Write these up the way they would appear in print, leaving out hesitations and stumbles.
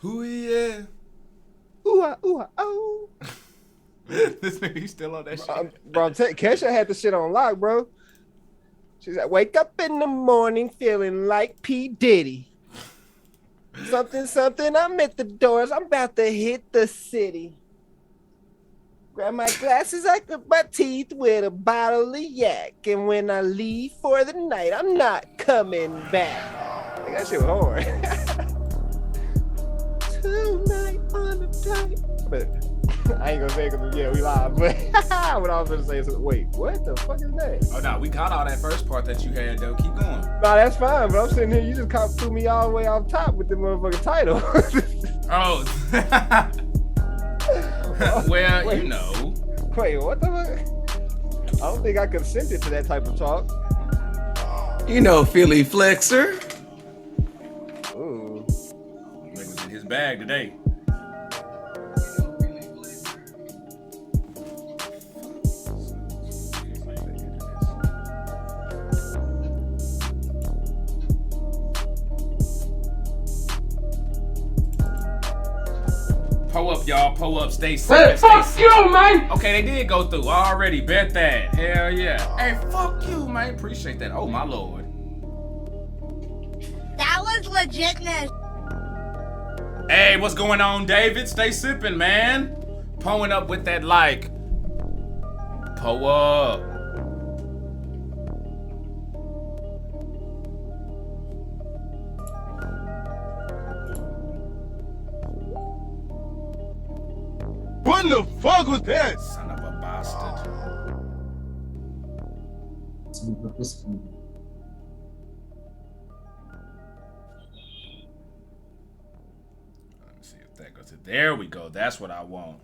Who yeah? Oh. This nigga still on that shit. Bro, Kesha had the shit on lock, bro. She's like, wake up in the morning feeling like P. Diddy. Something, I'm at the doors. I'm about to hit the city. Grab my glasses, I cut my teeth with a bottle of yak. And when I leave for the night, I'm not coming back. Like, that shit was hard. Tonight on the tight. But I ain't gonna say it because, yeah, we live. But what I was gonna say is, wait, what the fuck is that? Oh, no, we got all that first part that you had, though. Keep going. No, that's fine, but I'm sitting here, you just threw me all the way off top with the motherfucking title. Oh. Well, wait, you know. Wait, what the fuck? I don't think I consented to that type of talk. You know, Philly Flexer. Ooh. Nigga's in his bag today. Pull up, y'all. Pull up. Stay safe. Hey, fuck you, man. Okay, they did go through. I already bet that. Hell yeah. Hey, fuck you, man. Appreciate that. Oh, my lord. That was legitness. Hey, what's going on, David? Stay sipping, man. Pulling up with that like. Pull up. What the fuck was that? Son of a bastard. Let me see if that goes. There we go. That's what I want.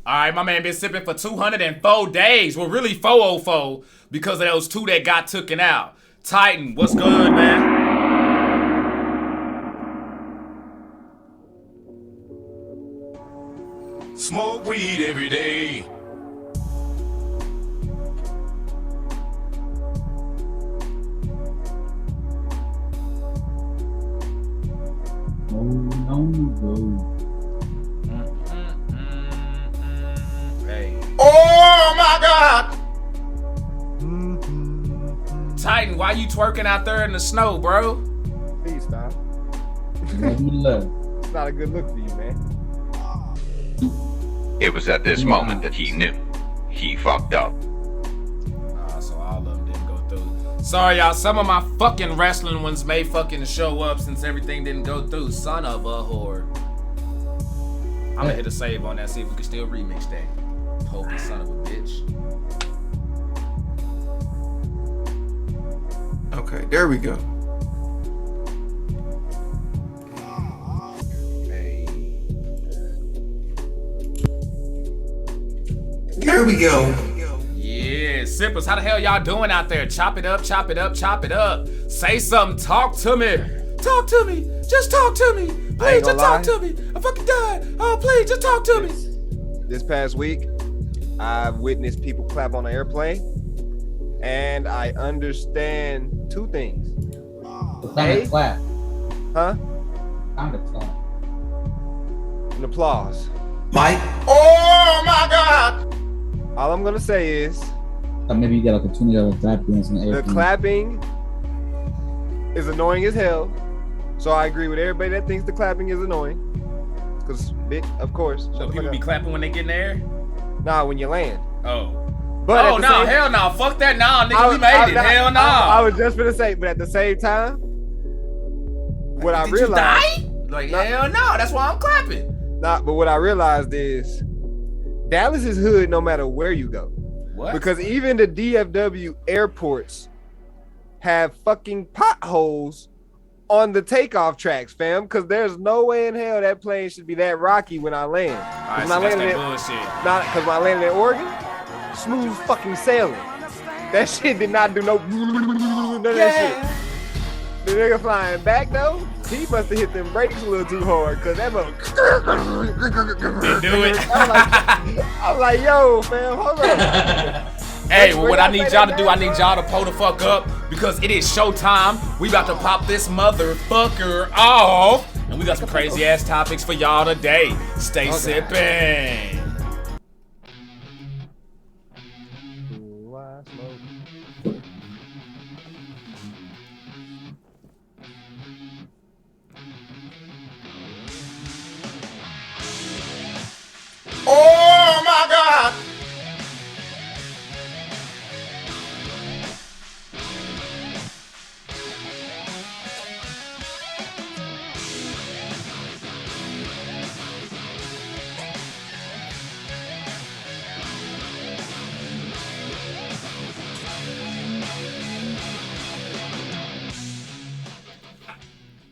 All right, my man been sipping for 204 days. Well, really 404 because of those two that got taken out. Titan, what's good, man? Smoke weed every day. Hey. Oh my God! Titan, why you twerking out there in the snow, bro? Please stop. It's not a good look for you, man. It was at this moment that he knew he fucked up. So all of them didn't go through. Sorry, y'all. Some of my fucking wrestling ones may fucking show up since everything didn't go through. Son of a whore. I'm gonna hit a save on that, see if we can still remix that. Holy son of a bitch. Okay, there we go. There we go. Yeah, sippers, how the hell y'all doing out there? Chop it up, chop it up, chop it up. Say something, talk to me. Talk to me, just talk to me. Please, just talk to me. I fucking died. Oh, please, just talk to me. This past week, I've witnessed people clap on an airplane, and I understand two things. A, clap. Huh? Kind of clap. An applause. Mike? Oh my God! All I'm gonna say is, maybe you get like a $20 clap dance in the airplane. the clapping is annoying as hell. So I agree with everybody that thinks the clapping is annoying. Cause bitch, of course. So people be clapping when they get in the air? Nah, when you land. Oh. But oh no, hell no. Fuck that. Nah, nigga, we made it. Hell no. I was just gonna say, but at the same time, what I realized. You die? Like, hell no. That's why I'm clapping. Nah, but what I realized is Dallas is hood no matter where you go. What? Because even the DFW airports have fucking potholes on the takeoff tracks, fam. Because there's no way in hell that plane should be that rocky when I land. Alright, so that's that bullshit. Not because when I landed in Oregon, smooth fucking sailing. That shit did not do none of that shit. The nigga flying back though, he must have hit them brakes a little too hard, cause that Didn't do it. I'm like, yo, fam, hold on. Hey, well, what I need y'all to do, I need y'all to pull the fuck up because it is showtime. We about to pop this motherfucker off. And And we got some crazy ass topics for y'all today. Stay sipping. Ooh, I smoke. Oh my God!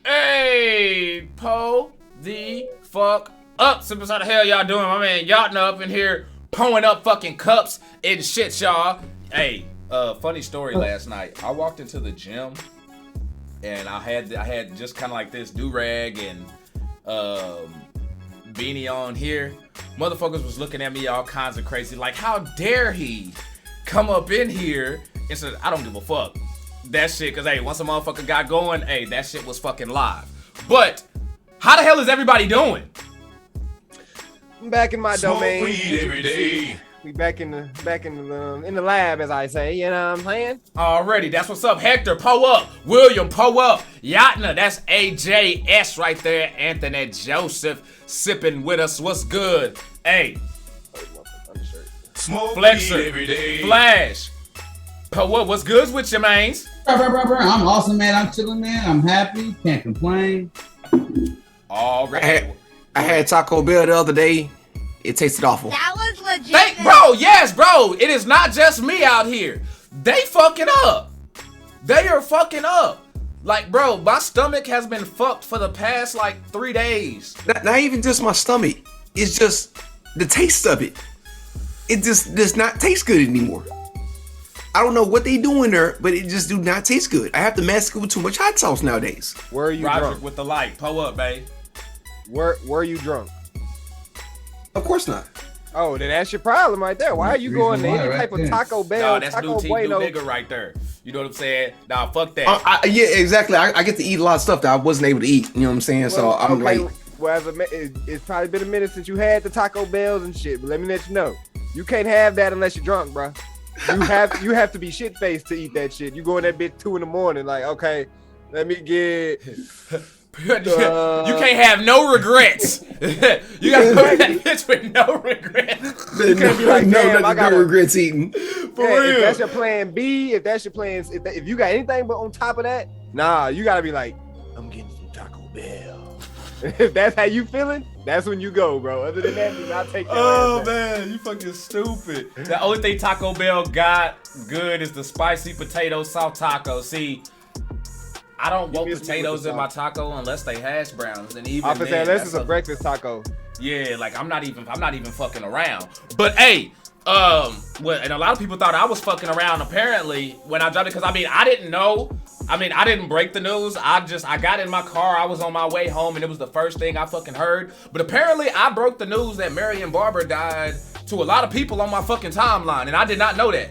Hey, po the fuck up. Simple, how the hell y'all doing? My man Yachting up in here, pulling up fucking cups and shit, y'all. Hey, funny story last night. I walked into the gym and I had just kind of like this do-rag and beanie on here. Motherfuckers was looking at me all kinds of crazy, like, how dare he come up in here and said, I don't give a fuck. That shit, cause hey, once a motherfucker got going, hey, that shit was fucking live. But how the hell is everybody doing? I'm back in my Smoke domain. weed every day. We back in the lab, as I say. You know what I'm saying? Already, that's what's up. Hector, po up. William, po up. Yatna, that's AJS right there. Anthony Joseph sipping with us. What's good? Hey, Smoke Flexer, weed every day. Flash, po up. What's good with your mains? I'm awesome, man. I'm chilling, man. I'm happy. Can't complain. Already. I had Taco Bell the other day. It tasted awful. That was legit. Bro, yes, bro. It is not just me out here. They fucking up. They are fucking up. Like, bro, my stomach has been fucked for the past, like, 3 days. Not even just my stomach. It's just the taste of it. It just does not taste good anymore. I don't know what they do in there, but it just do not taste good. I have to mask it with too much hot sauce nowadays. Where are you Roderick drunk? with the light. Po up, babe. Where are you drunk? Of course not. Oh, then that's your problem right there. Why are you going to any Right type of there. Taco Bell, Nah, that's Taco new teeth, new Bueno? nigga right there. You know what I'm saying? Nah, fuck that. Yeah, exactly. I get to eat a lot of stuff that I wasn't able to eat. You know what I'm saying? So Well, I'm okay, like, well, it's probably been a minute since you had the Taco Bells and shit. But let me let you know, you can't have that unless you're drunk, bro. You have to be shit faced to eat that shit. You go in that bitch 2 a.m, like, okay, let me get. You can't have no regrets. You gotta go in that bitch with no regrets. You can't be like, no, damn, I got regrets eating. For If real. that's your plan B, if that's your plan, if you got anything but on top of that, nah, you gotta be like, I'm getting some Taco Bell. If that's how you feeling, that's when you go, bro. Other than that, do not take your Oh ass back. man, you fucking stupid. The only thing Taco Bell got good is the spicy potato salt taco. See, I don't want me some potatoes with the in my salt. taco unless they hash browns, and even I'm saying then, this that's is a breakfast taco. Yeah, like I'm not even fucking around. But hey, and a lot of people thought I was fucking around apparently when I dropped it, because I didn't know. I didn't break the news. I got in my car, I was on my way home, and it was the first thing I fucking heard. But apparently I broke the news that Marion Barber died to a lot of people on my fucking timeline, and I did not know that.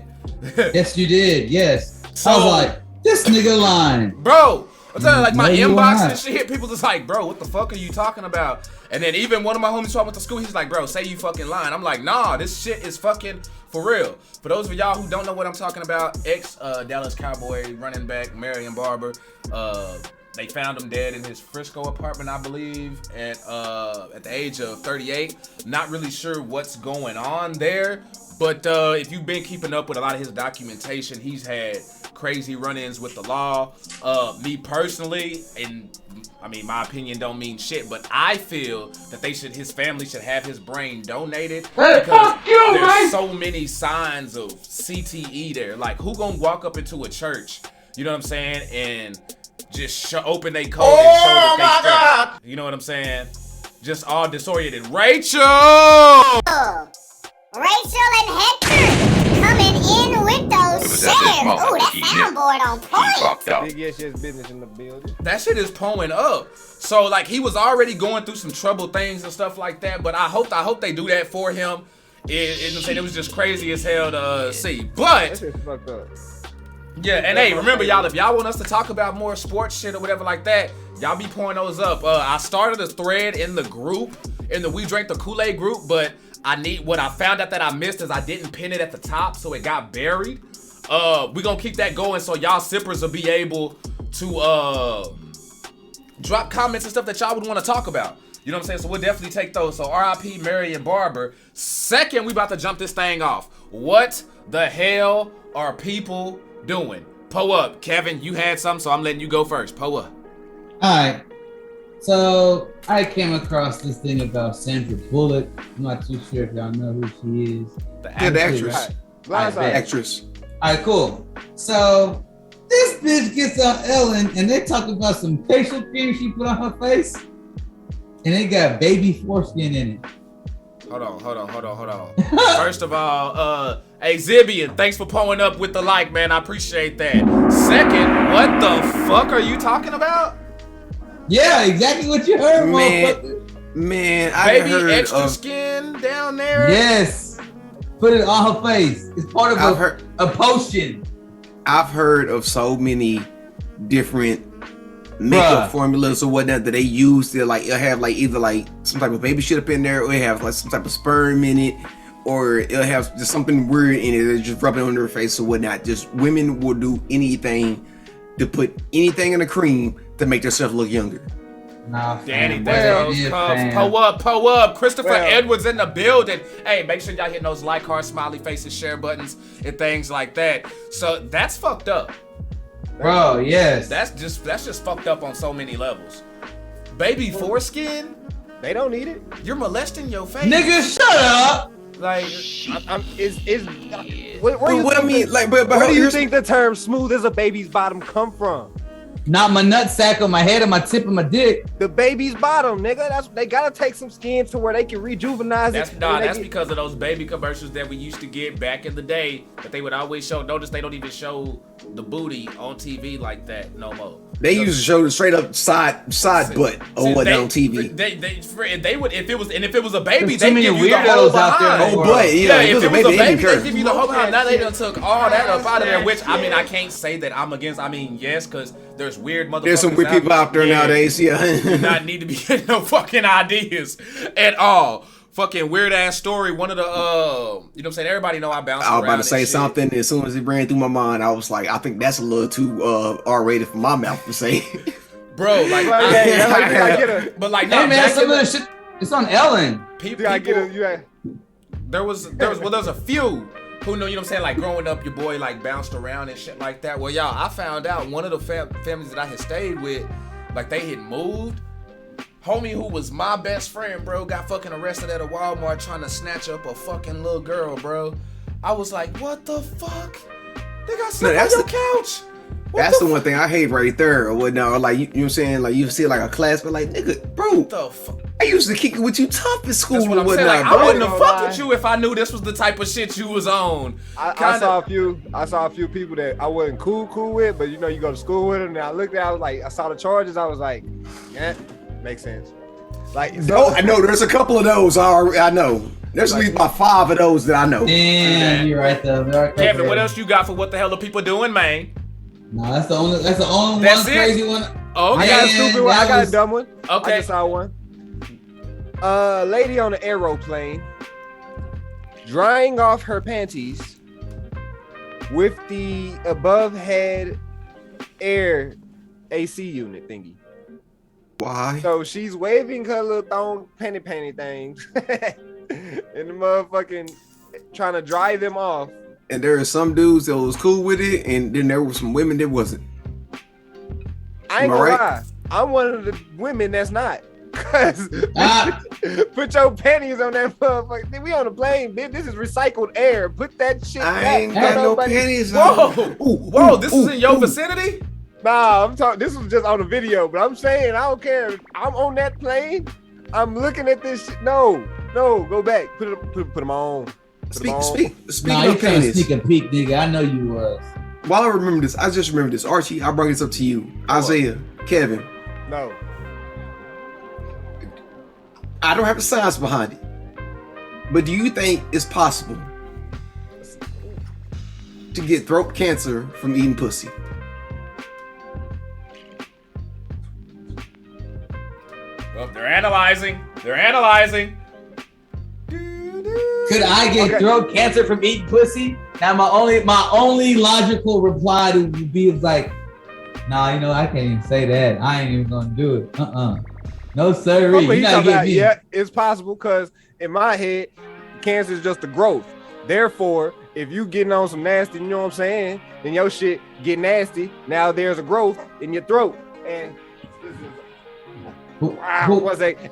Yes, you did. Yes. So- I was like, this nigga lying. Bro, I'm telling you, like my No, you inbox are and not. shit, people just like, bro, what the fuck are you talking about? And then even one of my homies who I went to school, he's like, bro, say you fucking lying. I'm like, nah, this shit is fucking for real. For those of y'all who don't know what I'm talking about, ex-Dallas Cowboy running back Marion Barber, they found him dead in his Frisco apartment, I believe, at the age of 38. Not really sure what's going on there, but if you've been keeping up with a lot of his documentation, he's had crazy run-ins with the law. Me personally, and my opinion don't mean shit, but I feel that his family should have his brain donated, because there's so many signs of CTE there. Like, who gonna walk up into a church, you know what I'm saying, and just open their code and show that they straight? You know what I'm saying? Just all disoriented. Rachel! Rachel and Hector coming in with those Was shares. at this moment Ooh, that he knew soundboard on He point. fucked up. Big ass business in the building. That shit is pulling up. So like he was already going through some troubled things and stuff like that. But I hope they do that for him. It was just crazy as hell to see. That But shit's fucked up. Yeah, and hey, remember y'all, if y'all want us to talk about more sports shit or whatever like that, y'all be pouring those up. I started a thread in the group, in the We Drank the Kool-Aid group, but what I found out that I missed is I didn't pin it at the top, so it got buried. We gonna keep that going so y'all sippers will be able to drop comments and stuff that y'all would want to talk about. You know what I'm saying? So we'll definitely take those. So R.I.P. Marion Barber. Second, we about to jump this thing off. What the hell are people doing? Po up. Kevin, you had something, so I'm letting you go first. Po up. Alright. So I came across this thing about Sandra Bullock. I'm not too sure if y'all know who she is. The actress. Alright, Actress. Alright, cool. So this bitch gets on Ellen and they talk about some facial cream she put on her face. And it got baby foreskin in it. Hold on. First of all, hey Zibian, thanks for pulling up with the like, man. I appreciate that. Second, what the fuck are you talking about? Yeah, exactly what you heard, motherfucker. Man, I Baby heard extra of, skin down there? Yes. Put it on her face. It's part of a potion. I've heard of so many different makeup formulas or whatnot that they use to like, it'll have like either like some type of baby shit up in there, or it have like some type of sperm in it, or it'll have just something weird in it. They just rub it on their face or whatnot. Just women will do anything to put anything in a cream to make themselves look younger. Nah, Danny, those cubs. Po up. Christopher Edwards in the building. Hey, make sure y'all hitting those like, heart, smiley faces, share buttons, and things like that. So that's fucked up. Bro, yes. That's just fucked up on so many levels. Baby foreskin? They don't need it. You're molesting your face. Nigga, shut up. Like, Where do you think the term smooth as a baby's bottom come from? Not my nutsack on my head or my tip of my dick. The baby's bottom, nigga. They gotta take some skin to where they can rejuvenize it. That's because of those baby commercials that we used to get back in the day. That they would always show. Notice they don't even show the booty on TV like that no more. They used to show the straight up side butt or what on TV. They would if it was a baby, There's they too many give you the whole weirdos out there. behind. Oh, butt, yeah. If it was a baby, they give you the whole behind. behind. Now they done took all that up out of there. Which I mean, I can't say that I'm against. I mean, yes, because there's weird motherfuckers. There's some weird people out there nowadays. Yeah. Do not need to be getting no fucking ideas at all. Fucking weird ass story. One of the you know what I'm saying? Everybody know I bounce around. I was about to say shit. something. As soon as it ran through my mind, I was like, I think that's a little too R-rated for my mouth to say. Bro, like, but like, no, hey man, some of this shit, it's on Ellen. There was a few who know, you know what I'm saying, like growing up, your boy like bounced around and shit like that. Well, y'all, I found out one of the families that I had stayed with, like they had moved. Homie who was my best friend, bro, got fucking arrested at a Walmart trying to snatch up a fucking little girl, bro. I was like, what the fuck? They got slept on your couch. That's the one thing I hate right there, or whatnot. Or like you know what I'm saying, like you see like a class, but like nigga, bro, What the fuck? I used to kick it with you tough at school That's what or I'm saying. whatnot, Like, bro. I wouldn't have fucked with you if I knew this was the type of shit you was on. I saw a few people that I wasn't cool with, but you know, you go to school with them, and I looked at, I was like, I saw the charges, I was like, yeah, makes sense. Like, No, I know there's a couple of those I know. There's at least about 5 of those that I know. Damn, you're right though. Kevin, what else you got for what the hell are people doing, man? No, that's the only one crazy one. Oh, I got a stupid one. I got a dumb one. Okay. I just saw one. Lady on an aeroplane drying off her panties with the above head air AC unit thingy. Why? So she's waving her little thong panty things and the motherfucking trying to dry them off. And there are some dudes that was cool with it, and then there were some women that wasn't. I ain't gonna lie. I'm one of the women that's not. Cause put your panties on that motherfucker. We on a plane, bitch. This is recycled air. Put that shit back. I ain't got no panties Whoa, on. whoa, this is in your vicinity? Nah, I'm talking. This was just on the video, but I'm saying I don't care. I'm on that plane. I'm looking at this shit. No, go back. Put them on. Speaking Nah, of you can't panties. sneak a peek, nigga. I know you was. While I remember this, I just remember this. Archie, I brought this up to you. Isaiah, Kevin. No. I don't have the science behind it. But do you think it's possible to get throat cancer from eating pussy? Well, they're analyzing. They're analyzing. Could I get throat cancer from eating pussy? Now my only logical reply to would be like, nah, you know, I can't even say that. I ain't even gonna do it. No sir. Yeah, it's possible because in my head, cancer is just a growth. Therefore, if you getting on some nasty, you know what I'm saying, then your shit get nasty. Now there's a growth in your throat, and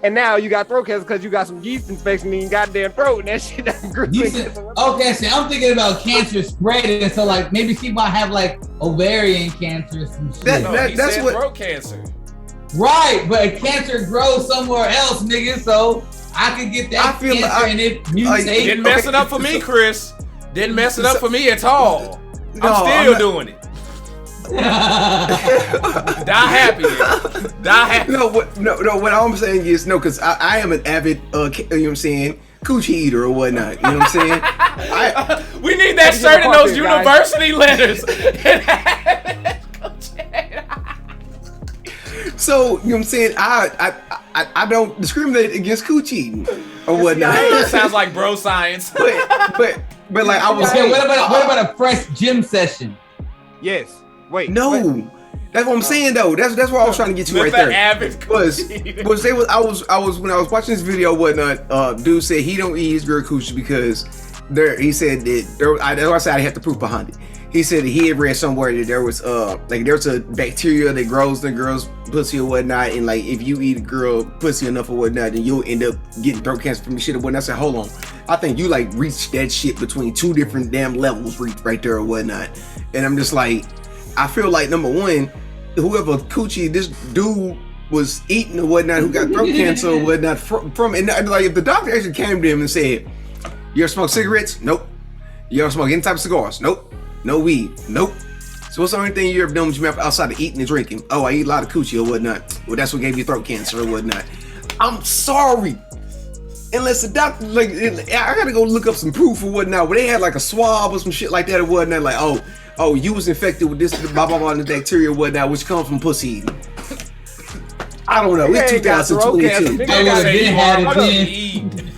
and now you got throat cancer because you got some yeast infection in your goddamn throat, and that shit doesn't grow. Okay, so I'm thinking about cancer spreading, so like maybe she might have like ovarian cancer or some shit. That's what throat cancer. Right, but cancer grows somewhere else, nigga. So I could get that cancer and it mutates. Didn't mess it up for me, Chris. Didn't mess it up for me at all. I'm still doing it. Die happy. Die happy. No, what I'm saying is no, because I am an avid, you know what I'm saying, coochie eater or whatnot. You know what I'm saying? We need that shirt in those university letters. So, you know what I'm saying? I don't discriminate against coochie eating or whatnot. That sounds like bro science. but like I was saying, what about a fresh gym session? Yes. Wait. No. Wait. That's what I'm saying though. That's what I was trying to get to right there. I was when I was watching this video whatnot, dude said he don't eat his girl coochie because he said that that's why I said I have to proof behind it. He said that he had read somewhere that there was there's a bacteria that grows the girl's pussy or whatnot, and like if you eat a girl pussy enough or whatnot, then you'll end up getting throat cancer from the shit or whatnot. I said, hold on, I think you like reached that shit between two different damn levels right there or whatnot. And I'm just like, I feel like number one, whoever coochie this dude was eating or whatnot, who got throat cancer or whatnot from and like if the doctor actually came to him and said, you ever smoke cigarettes? Nope. You ever smoke any type of cigars? Nope. No weed. Nope. So what's the only thing you ever done with your mouth outside of eating and drinking? Oh, I eat a lot of coochie or whatnot. Well, that's what gave you throat cancer or whatnot. I'm sorry. Unless the doctor, like, I gotta go look up some proof or whatnot, where they had like a swab or some shit like that or whatnot. Like, oh, you was infected with this blah blah blah and the bacteria or whatnot, which comes from pussy eating. I don't know. It's 2022.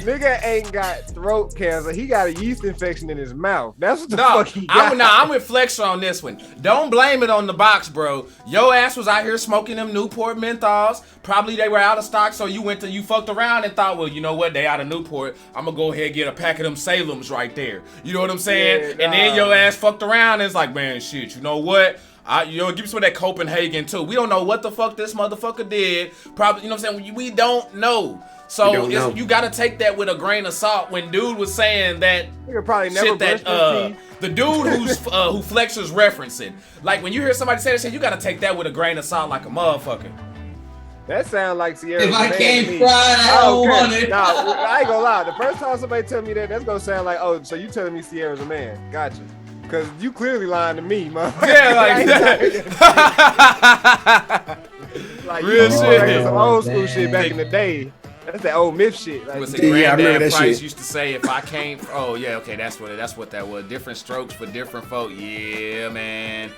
Nigga ain't got throat cancer. He got a yeast infection in his mouth. That's what the fuck he got. I'm with Flexer on this one. Don't blame it on the box, bro. Yo ass was out here smoking them Newport menthols. Probably they were out of stock, so you fucked around and thought, well, you know what? They out of Newport. I'm gonna go ahead and get a pack of them Salems right there. You know what I'm saying? Yeah, and then your ass fucked around and it's like, man, shit, you know what? Give me some of that Copenhagen too. We don't know what the fuck this motherfucker did. Probably, you know what I'm saying? We don't know. So you gotta take that with a grain of salt. When dude was saying that shit that the dude who Flexer's referencing, like when you hear somebody say that shit, you gotta take that with a grain of salt like a motherfucker. That sound like Sierra. If I can't fry, I don't want it. Nah, I ain't gonna lie. The first time somebody tell me that's gonna sound like, oh, so you telling me Sierra's a man? Gotcha. Cause you clearly lying to me, motherfucker. Yeah, like real shit. Some old school shit back in the day. That's that old myth shit. Like, was it Granddad Price used to say, if I came, oh yeah, okay, that's what that was. Different strokes for different folk. Yeah, man.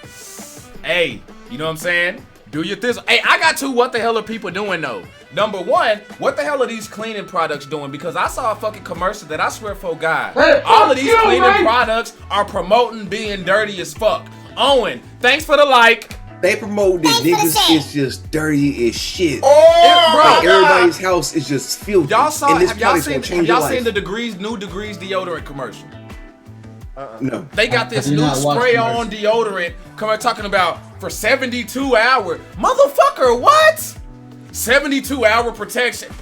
Hey, you know what I'm saying? Do your thing. Hey, I got two. What the hell are people doing though? Number one, what the hell are these cleaning products doing? Because I saw a fucking commercial that I swear for God, all of these cleaning products are promoting being dirty as fuck. Owen, thanks for the like. They promote that niggas is just dirty as shit. Oh, bro, everybody's house is just filthy. Y'all saw? Have y'all seen the new Degrees deodorant commercial? No. They got this new spray-on deodorant talking about for 72 hours. Motherfucker, what? 72-hour protection,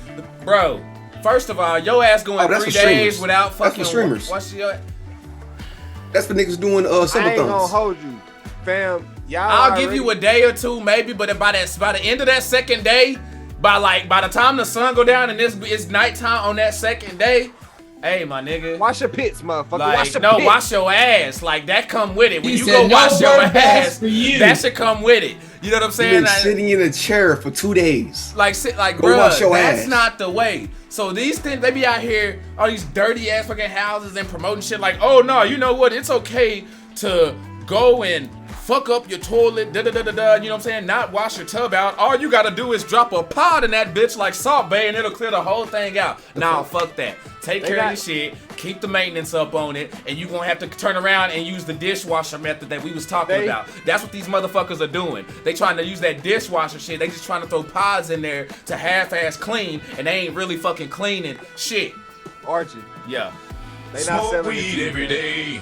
bro. First of all, your ass going 3 days without fucking. That's for streamers. That's for niggas doing simple I ain't gonna hold you, fam. I'll give you a day or two maybe, but by the end of that second day, by the time the sun go down and it's nighttime on that second day, hey my nigga, wash your pits, motherfucker. Like, wash your ass. Like that come with it. When you go wash your ass, that should come with it. You know what I'm saying? You've been sitting in a chair for 2 days. Bro, that's not the way. So these things, they be out here, all these dirty ass fucking houses and promoting shit like, oh no, you know what? It's okay to go and fuck up your toilet, you know what I'm saying? Not wash your tub out. All you gotta do is drop a pod in that bitch like Salt Bae and it'll clear the whole thing out. Nah, fuck that. Take care of your shit, keep the maintenance up on it, and you gonna have to turn around and use the dishwasher method that we was talking about. That's what these motherfuckers are doing. They trying to use that dishwasher shit. They just trying to throw pods in there to half-ass clean, and they ain't really fucking cleaning shit. Archie. Yeah. They not Smoke selling weed every day.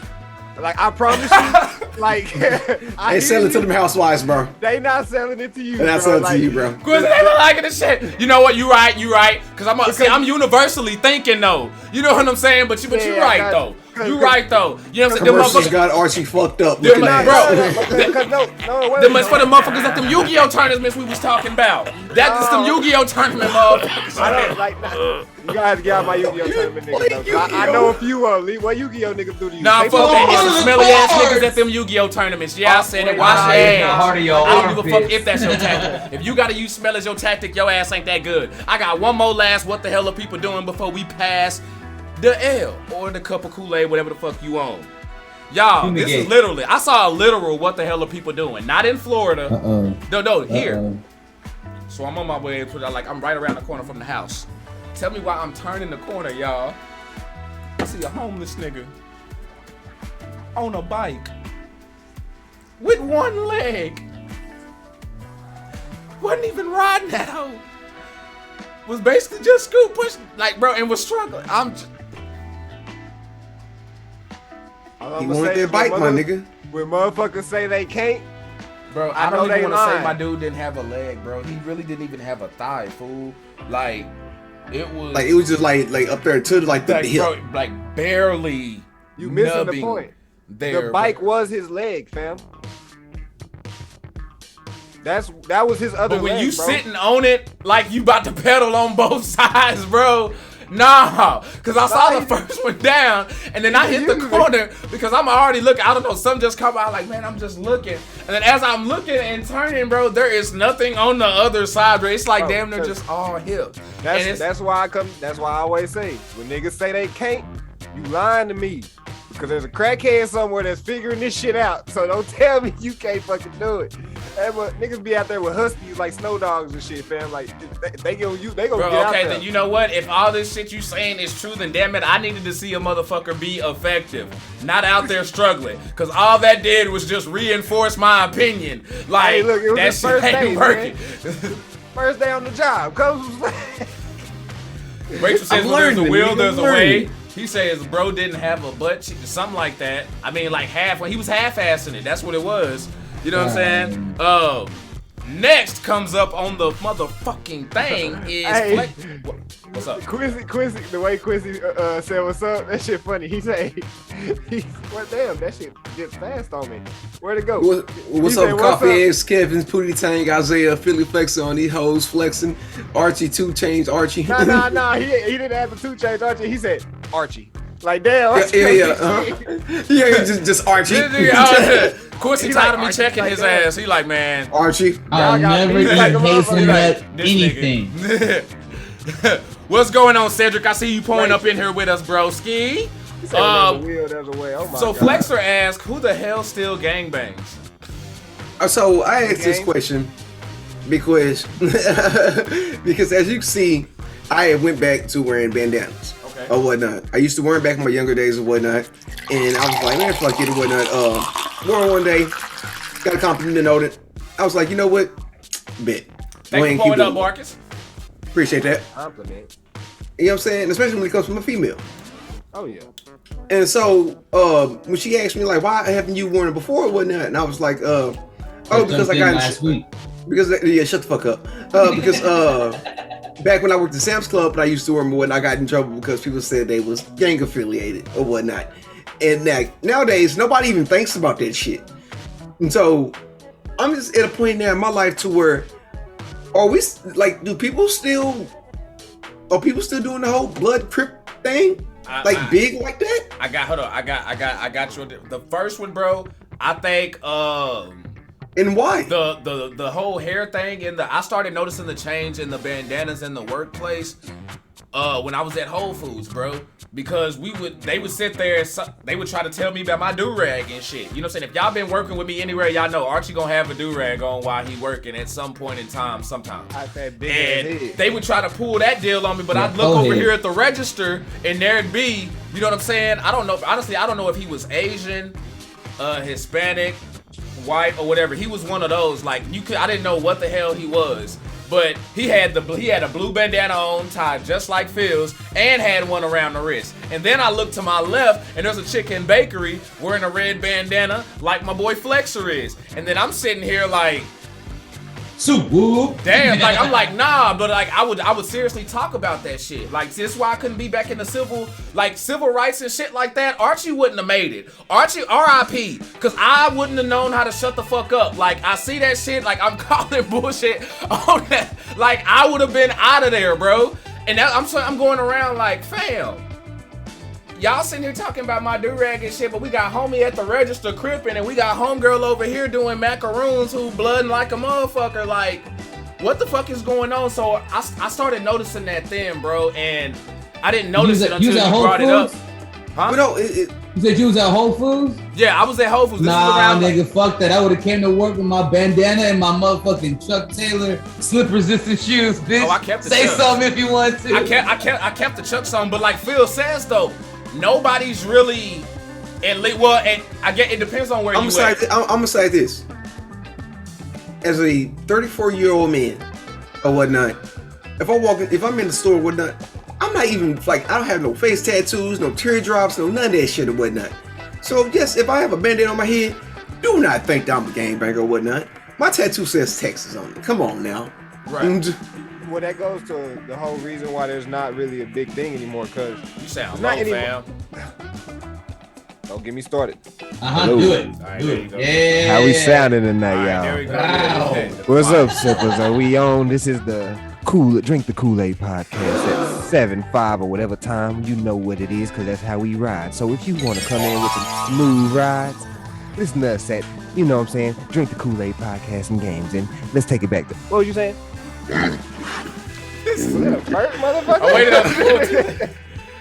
Like, I promise you, like, They sell it to them housewives, bro. They not selling it to you. They're not bro. selling it to you, bro. Cause they look like this shit. You know what? You right. Cause I'm universally thinking though. You know what I'm saying? But you right though. You right though. You know what I'm saying? Commercials got Archie fucked up. Them, Looking bro, at them is for the motherfuckers at them Yu-Gi-Oh tournaments we was talking about. That is them Yu-Gi-Oh tournament motherfuckers. I don't like that. You gotta have to get out my Yu-Gi-Oh tournament niggas. Though. I know a few what Yu-Gi-Oh niggas do to you. Nah, fuck that. It's some smelly ass niggas at them Yu-Gi-Oh tournaments. Yeah, I said it. Wash your ass. I don't give a fuck if that's your tactic. If you gotta use smell as your tactic, your ass ain't that good. I got one more last what the hell are people doing before we pass the L or the cup of Kool-Aid, whatever the fuck you own. Y'all, this is literally, I saw a literal what the hell are people doing. Not in Florida. No, here. So I'm on my way, I'm right around the corner from the house. Tell me why I'm turning the corner, y'all. I see a homeless nigga on a bike with one leg. Wasn't even riding that hoe. Was basically just scoot push, like, bro, and was struggling. He wanted that bike, my nigga. When motherfuckers say they can't, bro, I don't even want to say my dude didn't have a leg, bro. He really didn't even have a thigh, fool. Like, it was just like up there to like the hip. Bro, like barely. You missing the point. There, the bike was his leg, fam. That was his other leg, but when you bro. sitting on it like you about to pedal on both sides, bro. Nah, cause I saw the first one down, and then I hit the corner because I'm already looking. I don't know, something just come out like, man, I'm just looking, and then as I'm looking and turning, bro, there is nothing on the other side, bro. It's like damn near just all hip. That's why I always say when niggas say they can't, you lying to me. Because there's a crackhead somewhere that's figuring this shit out. So don't tell me you can't fucking do it. Niggas be out there with huskies like snow dogs and shit, fam. Like, they gonna get out there. Okay, then you know what? If all this shit you saying is true, then damn it, I needed to see a motherfucker be effective. Not out there struggling. Because all that did was just reinforce my opinion. Like, hey, look, it was that his shit first ain't day, working. First day on the job. Rachel says, when there's a will, there's a way. He says bro didn't have a butt cheek, something like that. I mean, like he was half-assing it. That's what it was. You know what I'm saying? Next comes up on the motherfucking thing is hey, what's up? Quincy, the way Quincy said what's up, that shit funny. He said, well, damn, that shit gets fast on me. Where'd it go? What's up, Coffee Eggs, Kevin, Pootie Tank, Isaiah, Philly flexing on these hoes, flexing, Archie 2 Chainz, Archie. Nah, he didn't have the 2 Chainz Archie. He said Archie. Like, damn. Yeah, just Archie. Quincy tired of me checking his ass. He like, man, Archie. I'll never eat hazelnut anything. What's going on, Cedric? I see you pulling up in here with us, broski. There's a wheel, there's a way. Oh my so God. Flexer asked, who the hell still gangbangs? So I asked this question because as you can see, I went back to wearing bandanas or whatnot. I used to wear them back in my younger days or whatnot, and I was like, man, fuck it or whatnot. Wore one day, got a compliment noted. I was like, you know what? Bet. Thanks for pulling up, Marcus. Appreciate that. Compliment. You know what I'm saying? Especially when it comes from a female. Oh yeah. And so when she asked me like, why haven't you worn it before or whatnot? And I was like, because I got last week. Because shut the fuck up. Because back when I worked at Sam's Club and I used to wear them and I got in trouble because people said they was gang affiliated or whatnot. And nowadays nobody even thinks about that shit. And so I'm just at a point now in my life to where are people still doing the whole blood crip thing? Big like that? I got you. The first one, bro, I think And why? The whole hair thing and I started noticing the change in the bandanas in the workplace when I was at Whole Foods, bro. Because they would sit there, they would try to tell me about my do-rag and shit. You know what I'm saying? If y'all been working with me anywhere, y'all know Archie gonna have a do-rag on while he working at some point in time, sometimes. And they would try to pull that deal on me, but I'd look over here at the register and there'd be, you know what I'm saying? I don't know, honestly, I don't know if he was Asian, Hispanic, white, or whatever. He was one of those, like, I didn't know what the hell he was. But he had a blue bandana on, tied just like Phil's, and had one around the wrist. And then I looked to my left, and there's a chick in bakery wearing a red bandana, like my boy Flexer is. And then I'm sitting here like, damn, like I'm like, nah, but like I would seriously talk about that shit. Like, this is why I couldn't be back in the civil rights and shit like that. Archie wouldn't have made it. Archie, R.I.P. Cause I wouldn't have known how to shut the fuck up. Like, I see that shit, like I'm calling bullshit on that. Like, I would have been out of there, bro. And I'm going around like, fam, y'all sitting here talking about my do-rag and shit, but we got homie at the register crippin', and we got homegirl over here doing macaroons who blooding like a motherfucker. Like, what the fuck is going on? So I started noticing that then, bro, and I didn't notice it until you brought it up. Huh? You said you was at Whole Foods? Yeah, I was at Whole Foods. Nah, nigga, fuck that. I would have came to work with my bandana and my motherfucking Chuck Taylor slip-resistant shoes, bitch. Oh, I kept the Say Chucks. something if you want to. I kept the Chucks on, but like Phil says though, nobody's really, and I get it depends on where I'm you at. I'm gonna say this. As a 34-year-old man or whatnot, if I'm in the store or whatnot, I'm not even like, I don't have no face tattoos, no teardrops, no none of that shit or whatnot. So yes, if I have a bandana on my head, do not think that I'm a gangbanger or whatnot. My tattoo says Texas on it. Come on now. Right. Well, that goes to the whole reason why there's not really a big thing anymore, because You sound low, fam. Don't get me started. Do it. All right, Do there it. you go. Yeah. How we sounding tonight, All right, y'all? there we go. Wow. Okay. What's up, sippers? Are we on? This is the Drink the Kool-Aid podcast at 7-5 or whatever time. You know what it is, because that's how we ride. So if you want to come in with some smooth rides, listen to us at, you know what I'm saying, Drink the Kool-Aid podcast and games. And let's take it back to... What was you saying? Was that a fart, motherfucker? Oh, wait up.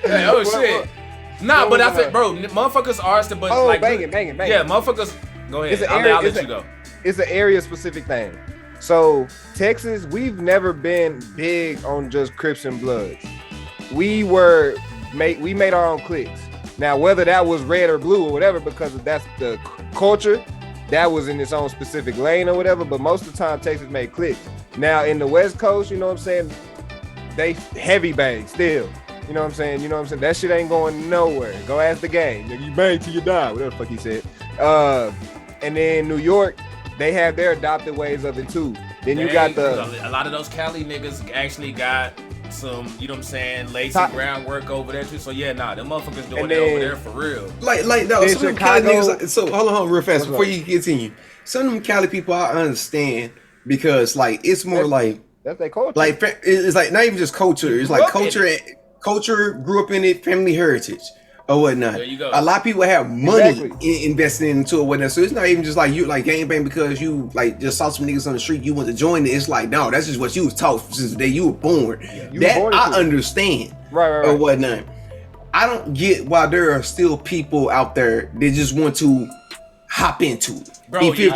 Hey, oh shit. Nah, but I think, bro, motherfuckers are still, but like, banging. Yeah, motherfuckers. Go ahead. I'll let you go. It's an area specific thing. So Texas, we've never been big on just Crips and Bloods. We made our own cliques. Now, whether that was red or blue or whatever, because that's the culture, that was in its own specific lane or whatever. But most of the time, Texas made cliques. Now in the West Coast, you know what I'm saying? They heavy bang still. You know what I'm saying? That shit ain't going nowhere. Go ask the gang. You bang till you die. Whatever the fuck he said. And then New York, they have their adopted ways of it too. Then you got a lot of those Cali niggas actually got some, you know what I'm saying, lazy groundwork over there too. So yeah, them motherfuckers doing it over there for real. Like no, some of them Cali niggas. So hold on, real fast before you continue. Some of them Cali people I understand because like it's more like that's their culture. Like it's like not even just culture. It's like culture grew up in it, family heritage or whatnot. There you go. A lot of people have money invested into it, whatnot. So it's not even just like you like gangbang because you like just saw some niggas on the street. You want to join it. It's like no, that's just what you was taught since the day you were born. I understand, right, or whatnot. I don't get why there are still people out there that just want to hop into it. Bro, you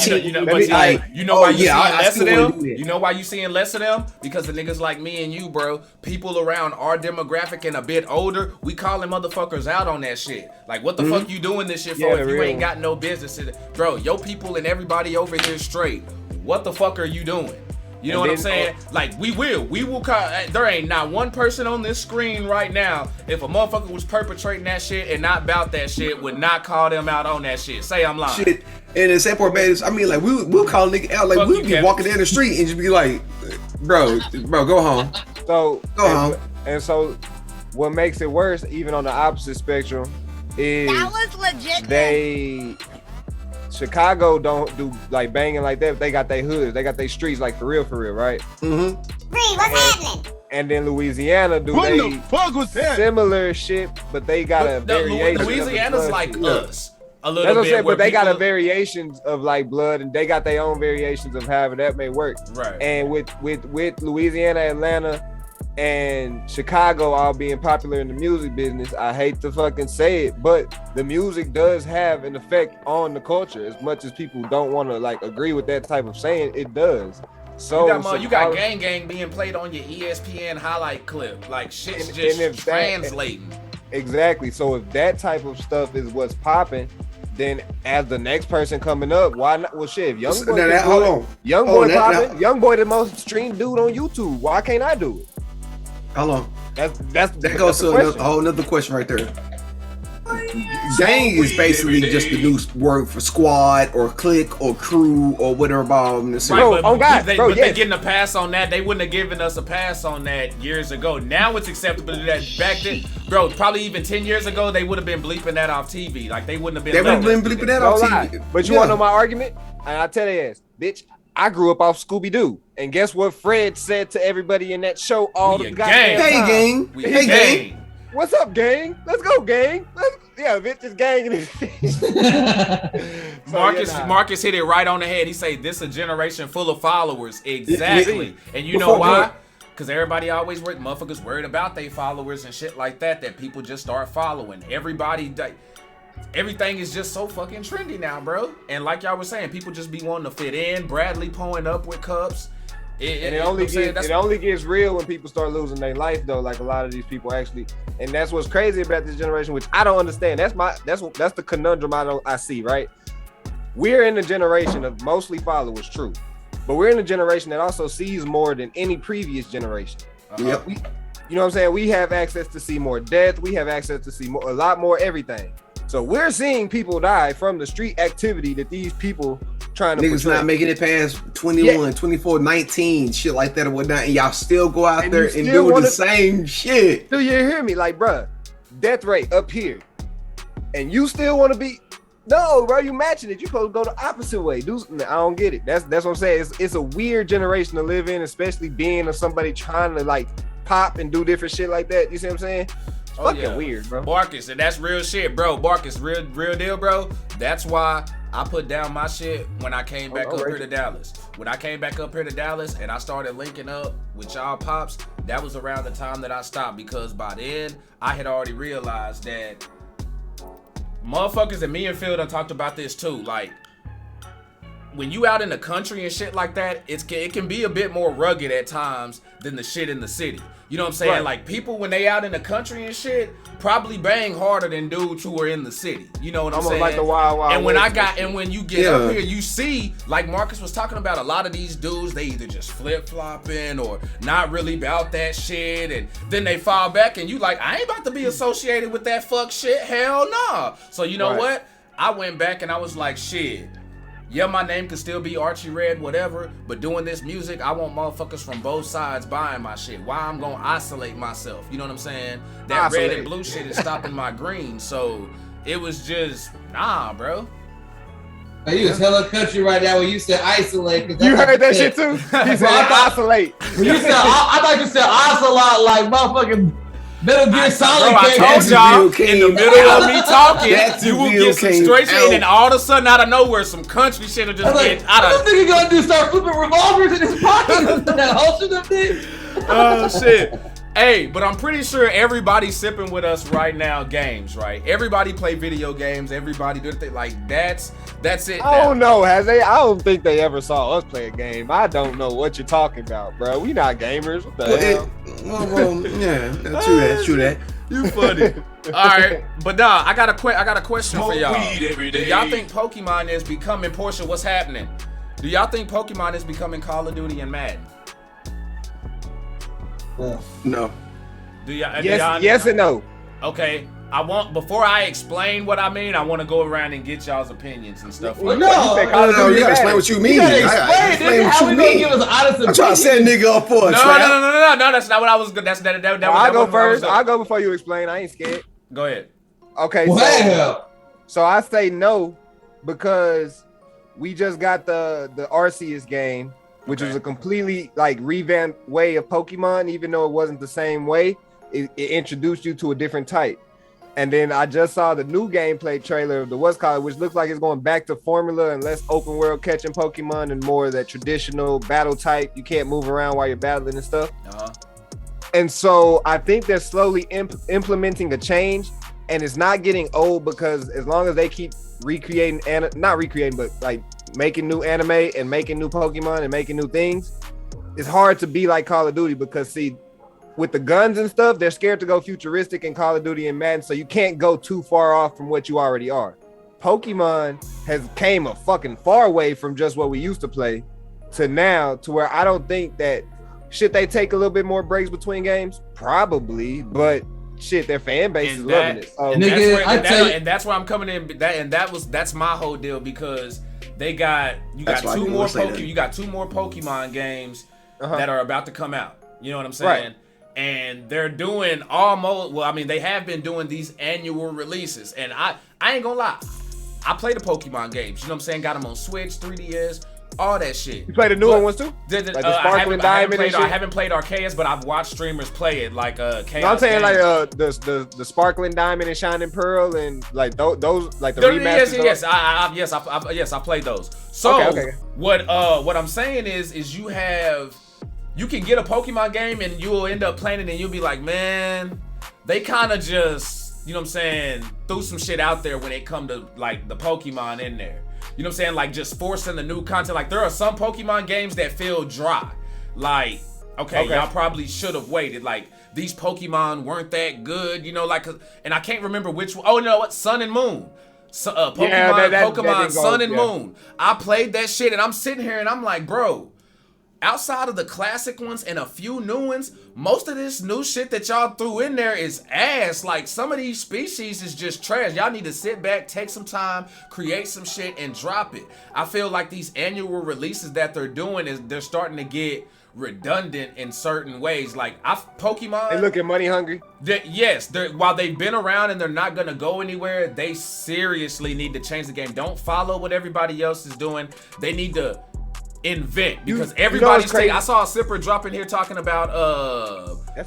know why you seeing less of them? You know why you seeing less of them? Because the niggas like me and you, bro, people around our demographic and a bit older, we calling motherfuckers out on that shit. Like, what the fuck you doing this shit for if you ain't got no business in it? Bro, your people and everybody over here straight. What the fuck are you doing? You know what I'm saying? Like, we will call, there ain't not one person on this screen right now, if a motherfucker was perpetrating that shit and not about that shit, would not call them out on that shit. Say I'm lying. Shit. And the sad part about it is, I mean, like, we'll call a nigga out, like, we'll be walking down the street and just be like, bro, go home. So, go home. And so, what makes it worse, even on the opposite spectrum, is that was legit. Chicago don't do like banging like that. They got their hoods, they got their streets, like for real, right? Bree, what's happening? And then Louisiana do What the fuck was that? Similar shit, but they got a variation. Louisiana's like us. a little That's what I'm bit. saying, where but they got a people- variations of like blood, and they got their own variations of however that may work. Right. And with Louisiana, Atlanta, and Chicago all being popular in the music business, I hate to fucking say it, but the music does have an effect on the culture. As much as people don't want to like agree with that type of saying, it does. So you got Gang Gang being played on your ESPN highlight clip. Like shit's just translating. Exactly. So if that type of stuff is what's popping, then as the next person coming up, why not? Well, shit, if Young Boy, Young Boy, the most streamed dude on YouTube. Why can't I do it? How long? That goes to a whole another question right there. Gang is basically just the new word for squad or clique or crew or whatever. They're getting a pass on that. They wouldn't have given us a pass on that years ago. Now it's acceptable to do that. Back then, bro, probably even 10 years ago, they would have been bleeping that off TV. Like they wouldn't have been. They would have been bleeping that off TV. But you want to know my argument? And I tell you ass, bitch. I grew up off Scooby-Doo, and guess what Fred said to everybody in that show all the goddamn time? Hey, gang. What's up, gang? Let's go, gang. Yeah, bitch is ganging. Marcus hit it right on the head. He said, "This a generation full of followers." Exactly. And you know why? Because everybody always motherfuckers worried about their followers and shit like that. That people just start following. Everything is just so fucking trendy now, bro. And like y'all was saying, people just be wanting to fit in. Bradley pulling up with cups. It only gets real when people start losing their life, though. Like a lot of these people actually, and that's what's crazy about this generation, which I don't understand. That's the conundrum I see. Right, we're in a generation of mostly followers, true, but we're in a generation that also sees more than any previous generation. Yep. You know what I'm saying? We have access to see more death. We have access to see a lot more everything. So we're seeing people die from the street activity that these people trying to niggas not making it past 21, 24, 19, shit like that or whatnot, and y'all still go out there and do the same shit. Do you hear me? Like, bruh, death rate up here, and you still want to be? No, bro, you matching it. You supposed to go the opposite way. I don't get it. That's what I'm saying. It's a weird generation to live in, especially being somebody trying to like pop and do different shit like that. You see what I'm saying? It's fucking weird, bro. Marcus, and that's real shit, bro. Marcus, real deal, bro. That's why I put down my shit when I came back up here to Dallas. When I came back up here to Dallas and I started linking up with y'all pops, that was around the time that I stopped, because by then I had already realized that motherfuckers, and me and Phil done talked about this too, like when you out in the country and shit like that, it can be a bit more rugged at times than the shit in the city. You know what I'm saying? Right. Like people when they out in the country and shit probably bang harder than dudes who are in the city. You know what I'm saying? Like the wild and when when you get up here, you see, like Marcus was talking about, a lot of these dudes, they either just flip-flopping or not really about that shit, and then they fall back and you like, I ain't about to be associated with that fuck shit. Hell nah. So you know what? I went back and I was like, shit. Yeah, my name could still be Archie Red, whatever, but doing this music, I want motherfuckers from both sides buying my shit. Why I'm gonna isolate myself? You know what I'm saying? That red and blue shit is stopping my green. So it was just, nah, bro. Now, you was hella country right now when you said isolate. You heard that shit too? He said isolate. You said, I thought you said isolate like motherfucking Metal Gear Solid. Bro, I told y'all in the middle of me talking, you will get some straight shit, and then all of a sudden, out of nowhere, some country shit will just get out of. What this nigga gonna do? Start flipping revolvers in his pocket? That holster them bitch. Oh shit. Hey, but I'm pretty sure everybody's sipping with us right now games, right? Everybody play video games. Everybody do it. Like that's it. I don't know, has they? I don't think they ever saw us play a game. I don't know what you're talking about, bro. We not gamers. What the hell? True that. You funny. All right, but nah, I got a question for y'all. Do y'all think Pokemon is becoming Portia? What's happening? Do y'all think Pokemon is becoming Call of Duty and Madden? No. Do y'all? Yes and no. Okay. Before I explain what I mean, I want to go around and get y'all's opinions and stuff like that. No, you gotta explain what you mean. Explain what you mean. Give us honest opinion. I'm trying to set a nigga up for a trap. No, that's not what I was good. I'll go first. I'll go before you explain. I ain't scared. Go ahead. Okay. So I say no because we just got the Arceus game, which was a completely like revamped way of Pokemon, even though it wasn't the same way. It introduced you to a different type. And then I just saw the new gameplay trailer of the what's called, which looks like it's going back to formula and less open world catching Pokemon and more of that traditional battle type. You can't move around while you're battling and stuff. And so I think they're slowly implementing a change, and it's not getting old because as long as they keep recreating, not recreating, but like making new anime and making new Pokemon and making new things, it's hard to be like Call of Duty because see, with the guns and stuff, they're scared to go futuristic in Call of Duty and Madden, so you can't go too far off from what you already are. Pokemon has came a fucking far way from just what we used to play to now, to where I don't think that should they take a little bit more breaks between games? Probably, but shit, their fan base is loving it. So, and that's where I'm coming in. That's my whole deal because you got two more Pokemon games that are about to come out. You know what I'm saying? Right. And they're doing they have been doing these annual releases. And I ain't gonna lie, I play the Pokemon games. You know what I'm saying? Got them on Switch, 3DS, all that shit. You play the newer ones too? Like the Sparkling Diamond and shit? I haven't played Arceus, but I've watched streamers play it like Chaos. No, I'm saying like the Sparkling Diamond and Shining Pearl and like those like the remasters. Yes, I played those. So okay. What I'm saying is you can get a Pokemon game and you'll end up playing it and you'll be like, man, they kind of just, you know what I'm saying, threw some shit out there when it come to like the Pokemon in there. You know what I'm saying? Like just forcing the new content. Like there are some Pokemon games that feel dry. Like, okay. Y'all probably should have waited. Like these Pokemon weren't that good, you know, like, and I can't remember which one. Oh, no, what? Sun and Moon. Pokemon Sun and Moon. I played that shit and I'm sitting here and I'm like, bro, outside of the classic ones and a few new ones, most of this new shit that y'all threw in there is ass. Like some of these species is just trash. Y'all need to sit back, take some time, create some shit and drop it. I feel like these annual releases that they're doing they're starting to get redundant in certain ways. Like Pokemon, they look at money hungry. While they've been around and they're not gonna go anywhere, they seriously need to change the game. Don't follow what everybody else is doing. They need to invent because everybody's saying. I saw a Sipper drop in here talking about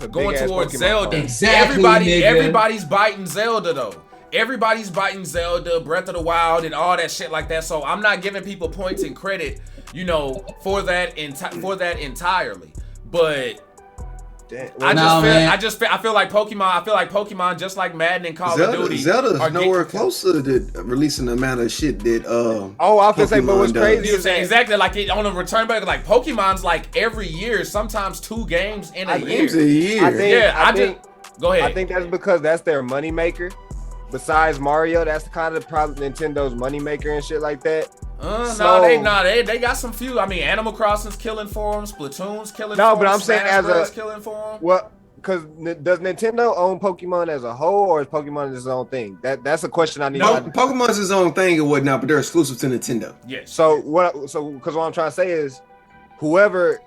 going towards Pokemon Zelda. Exactly, everybody's biting Zelda though. Everybody's biting Zelda, Breath of the Wild, and all that shit like that. So I'm not giving people points and credit, you know, for that entirely. But I feel like Pokemon, just like Madden and Call of Duty, Zelda's nowhere close to releasing the amount of shit that. I was gonna say, but what's crazy is that exactly like on a return back, like Pokemon's like every year, sometimes 2 games in a year. I think go ahead. I think that's because that's their money maker. Besides Mario, that's kind of probably Nintendo's money maker and shit like that. They got some few. I mean, Animal Crossing's killing for them, Splatoon's killing for them. No, but I'm saying killing for them. Well, because does Nintendo own Pokemon as a whole, or is Pokemon its own thing? That's a question I need. Pokemon's its own thing and whatnot, but they're exclusive to Nintendo. Yes. So because what I'm trying to say is, whoever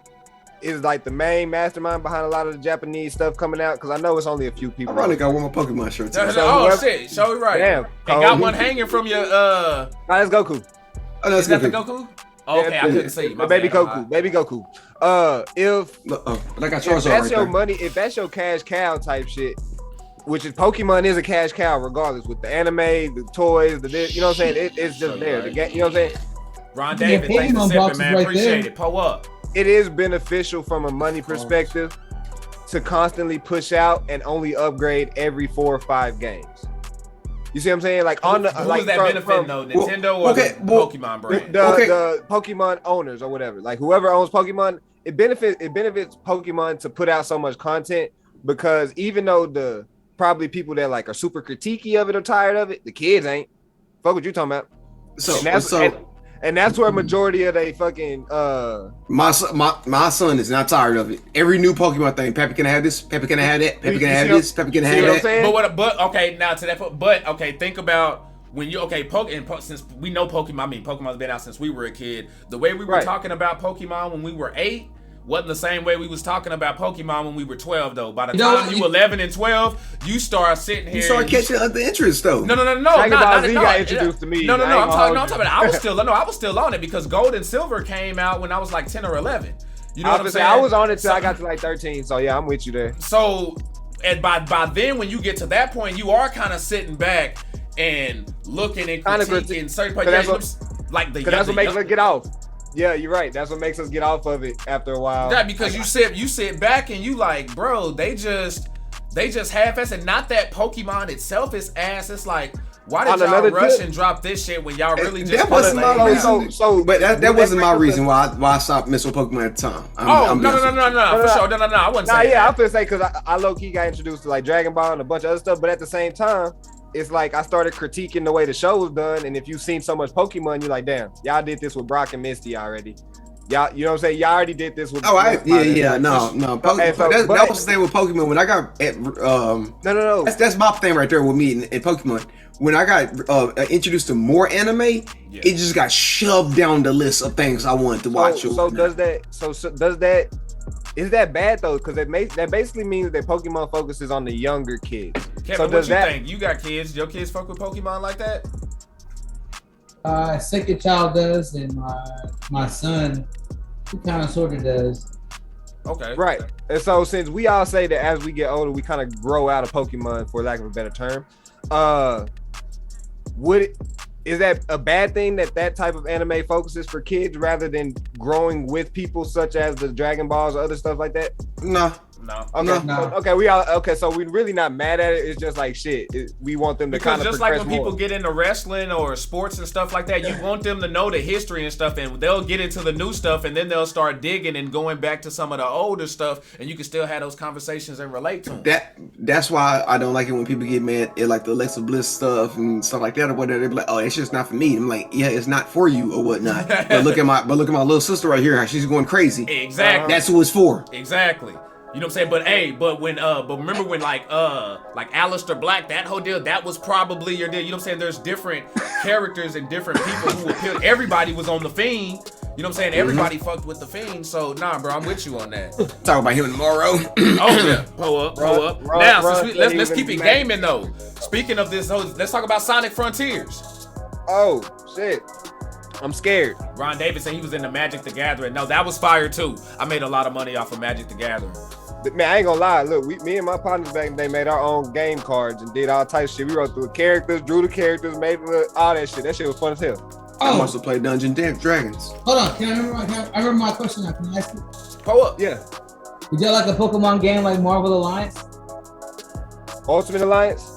is like the main mastermind behind a lot of the Japanese stuff coming out, because I know it's only a few people. I probably got one more Pokemon shirt too. Shit, show me right. Damn, and got one hanging from your that's Goku. Oh, that's is that the Goku? Okay, I couldn't see. Baby Goku. But I got Charizard if that's your cash cow type shit, which is Pokemon is a cash cow regardless, with the anime, the toys, you know what I'm saying? It's just there. The game, you know what I'm saying? Ron David, thanks for sipping, man. Appreciate it. Pull up. It is beneficial from a money perspective to constantly push out and only upgrade every 4 or 5 games. You see what I'm saying? Like on the who is that benefiting though? Nintendo or the Pokemon brand? The Pokemon owners or whatever. Like whoever owns Pokemon, it benefits Pokemon to put out so much content, because even though the probably people that like are super critiquey of it or tired of it, the kids ain't. Fuck what you talking about. And that's where a majority of they fucking my son is not tired of it. Every new Pokemon thing, Peppy can have this, Peppy can have that, Peppy can have this, Peppy can have that. But okay, now to that point, but okay, think about when you since we know Pokemon, I mean Pokemon's been out since we were a kid. The way we were talking about Pokemon when we were 8 wasn't the same way we was talking about Pokemon when we were 12 though. By the time you 11 and 12, you start sitting here. You start catching other interest though. No. got introduced to me. No. I'm talking about. I was still on it because Gold and Silver came out when I was like 10 or 11. You know what I'm saying? I was on it till I got to like 13. So yeah, I'm with you there. So and by then when you get to that point, you are kind of sitting back and looking and critiquing certain parts. Like that's what makes us get off. Yeah, you're right. That's what makes us get off of it after a while. Yeah, because you sit back and you like, bro, they just half-ass it. Not that Pokemon itself is ass. It's like, why did y'all rush and drop this shit when y'all really just? That wasn't my reason. But that wasn't my reason why I stopped messing with Pokemon at the time. No, for sure, no. I wasn't saying. Yeah, I'm gonna say because I low key got introduced to like Dragon Ball and a bunch of other stuff, but at the same time, it's like I started critiquing the way the show was done, and if you've seen so much Pokemon, you're like, damn, y'all did this with Brock and Misty already. Y'all, you know what I'm saying? Y'all already did this with. No. That was the thing with Pokemon when I got no. That's my thing right there with me in Pokemon. When I got introduced to more anime, it just got shoved down the list of things I wanted to watch. So does that? Is that bad though? Because that basically means that Pokemon focuses on the younger kids. Kevin, so what you think? You got kids? Your kids fuck with Pokemon like that? Second child does, and my son, he kind of sort of does. Okay. Right. And so since we all say that as we get older, we kind of grow out of Pokemon, for lack of a better term, is that a bad thing that type of anime focuses for kids rather than growing with people such as the Dragon Balls or other stuff like that? No. Okay. So we're really not mad at it. It's just like shit. We want them to kind of just like when people get into wrestling or sports and stuff like that, you want them to know the history and stuff, and they'll get into the new stuff, and then they'll start digging and going back to some of the older stuff, and you can still have those conversations and relate to them. That's why I don't like it when people get mad at like the Alexa Bliss stuff and stuff like that or whatever. They be like, "Oh, it's just not for me." I'm like, "Yeah, it's not for you or whatnot." but look at my little sister right here. How she's going crazy. Exactly. That's who it's for. Exactly. You know what I'm saying? But remember when like Aleister Black, that whole deal, that was probably your deal. You know what I'm saying? There's different characters and different people who appeal. Everybody was on the Fiend. You know what I'm saying? Everybody fucked with the Fiend. So nah, bro, I'm with you on that. Talk about him tomorrow. Oh yeah, pull up. Now, let's keep it gaming though. Speaking of this, let's talk about Sonic Frontiers. Oh shit. I'm scared. Ron Davis said he was into Magic the Gathering. No, that was fire too. I made a lot of money off of Magic the Gathering. Man, I ain't gonna lie. Look, me and my partners back in the day made our own game cards and did all types of shit. We wrote through the characters, drew the characters, made all that shit. That shit was fun as hell. I must have played Dungeons and Dragons. Hold on, I remember my question now. Can I ask you? Pull up. Yeah. Would you like a Pokemon game like Marvel Alliance? Ultimate Alliance?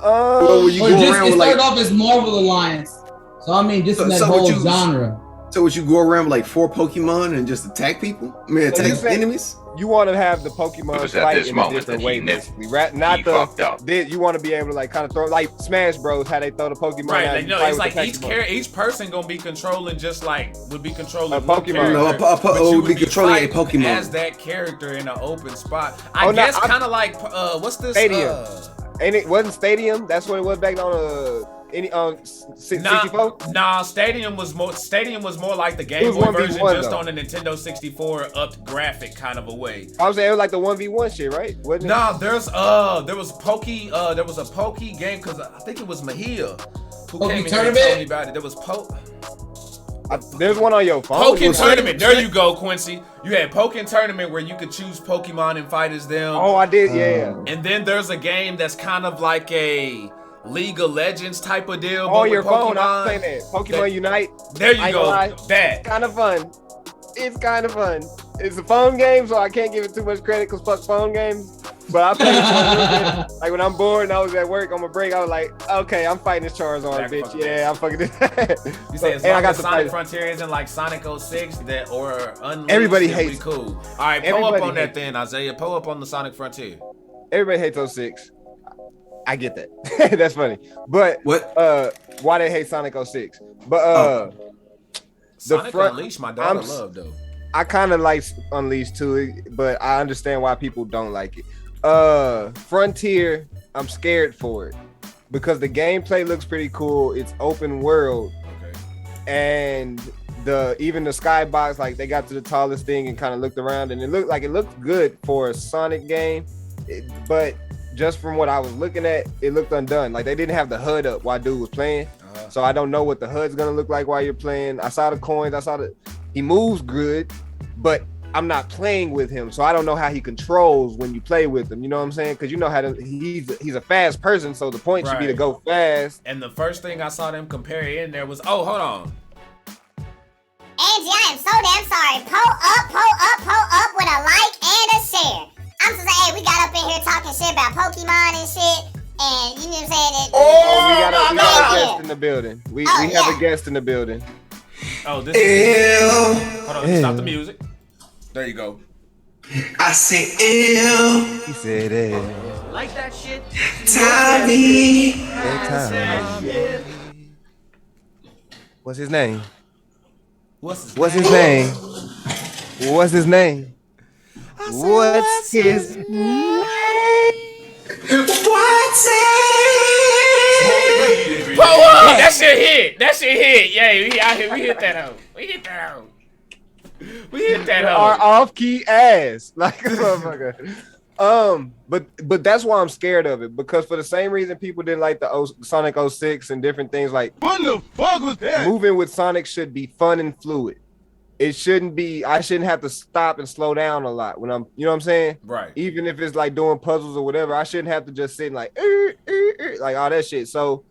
Or just it started off as Marvel Alliance. So I mean, just in that whole genre. So would you go around with like 4 Pokemon and just attack people? I mean, attack enemies? You want to have the Pokemon fight in a different way, basically. Not you want to be able to like kind of throw like Smash Bros. How they throw the Pokemon. Right, like, no, it's like each person gonna be controlling would be controlling a Pokemon. Would be controlling a Pokemon as that character in an open spot. I guess kind of like what's this? Stadium. Ain't it? Wasn't Stadium? That's what it was back on 64? Nah, Stadium was more like the Game Boy version, just on a Nintendo 64 upped graphic kind of a way. I was saying it was like the 1v1 shit, right? Wasn't it? Nah, there was a Pokey game because I think it was Mejia who came in and told me about it. There was there's one on your phone. Pokken Tournament. There you go, Quincy. You had Pokken Tournament where you could choose Pokemon and fight as them. Oh, I did, yeah. And then there's a game that's kind of like a League of Legends type of deal. On your phone, I'm saying that. Pokemon Unite. There you go. That. It's kind of fun. It's a phone game, so I can't give it too much credit because fuck phone games. But I played it like when I'm bored and I was at work on my break, I was like, okay, I'm fighting this Charizard, bitch. Yeah, I'm fucking this. You say as long as Sonic Frontier isn't like Sonic 06 or Unleashed, everybody hates cool. All right, pull up on that then, Isaiah. Pull up on the Sonic Frontier. Everybody hates 06. I get that. That's funny. But why they hate Sonic 06? But Sonic Unleashed, my daughter loved though. I kind of like Unleashed too, but I understand why people don't like it. Frontier, I'm scared for it because the gameplay looks pretty cool. It's open world, and even the skybox, like they got to the tallest thing and kind of looked around, and it looked good for a Sonic game, but just from what I was looking at, it looked undone. Like they didn't have the HUD up while dude was playing, so I don't know what the HUD's gonna look like while you're playing. I saw the coins, he moves good, but I'm not playing with him, so I don't know how he controls when you play with him. You know what I'm saying? Because you know how he's a fast person, so the point should be to go fast. And the first thing I saw them compare in there was, oh, hold on. Angie, I am so damn sorry. Pull up with a like and a share. I'm just saying, hey, we got up in here talking shit about Pokemon and shit, and you know what I'm saying? We got a guest in the building. We have a guest in the building. Oh, this is... Hold on, stop the music. There you go. I say ew. He said it. Like that shit. Tommy. What's his name? What's his name? What's his name? What's his name? Pull up! That shit hit. That shit hit. Yeah, we out here. We hit that hoe. We hit that hoe. Our off-key ass, like a motherfucker. But that's why I'm scared of it, because for the same reason people didn't like the Sonic 06 and different things, like What the fuck was that? moving with Sonic should be fun and fluid. It shouldn't be, I shouldn't have to stop and slow down a lot when I'm, you know what I'm saying? Right. Even if it's like doing puzzles or whatever, I shouldn't have to just sit and like all that shit. So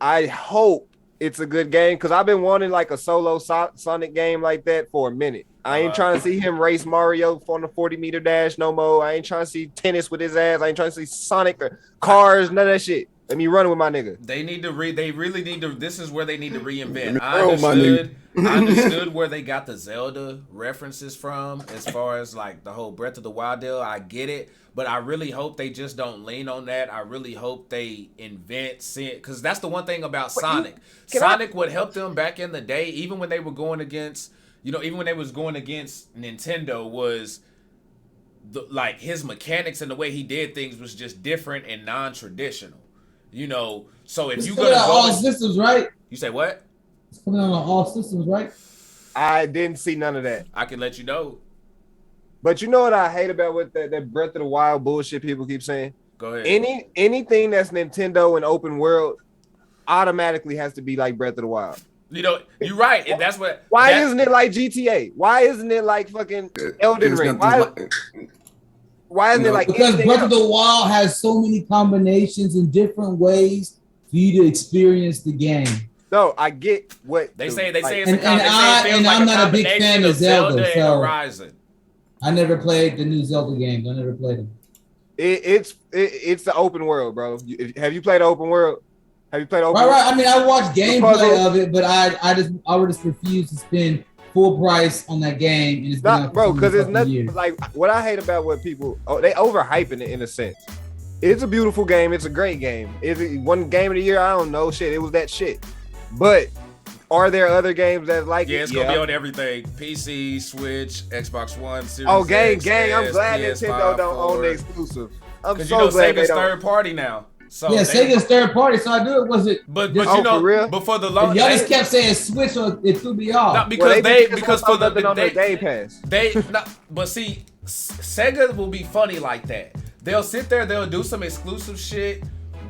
I hope it's a good game, because I've been wanting like a solo Sonic game like that for a minute. I ain't trying to see him race Mario on the 40-meter dash no more. I ain't trying to see tennis with his ass. I ain't trying to see Sonic or cars, none of that shit. Let me run with my nigga. They need to they really need to, this is where they need to reinvent. I understood where they got the Zelda references from as far as like the whole Breath of the Wild deal. I get it, but I really hope they just don't lean on that. I really hope they invent, because that's the one thing about Sonic. Sonic would help them back in the day, even when they were going against, even when they was going against Nintendo, was like his mechanics and the way he did things was just different and non-traditional. So if you're gonna go all systems, right? You say what? It's coming out on all systems, right? I didn't see none of that. I can let you know. But you know what I hate about what that Breath of the Wild bullshit people keep saying? Go ahead. Anything that's Nintendo and open world automatically has to be like Breath of the Wild. You're right. And that's what. Why isn't it like GTA? Why isn't it like fucking Elden Ring? Why isn't it like? Because Breath of the Wild has so many combinations and different ways for you to experience the game. No, I get what they say. They say it's I'm not a big fan of Zelda, so Horizon. I never played the new Zelda games. I never played them. It's the open world, bro. Have you played open world? Have you played open world? Right. I mean, I watched gameplay of it, but I would just refuse to spend full price on that game. And it's not, bro, because it's nothing like what I hate about what people they overhyping it in a sense. It's a beautiful game. It's a great game. Is it one game of the year? I don't know. Shit, it was that shit. But are there other games that like it's gonna be on everything: PC, Switch, Xbox One, Series X, I'm glad PS5, Nintendo don't own the exclusive. I'm so glad Sega's third party now. So Sega's third party, so I do it. Was it? But for real? But for the long, y'all just kept saying Switch, or it threw me off. Not because because for the Game Pass. But see, Sega will be funny like that. They'll sit there, they'll do some exclusive shit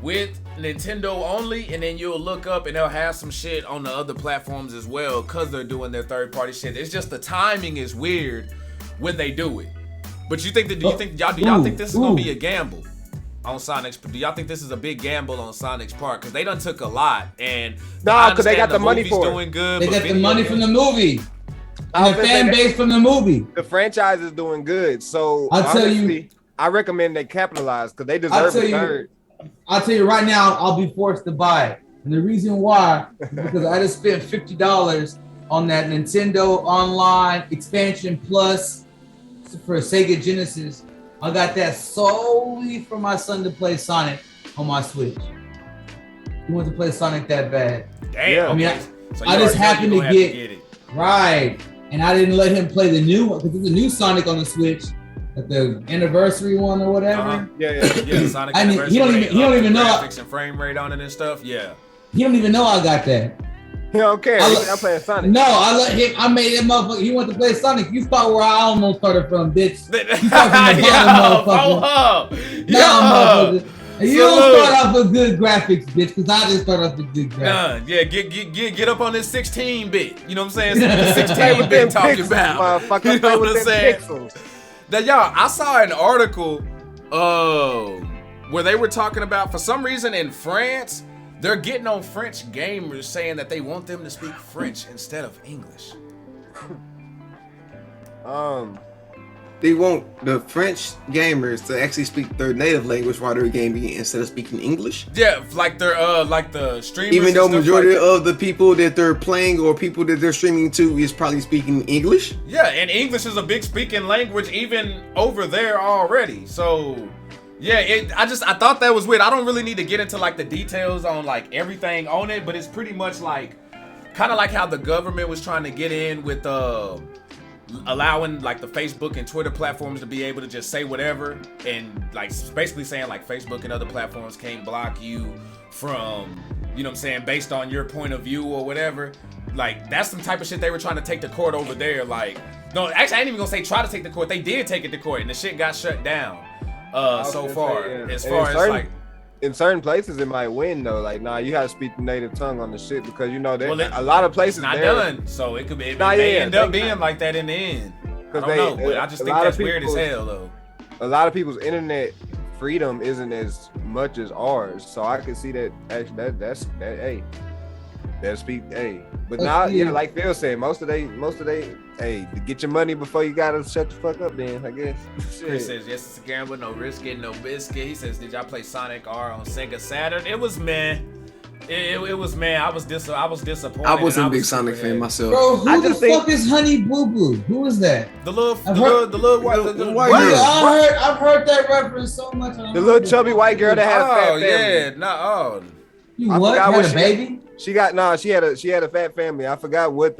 with Nintendo only, and then you'll look up and they'll have some shit on the other platforms as well, because they're doing their third party shit. It's just the timing is weird when they do it. But do y'all think this is gonna be a gamble on Sonic's? Do y'all think this is a big gamble on Sonic's part? Because they done took a lot, and because they got the money for it. Doing good. They got the money from the movie. And the fan base from the movie. The franchise is doing good. So I recommend they capitalize, because they deserve a third. I'll tell you right now, I'll be forced to buy it. And the reason why is because I just spent $50 on that Nintendo Online Expansion Plus for Sega Genesis. I got that solely for my son to play Sonic on my Switch. He wants to play Sonic that bad. Damn. I mean, I just happened to get it. Right. And I didn't let him play the new one, because there's a new Sonic on the Switch. Like the anniversary one or whatever. Yeah. Sonic anniversary. He don't even know graphics and frame rate on it and stuff. Yeah. He don't even know I got that. He don't care. I'm playing Sonic. No, I made that motherfucker. He wanted to play Sonic. You thought where I almost started from, bitch. You thought from the bottom, motherfucker. You don't start off with good graphics, bitch, because I just start off with good graphics. Yeah, get up on this 16-bit. You know what I'm saying? 16-bit talking about. You know what I'm saying? Now, y'all, I saw an article where they were talking about, for some reason in France, they're getting on French gamers saying that they want them to speak French instead of English. They want the French gamers to actually speak their native language while they're gaming instead of speaking English. Yeah, like they're like the streamers. Even though majority like of the people that they're playing or people that they're streaming to is probably speaking English. Yeah, and English is a big speaking language even over there already. So yeah, I thought that was weird. I don't really need to get into like the details on like everything on it, but it's pretty much like kind of like how the government was trying to get in with allowing like the Facebook and Twitter platforms to be able to just say whatever, and like basically saying like Facebook and other platforms can't block you from, you know what I'm saying, based on your point of view or whatever. Like that's some type of shit they were trying to take to court over there. Like, no, actually I ain't even gonna say try to take the court. They did take it to court and the shit got shut down so far. As far as like in certain places it might win though. Like, nah, you gotta speak the native tongue on the shit because you know a lot of places it's not there, done. So it could be. It may end up being like that in the end. I don't know, but I just think that's weird as hell though. A lot of people's internet freedom isn't as much as ours, so I can see that. Actually, that's they'll speak. But now, yeah, like Phil said, most of they, to get your money before you gotta shut the fuck up. Then I guess. Chris says yes, it's a gamble, no risk, getting no biscuit. He says, did y'all play Sonic R on Sega Saturn? It was man. It was man. I was disappointed. I wasn't a big Sonic fan myself. Bro, who the fuck is Honey Boo Boo? Who is that? The little white girl. I've heard that reference so much. The little chubby white girl that had a fat family. Yeah, no. You what? Had a baby? She had a fat family. I forgot what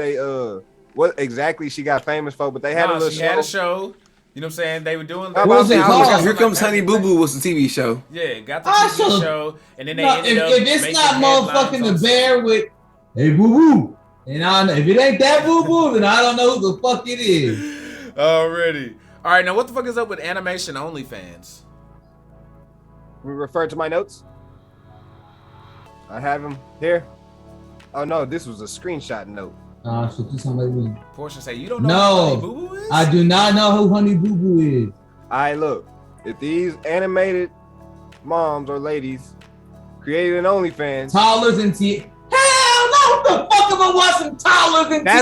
exactly she got famous for, but they had a little show. She had a show. You know what I'm saying? They were doing. What was it called? Here Comes Honey Boo Boo was the TV show. Yeah, got the TV show, and then they ended up. If it's not motherfucking the bear with hey boo boo, and if it ain't that boo boo, then I don't know who the fuck it is. Already. All right, now what the fuck is up with animation OnlyFans? We refer to my notes. I have them here. Oh no, this was a screenshot note. So do somebody. Portia say you don't know who Honey Boo Boo is? I do not know who Honey Boo Boo is. All right, look. If these animated moms or ladies created an OnlyFans, toddlers and tea. Hell no! What the fuck am I watching toddlers and tea?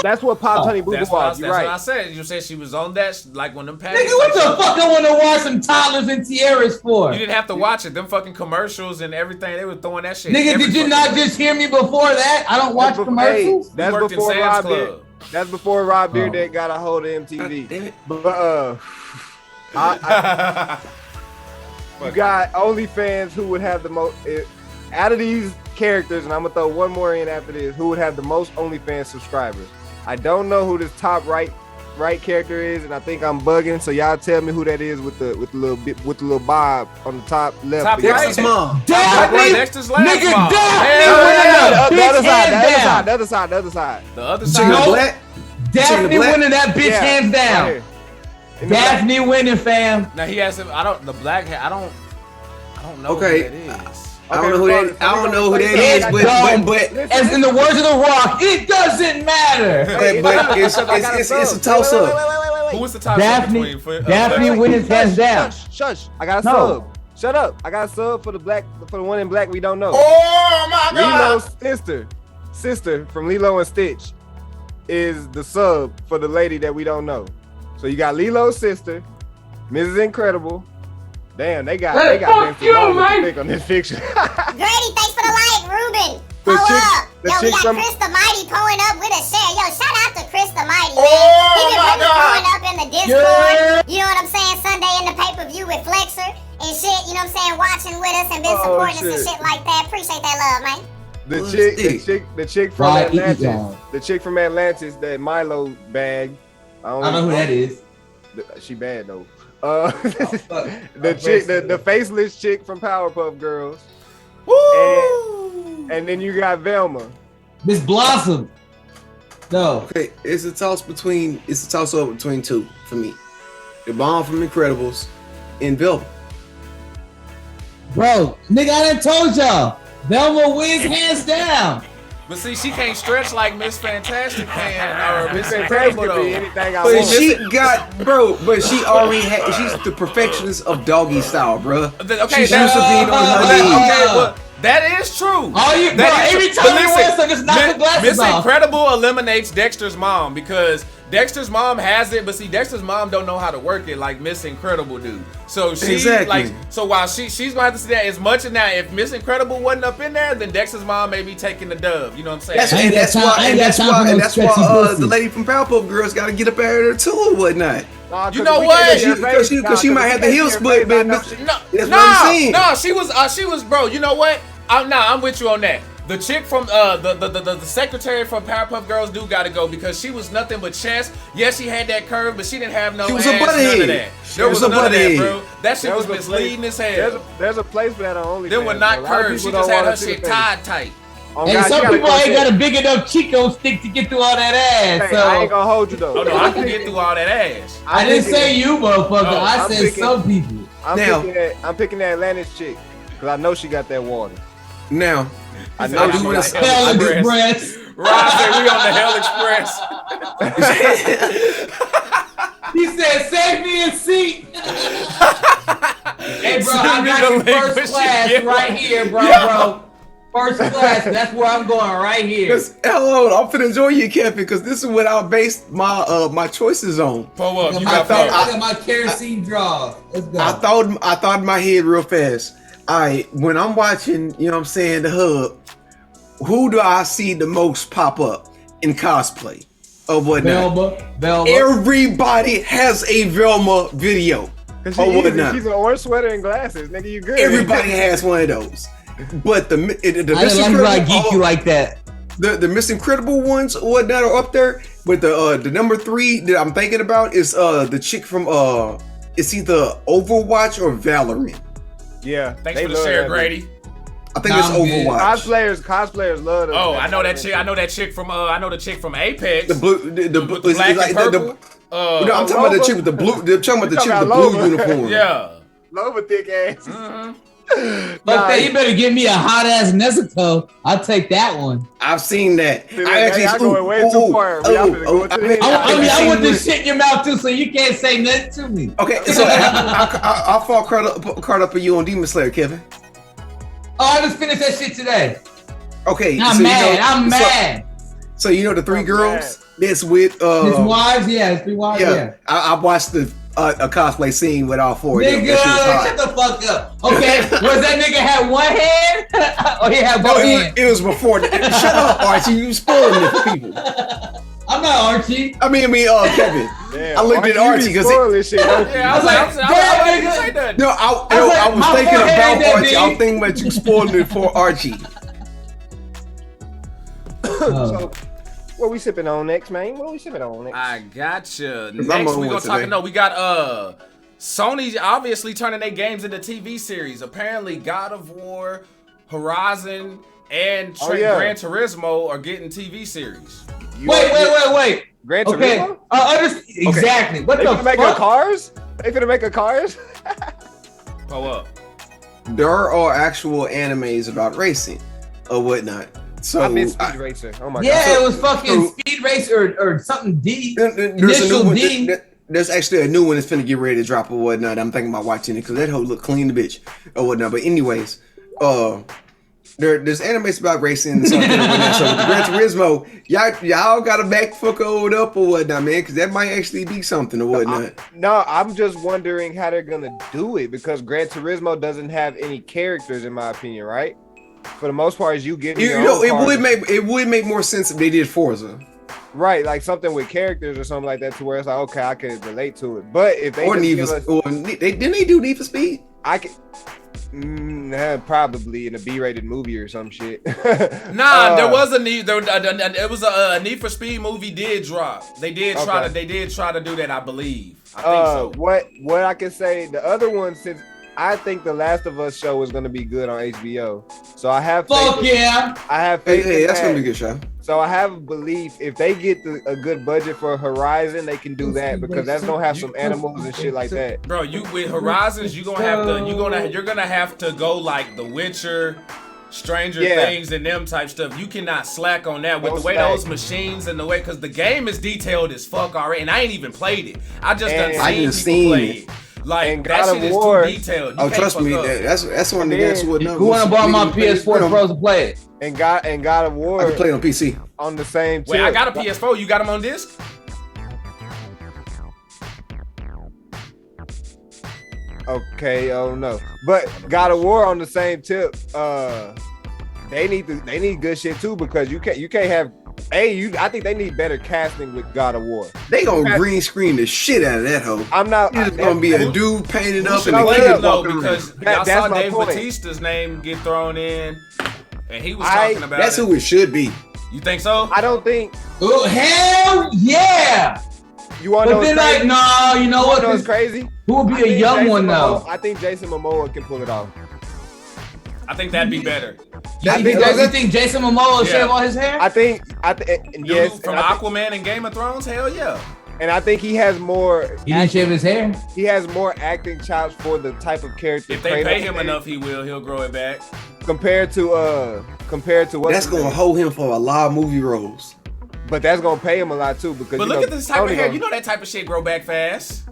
That's what popped Honey Boo Boo was. You're right. That's what I said. You said she was on that like when them patties. Nigga, what the fuck I want to watch some toddlers and tiaras for? You didn't have to watch it. Them fucking commercials and everything, they were throwing that shit. Nigga, did you not just hear me before that? I don't watch commercials. Hey, that's before Rob did. That's before Rob Beard got a hold of MTV. Damn it. But you got OnlyFans who would have the most out of these characters, and I'm gonna throw one more in after this. Who would have the most OnlyFans subscribers? I don't know who this top right character is, and I think I'm bugging. So y'all tell me who that is with the little bob on the top left. Top Dexter's mom. Dexter's last nigga, mom. The other side. The other side. Black. Daphne winning that bitch hands down. Right Daphne winning, fam. Now he has him. The black hair. I don't know Okay. who that is. I don't know who that is, but as in the words of The Rock, it doesn't matter. but it's a toss up. Who was the top between? Daphne winning hands down. Shush! I got a sub. Shut up! I got a sub for the one in black we don't know. Oh my God! Lilo's sister from Lilo and Stitch is the sub for the lady that we don't know. So you got Lilo's sister, Mrs. Incredible. Damn, they got big on this fiction. Grady, thanks for the like, Ruben. Pull up. Yo, we got Chris the Mighty pulling up with a share. Yo, shout out to Chris the Mighty, man. He been really pulling up in the Discord. You know what I'm saying? Sunday in the pay-per-view with Flexer and shit. You know what I'm saying? Watching with us and been supporting us and shit like that. Appreciate that love, man. The chick from Atlantis. The chick from Atlantis, that Milo bag. I don't know who that is. She bad though. The faceless chick from Powerpuff Girls. Woo! And then you got Velma. Miss Blossom. No. Okay, it's a toss up between two for me. The bomb from Incredibles and Velma. Bro, nigga, I done told y'all. Velma wins hands down. But see, she can't stretch like Miss Fantastic can or Miss Fantastic Incredible could though. be anything I But want. she got, bro. But she already had. She's the perfectionist of doggy style, bro. Okay, She's used to being on her okay, knees. well, that is true. All you, bro, That is every true. time But you listen, win, so just knock the glasses Miss off. Incredible eliminates Dexter's mom because Dexter's mom has it, but see, Dexter's mom don't know how to work it like Miss Incredible do. So she Exactly. so while she's gonna have to see that as much as now, if Miss Incredible wasn't up in there, then Dexter's mom may be taking the dub. You know what I'm saying? That's why the lady from Powerpuff Girls got to get up out of there too or whatnot. You know what? Because she might have the heel split, but that's what I'm saying. No, she was, bro. You know what? I'm with you on that. The chick from the secretary from Powerpuff Girls do gotta go because she was nothing but chest. Yes, she had that curve, but she didn't have no She was ass, a none of butthead. that. She There was was a none of that, butthead. bro. That shit There was was a misleading as hell. There's a place for that on OnlyFans. They were not A lot of curved. She people just don't had her wanna see shit the face. tied tight. Oh, And God, some she gotta people go ain't check. got a big enough Chico stick to get through all that ass. Hey, So I ain't gonna hold you though. Oh no, I can get through all that ass. I didn't say you, motherfucker. No, I I'm said picking- some people. I'm picking that Atlantis chick because I know she got that water. Now, I know she wanna got say- that. Hell Express. Express. Rod said we on the Hell Express. He said, "Save me a seat." Hey, bro, I Send me got the you link, first but she class get right one. here, bro. First class. That's where I'm going right here. because hello, I'm finna enjoy you, Kevin, because this is what I based my my choices on. Pull up. You I got thought- pull. got my kerosene draws. Let's go. I thought in my head real fast. When I'm watching, you know what I'm saying, the hub, who do I see the most pop up in cosplay or whatnot? Velma. Everybody has a Velma video Cause or whatnot. she's an orange sweater and glasses, nigga. You good? Everybody has one of those. But the I didn't like geek you like that. the Miss Incredible ones or whatnot are up there. But the number 3 that I'm thinking about is the chick from it's either Overwatch or Valorant. Yeah. Thanks they for the love share, that Grady. I think Nah, it's I'm good. Overwatch. Cosplayers love them. Oh, I know that chick. I know that chick from. I know the chick from Apex. The blue, the With the black and purple. no, I'm talking about the chick with the blue. I'm talking about the chick with the talking blue about uniform. Yeah. Love a thick ass. Fuck that, you better give me a hot ass Nezuko. I'll take that one. I've seen that. See, y'all going way too far. Y'all finna go to the I want this shit in your mouth too, so you can't say nothing to me. Okay, so I'll fall caught up with you on Demon Slayer, Kevin. Oh, I just finished that shit today. Okay, I'm so mad. You know, I'm mad. So you know the 3 I'm girls that's with His wives, yeah, his 3 wives, yeah. I watched a cosplay scene with all 4 of them. Nigga, That shit was shut hot. the fuck up. Okay, was that nigga had one hand? Or he had both hands? It was before. Shut up, Archie. You spoiling it for people. I'm not Archie. I mean, Kevin. Damn, I looked at Archie because Yeah, I was like, say that. no, I was my thinking forehead about that Archie. I was big. thinking about you spoiling it for Archie. So, what we sipping on next, man? What we sipping on next? I gotcha. I'm Next on we one gonna talk. today. No, we got Sony obviously turning their games into TV series. Apparently, God of War, Horizon, and Gran Turismo are getting TV series. Wait. Gran Okay, Turismo? exactly. What They the finna make a fuck? cars? They finna make a cars? Pull up. There are actual animes about racing or whatnot. So I miss Speed Racer. Oh my Yeah, god. it was fucking Speed Racer or something D. there's a Initial new one. D. There's actually a new one that's finna get ready to drop or whatnot. I'm thinking about watching it because that hoe look clean the bitch or whatnot. But anyways, there's animes about racing and something or whatnot. So with the Gran Turismo, y'all gotta back fuck old up or whatnot, man, because that might actually be something or whatnot. No, I'm just wondering how they're gonna do it because Gran Turismo doesn't have any characters, in my opinion, right? For the most part, is you getting your own cars. It would make more sense if they did Forza. Right, like something with characters or something like that, to where it's like, okay, I can relate to it. But if they Or just Need give for us, didn't they do Need for Speed? I can. Probably in a B-rated movie or some shit. Nah, there was a need. It was a Need for Speed movie did drop. They did try to. They did try to do that. I believe. I think so. What I can say, the other one, since I think the Last of Us show is gonna be good on HBO. So I have Fuck yeah. I have faith. Hey, that's gonna be a good show. So I have a belief if they get a good budget for Horizon, they can do that because that's gonna have some animals and shit like that. Bro, you with Horizons, you're gonna have to go like The Witcher, Stranger Things, and them type stuff. You cannot slack on that with the way those machines and the way, because the game is detailed as fuck already, and I ain't even played it. I just done seen people play it. Like that shit is too detailed. Oh, trust me, that's one thing. That's what. Who wanna borrow my PS4 to Pros to play it? And God of War. I can play it on PC on the same. Wait, I got a PS4. You got them on disc? Okay. Oh no. But God of War on the same tip. They need good shit too because you can't have. I think they need better casting with God of War. They gonna green screen the shit out of that hoe. I'm not. It's gonna be a dude painted up and the the kid walking because y'all saw my Dave point. Batista's name get thrown in, and he was talking about that's who it should be. You think so? I don't think. Oh hell yeah! You want to know? But then like, no, you know what? It's crazy. Who would be a young one though? I think Jason Momoa can pull it off. I think that'd be better. You think Jason Momoa will shave all his hair? I think yes. From Aquaman and Game of Thrones, hell yeah. And I think he has more. He didn't shave his hair. He has more acting chops for the type of character. If they pay him enough, he'll grow it back. Compared to what? That's gonna hold him for a lot of movie roles. But that's gonna pay him a lot too because. But look at this type of hair. You know that type of shit grow back fast.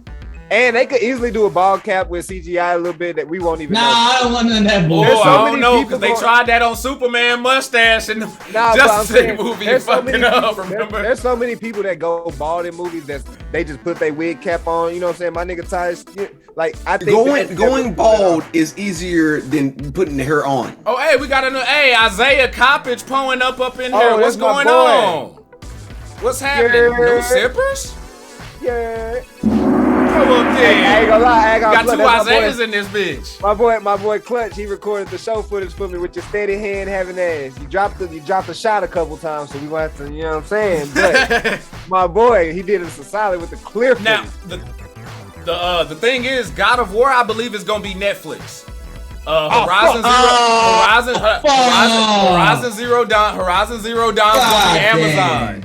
And they could easily do a bald cap with CGI a little bit that we won't even know. I don't want none of that bull. I don't know, because they tried that on Superman mustache in the Justice League movie and fucking up, remember? There's so many people that go bald in movies that they just put their wig cap on, you know what I'm saying? My nigga ties, like, I think going bald is easier than putting the hair on. Oh, hey, we got Isaiah Coppage pulling up in here. What's going on? What's happening? New sippers? Yeah. Come up there. I ain't gonna lie. Got two Isaiahs in this bitch. My boy Clutch, he recorded the show footage for me with your steady hand having ass. You dropped the shot a couple times, so we gonna have to, you know what I'm saying? But my boy, he did us a solid with the clear footage. Now, the thing is, God of War, I believe, is gonna be Netflix. Horizon Zero Dawn is gonna be Amazon.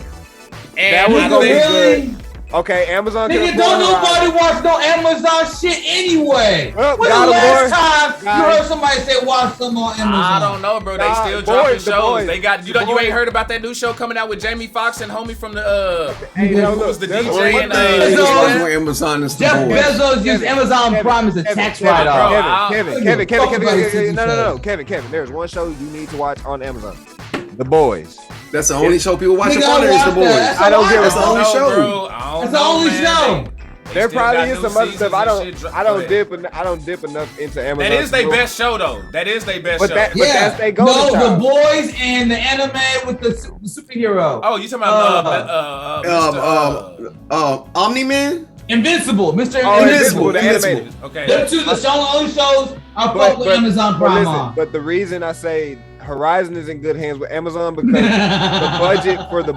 And that was gonna be good. Okay, Amazon. Nigga, don't nobody watch no Amazon shit anyway. When the last time you heard somebody say watch some on Amazon? I don't know, bro. They still dropping shows. They got you ain't heard about that new show coming out with Jamie Foxx and homie from the who's the DJ and Amazon is Jeff Bezos used Amazon Prime as a tax write-off. Kevin. There's one show you need to watch on Amazon. The Boys. That's the only show people watch on there is The Boys. I don't give a That's the only show. That's the only show. There probably is some other stuff. I don't dip enough into Amazon. That is their best show though. That is their best show. But that's they go. No, The Boys and the anime with the superhero. Oh, you talking about Omni-Man? Invincible, Mr. Invincible, the animated. Okay. Them two, the only shows I fuck with Amazon Prime on. But the reason I say Horizon is in good hands with Amazon because the budget for The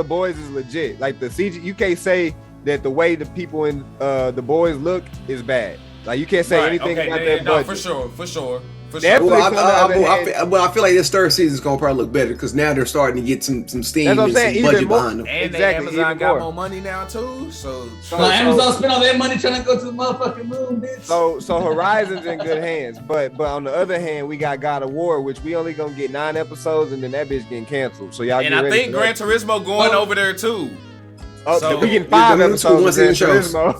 Boys is legit. Like the CG, you can't say that the way the people in The Boys look is bad. Like you can't say anything about that budget. No, for sure. Well, I feel like this third season is gonna probably look better because now they're starting to get some steam and some budget behind them. And Amazon got more money now too. So Amazon spent all their money trying to go to the motherfucking moon, bitch. So Horizon's in good hands, but on the other hand, we got God of War, which we only gonna get 9 episodes, and then that bitch getting canceled. So y'all. And I think Gran Turismo going over there too. Oh, so we getting 5 episodes. One season shows. So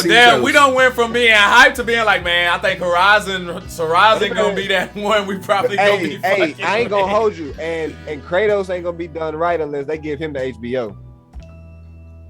damn, we don't went from being hyped to being like, man, I think Horizon gonna be that one. We probably gonna be. Hey, I ain't gonna hold you, and Kratos ain't gonna be done right unless they give him the HBO.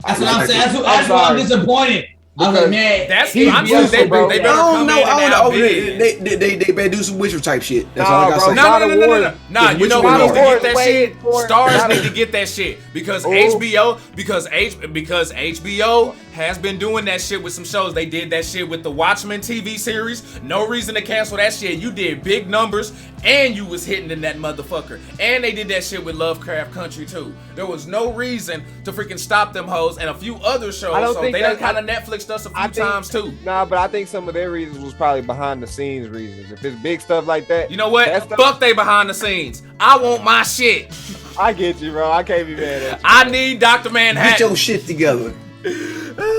That's what I'm saying. That's why I'm disappointed. I was like, man, that's they better come in and out big. They better do some Witcher type shit. That's all I gotta say. No. Nah, you know who needs to get that shit? Stars need to get that shit because HBO has been doing that shit with some shows. They did that shit with the Watchmen TV series. No reason to cancel that shit. You did big numbers and you was hitting in that motherfucker. And they did that shit with Lovecraft Country too. There was no reason to freaking stop them hoes and a few other shows. So they done kind of Netflix approached us a few times too. Nah, but I think some of their reasons was probably behind the scenes reasons. If it's big stuff like that, you know what? Fuck they behind the scenes. I want my shit. I get you, bro. I can't be mad at you. I need Dr. Manhattan. Get your shit together.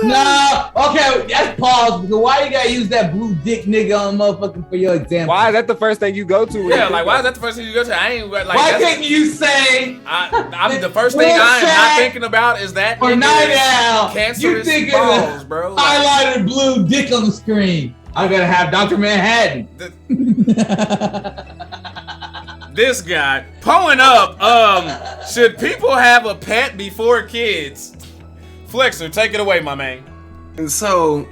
Nah, okay, that's pause. Because why you gotta use that blue dick nigga on motherfucking for your example? Why is that the first thing you go to? Yeah, like why is that the first thing you go to? I ain't like. Why can't you say? I'm the first thing I am not thinking about is that or night owl. Cancerous You think balls, bro. Highlighted blue dick on the screen. I'm gonna have Dr. Manhattan. This guy pulling up. Should people have a pet before kids? Flexer, take it away, my man. And so,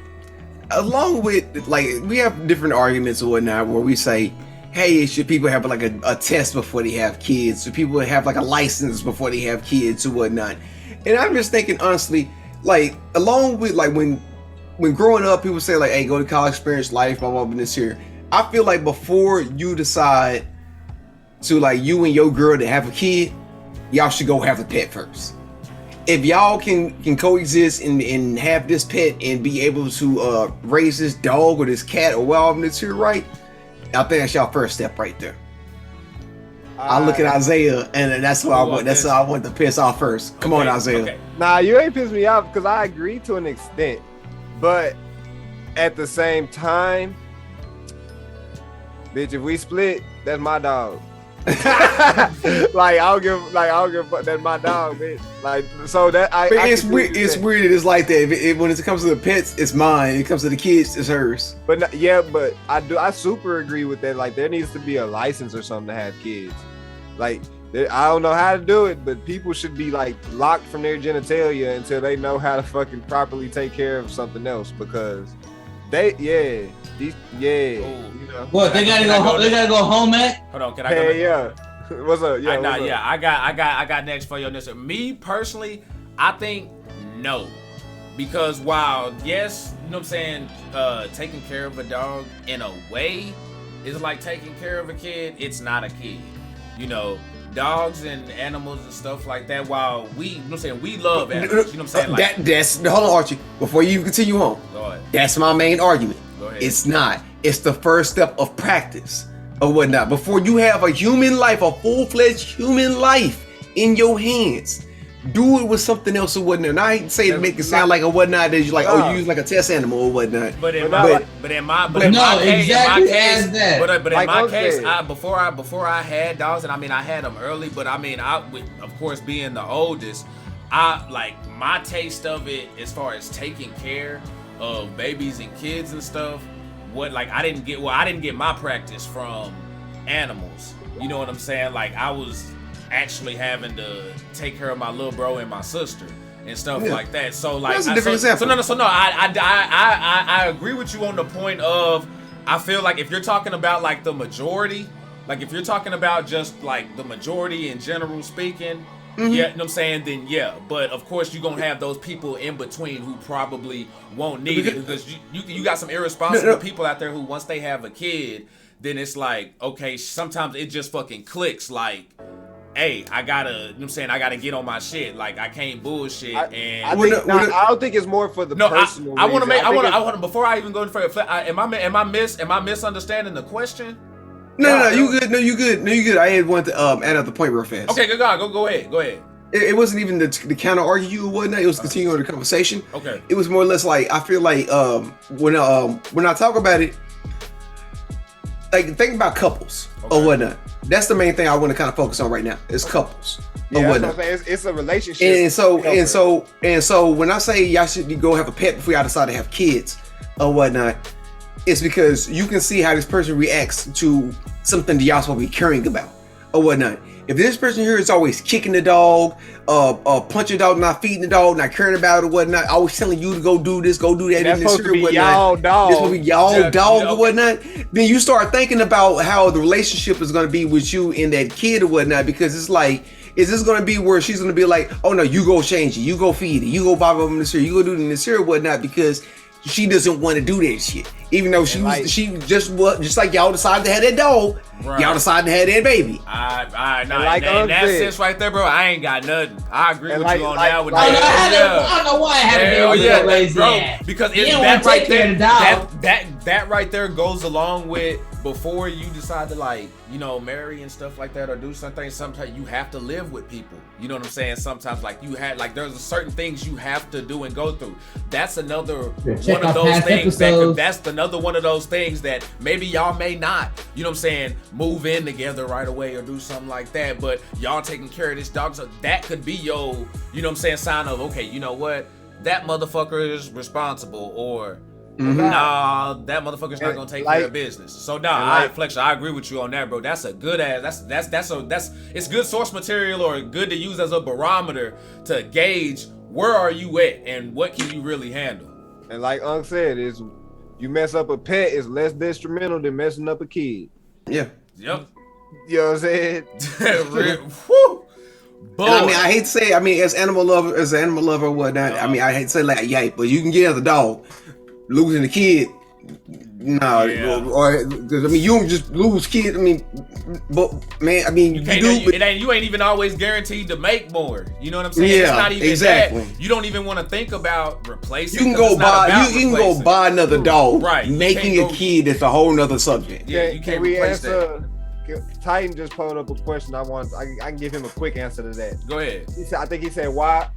along with, like, we have different arguments or whatnot where we say, hey, should people have like a test before they have kids? Should people have like a license before they have kids or whatnot? And I'm just thinking, honestly, like, along with, like, when growing up, people say, like, hey, go to college, experience life, blah, blah, blah, this here. I feel like before you decide to, like, you and your girl to have a kid, y'all should go have a pet first. If y'all can coexist and have this pet and be able to raise this dog or this cat or whatever that's here, right? I think that's y'all first step right there. I look at Isaiah and that's what I want. That's what I want to piss off first. Come on, Isaiah. Okay. Nah, you ain't pissed me off because I agree to an extent, but at the same time, bitch, if we split, that's my dog. like I don't give fuck, that's my dog, bitch. Like so that it's weird. It's weird. It's like that. When it comes to the pets, it's mine. It comes to the kids, it's hers. But but I super agree with that. Like there needs to be a license or something to have kids. Like I don't know how to do it, but people should be like locked from their genitalia until they know how to fucking properly take care of something else because you know. What they gotta go? They gotta go home at? Hold on, can I go? Yeah. What's up? Yeah. I got next for you on this. Me personally, I think no, because while yes, you know what I'm saying, taking care of a dog in a way is like taking care of a kid. It's not a kid, you know. Dogs and animals and stuff like that. While we, you know what I'm saying, we love animals. You know what I'm saying? Like, that's hold on, Archie. Before you continue on, that's my main argument. Go ahead. It's not. It's the first step of practice or whatnot. Before you have a human life, a full-fledged human life in your hands, do it with something else or whatnot. And I hate to say to make it sound like a whatnot that you like, you use like a test animal or whatnot. But in my case, before I had dogs, and I mean I had them early, but I mean of course being the oldest, I like my taste of it as far as taking care of babies and kids and stuff. I didn't get my practice from animals. You know what I'm saying? Like I was actually having to take care of my little bro and my sister and stuff like that. So like that's a different example. I agree with you on the point of I feel like if you're talking about like the majority, like if you're talking about just like the majority in general speaking, yeah, you know what I'm saying, then yeah. But of course you're gonna have those people in between who probably won't need it because you got some irresponsible people out there who once they have a kid, then it's like, okay, sometimes it just fucking clicks like, hey, I gotta, you know what I'm saying, I gotta get on my shit. Like I can't bullshit. I don't think it's more for the personal. I want to before I even go into further. Am I misunderstanding the question? No, you good. I had wanted to add up the point real fast. Okay, go ahead. It wasn't even to counter argue or whatnot. It was continuing the conversation. Okay. It was more or less like I feel like when I talk about it, like think about couples or whatnot. That's the main thing I want to kind of focus on right now. Is couples or whatnot. It's a relationship. And so when I say y'all should go have a pet before y'all decide to have kids or whatnot, it's because you can see how this person reacts to something that y'all supposed to be caring about or whatnot. If this person here is always kicking the dog, punching the dog, not feeding the dog, not caring about it or whatnot, always telling you to go do this, go do that, that's supposed to be y'all dog. This will be y'all dog or whatnot. Then you start thinking about how the relationship is going to be with you and that kid or whatnot, because it's like, is this going to be where she's going to be like, oh no, you go change it, you go feed it, you go buy them this here, you go do this here or whatnot, because she doesn't want to do that shit. Even though she just like y'all decided to have that dog, right. Y'all decided to have that baby. In that sense right there, bro, I ain't got nothing. I agree with you on that one. I don't know why I had to yeah, lazy bro. ass. Because You it's don't that wanna right take care there. of the dog. That right there goes along with before you decide to like, you know, marry and stuff like that or do something. Sometimes you have to live with people. You know what I'm saying? Sometimes like you had like there's certain things you have to do and go through. That's another one of those things that's another one of those things that maybe y'all may not, you know what I'm saying, move in together right away or do something like that. But y'all taking care of this dog, so that could be your, you know what I'm saying, sign of okay, you know what, that motherfucker is responsible, or nah, that motherfucker's not gonna take care of business. So nah, Flex, I agree with you on that, bro. That's a good ass. That's it's good source material or good to use as a barometer to gauge where are you at and what can you really handle. And like Unc said, is you mess up a pet is less detrimental than messing up a kid. Yeah. Yep. You know what I'm saying? Woo. And I mean, I hate to say, I mean, as an animal lover or whatnot, I mean, I hate to say like, yeah, but you can get as a dog. Losing a kid, or because I mean you don't just lose kids. I mean, but man, I mean you ain't even always guaranteed to make more. You know what I'm saying? Yeah, it's not even exactly. that. You don't even want to think about replacing. You can go buy another dog. Right. Making a kid that's a whole nother subject. Yeah, you can't replace that. Titan just pulled up a question. I can give him a quick answer to that. Go ahead. I think he said, why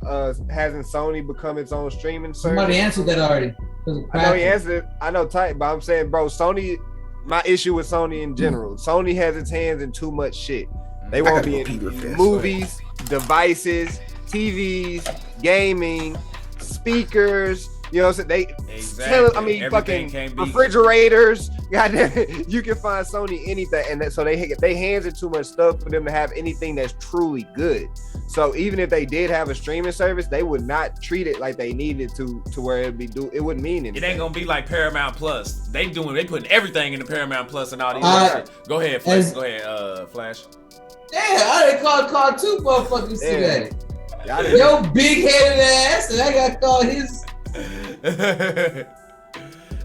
hasn't Sony become its own streaming service? Somebody answered that already. I know he answered it. I know Titan, but I'm saying, bro, Sony, my issue with Sony in general, Sony has its hands in too much shit. They won't be in movies, devices, TVs, gaming, speakers. You know what I'm saying? Fucking refrigerators. Goddamn, you can find Sony anything, and so they hands in too much stuff for them to have anything that's truly good. So even if they did have a streaming service, they would not treat it like they needed to where it wouldn't mean anything. It ain't gonna be like Paramount Plus. They putting everything in the Paramount Plus and all these shit. Go ahead, Flash. Go ahead, Flash. Yeah, I done called two motherfuckers today. Yo, big headed ass, and I got called his.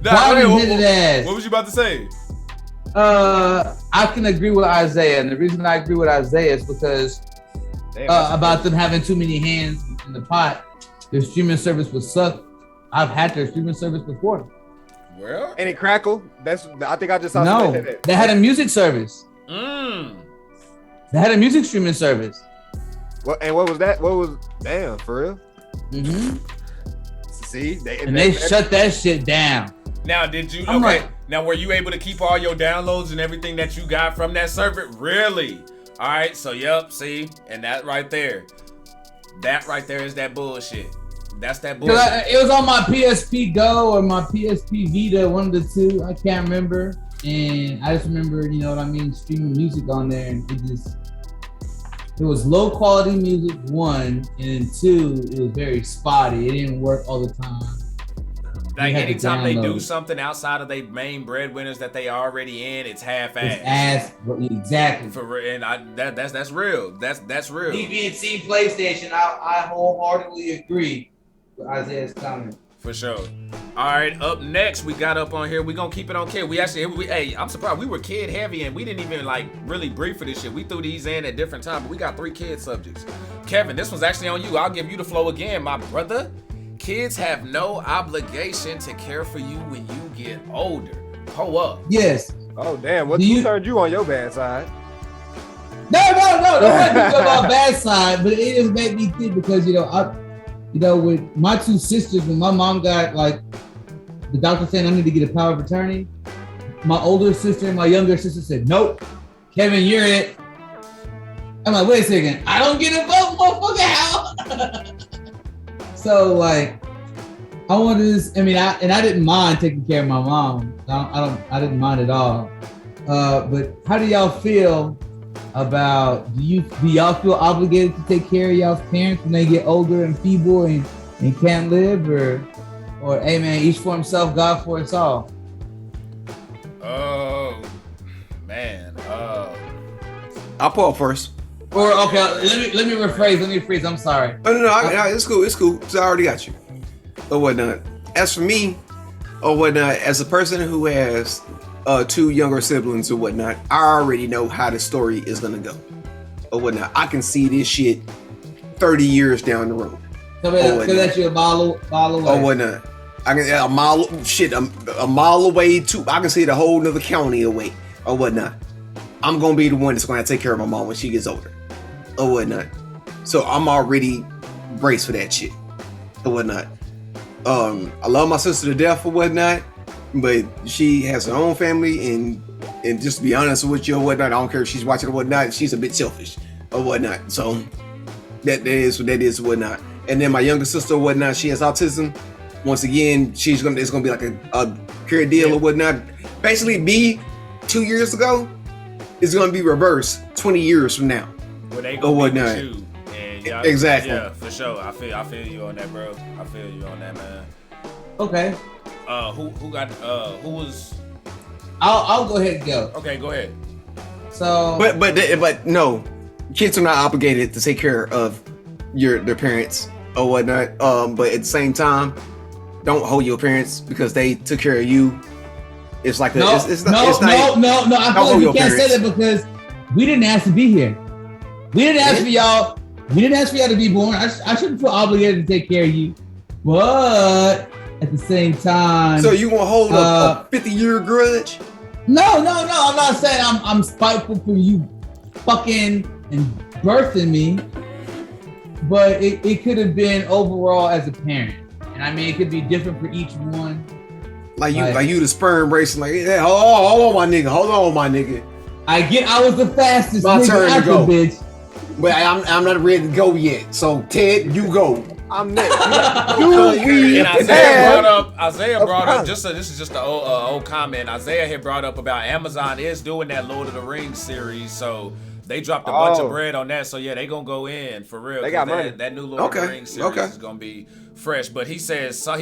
What was you about to say? I can agree with Isaiah, and the reason I agree with Isaiah is because about them having too many hands in the pot. Their streaming service would suck. I've had their streaming service before. Well, and it crackled. I think I just saw. No, they had a music service. They had a music streaming service. What was that? Damn, for real? Mm-hmm. See, they shut that shit down. Now, did you? Now, were you able to keep all your downloads and everything that you got from that server? Really? All right. So, yep. See, and that right there is that bullshit. That's that bullshit. It was on my PSP Go or my PSP Vita, one of the two. I can't remember. And I just remember, you know what I mean, streaming music on there, and it was low quality music, one, and two, it was very spotty. It didn't work all the time. Like anytime they do something outside of their main breadwinners that they already in, it's half-assed. Exactly. That's real. That's real. DB&C PlayStation, I wholeheartedly agree with Isaiah's comment. For sure. All right, up next, we got up on here. We gonna keep it on kid. Hey, I'm surprised we were kid heavy and we didn't even like really brief for this shit. We threw these in at different times, but we got 3 kid subjects. Kevin, this one's actually on you. I'll give you the flow again, my brother. Kids have no obligation to care for you when you get older. Pull up. Yes. Oh damn! What turned you on your bad side? No. Don't let me go on my bad side, but it just made me think because with my 2 sisters, when my mom got like the doctor saying I need to get a power of attorney, my older sister and my younger sister said, "Nope, Kevin, you're it." I'm like, wait a second, I don't get a vote, motherfucker. How? So like, I wanted this. I mean, I didn't mind taking care of my mom. I didn't mind at all. But how do y'all feel about? Do y'all feel obligated to take care of y'all's parents when they get older and feeble and can't live, or hey man, each for himself, God for us all? Oh man. I'll pull up first. Or okay, let me rephrase. I'm sorry. No, it's cool. So I already got you. Or whatnot. As for me, or whatnot, as a person who has 2 younger siblings or whatnot, I already know how the story is gonna go. Or whatnot. I can see this shit 30 years down the road. Because that's you a mile away. Oh, whatnot. I can a mile away too. I can see the whole nother county away or whatnot. I'm gonna be the one that's gonna have to take care of my mom when she gets older or whatnot. So I'm already braced for that shit or whatnot. I love my sister to death or whatnot, but she has her own family and just to be honest with you or whatnot, I don't care if she's watching or whatnot. She's a bit selfish or whatnot. So that is what that is or whatnot. And then my younger sister or whatnot, she has autism. Once again, it's gonna be like a pure deal or whatnot. Basically, me 2 years ago is gonna be reversed 20 years from now. Where they gonna be with you. And exactly. Yeah, for sure. I feel you on that, bro. I feel you on that, man. Okay. Who was? I'll go ahead and go. Okay, go ahead. So. But no, kids are not obligated to take care of their parents or whatnot. But at the same time, don't hold your parents because they took care of you. It's like no. I feel like you can't say that because we didn't ask to be here. We didn't ask for y'all. We didn't ask for y'all to be born. I shouldn't feel obligated to take care of you, but at the same time. So you gonna hold a 50-year grudge? No. I'm not saying I'm spiteful for you fucking and birthing me, but it could have been overall as a parent. And I mean, it could be different for each one. Like you the sperm racing, like, hey, hold on, my nigga. I was the fastest my nigga turn to go. bitch. But I'm not ready to go yet. So Ted, you go. I'm next. And Isaiah brought up this is just an old comment. Isaiah had brought up about Amazon is doing that Lord of the Rings series, so they dropped a bunch of bread on that. So yeah, they gonna go in for real. They got money. That new Lord of the Rings series is gonna be fresh. But he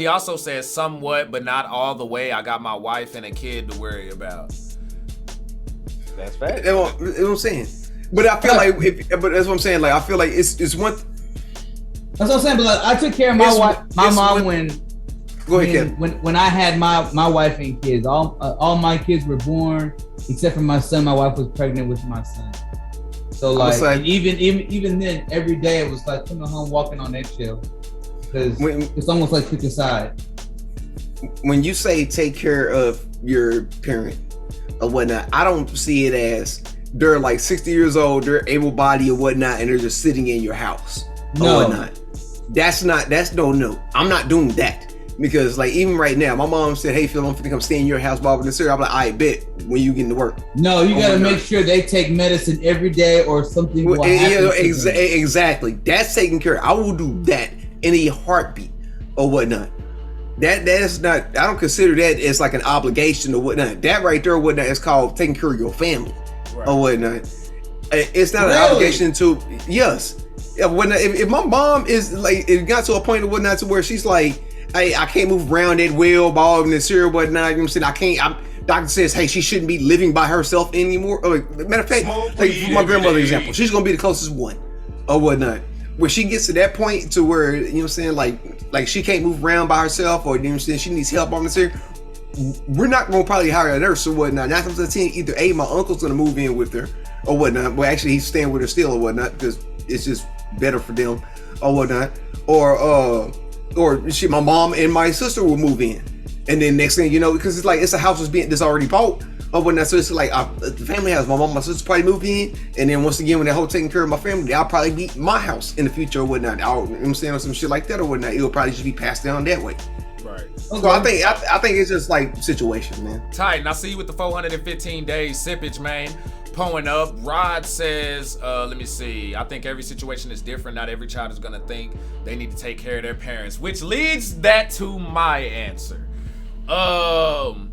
also says somewhat, but not all the way. I got my wife and a kid to worry about. That's fact. You know what I'm saying? But I feel like, but that's what I'm saying. Like I feel like it's one. That's what I'm saying. But like, I took care of my wife, my mom when I had my wife and kids. All my kids were born except for my son. My wife was pregnant with my son. So like even then, every day it was like coming home walking on eggshells because it's almost like pick a side. When you say take care of your parent or whatnot, I don't see it as they're like 60 years old, they're able-bodied or whatnot, and they're just sitting in your house or whatnot. That's no. I'm not doing that because like even right now, my mom said, "Hey Phil, I'm finna come stay in your house, Bob." And I'm like, "I bet when you get into work." No, you gotta make sure they take medicine every day or something. Will happen exactly. That's taken care of. I will do that in a heartbeat or whatnot. That's not. I don't consider that as like an obligation or whatnot. That right there or whatnot is called taking care of your family or whatnot. It's not an obligation to yes. If my mom is like, it got to a point or whatnot to where she's like, hey, I can't move around that well, ball and this here, whatnot. You know what I'm saying? Doctor says, hey, she shouldn't be living by herself anymore. Or, matter of fact, like for my grandmother example, she's gonna be the closest one or whatnot. Where she gets to that point to where, you know what I'm saying, like she can't move around by herself, or you know what I'm saying, she needs help on this here. We're not gonna probably hire a nurse or whatnot. 9 times out of 10, either A, my uncle's gonna move in with her or whatnot. Well, actually, he's staying with her still or whatnot because it's just better for them or whatnot. Or my mom and my sister will move in, and then next thing you know, because it's like it's a house that's already bought or whatnot. So it's like the family house. My mom, and my sister probably move in, and then once again, when they're whole taking care of my family, I'll probably be my house in the future or whatnot. You know what I'm saying, or some shit like that or whatnot. It'll probably just be passed down that way. Right. So I think it's just like situation, man. Tight. I see you with the 415 days sippage, man. Pulling up. Rod says, let me see. I think every situation is different. Not every child is gonna think they need to take care of their parents, which leads that to my answer. No.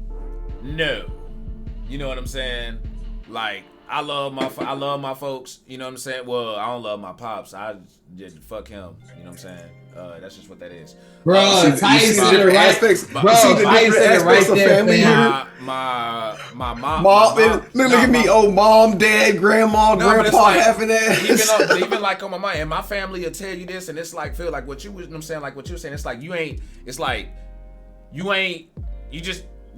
You know what I'm saying? Like, I love my folks. You know what I'm saying? Well, I don't love my pops. I just fuck him. You know what I'm saying? That's just what that is. Bro, Tyson said it right. My mom. Look at me, mom, dad, grandma, grandpa, like, having that. Even like on my mind, and my family will tell you this, and it's like, feel like what you was, I'm saying, like what you were saying. It's like you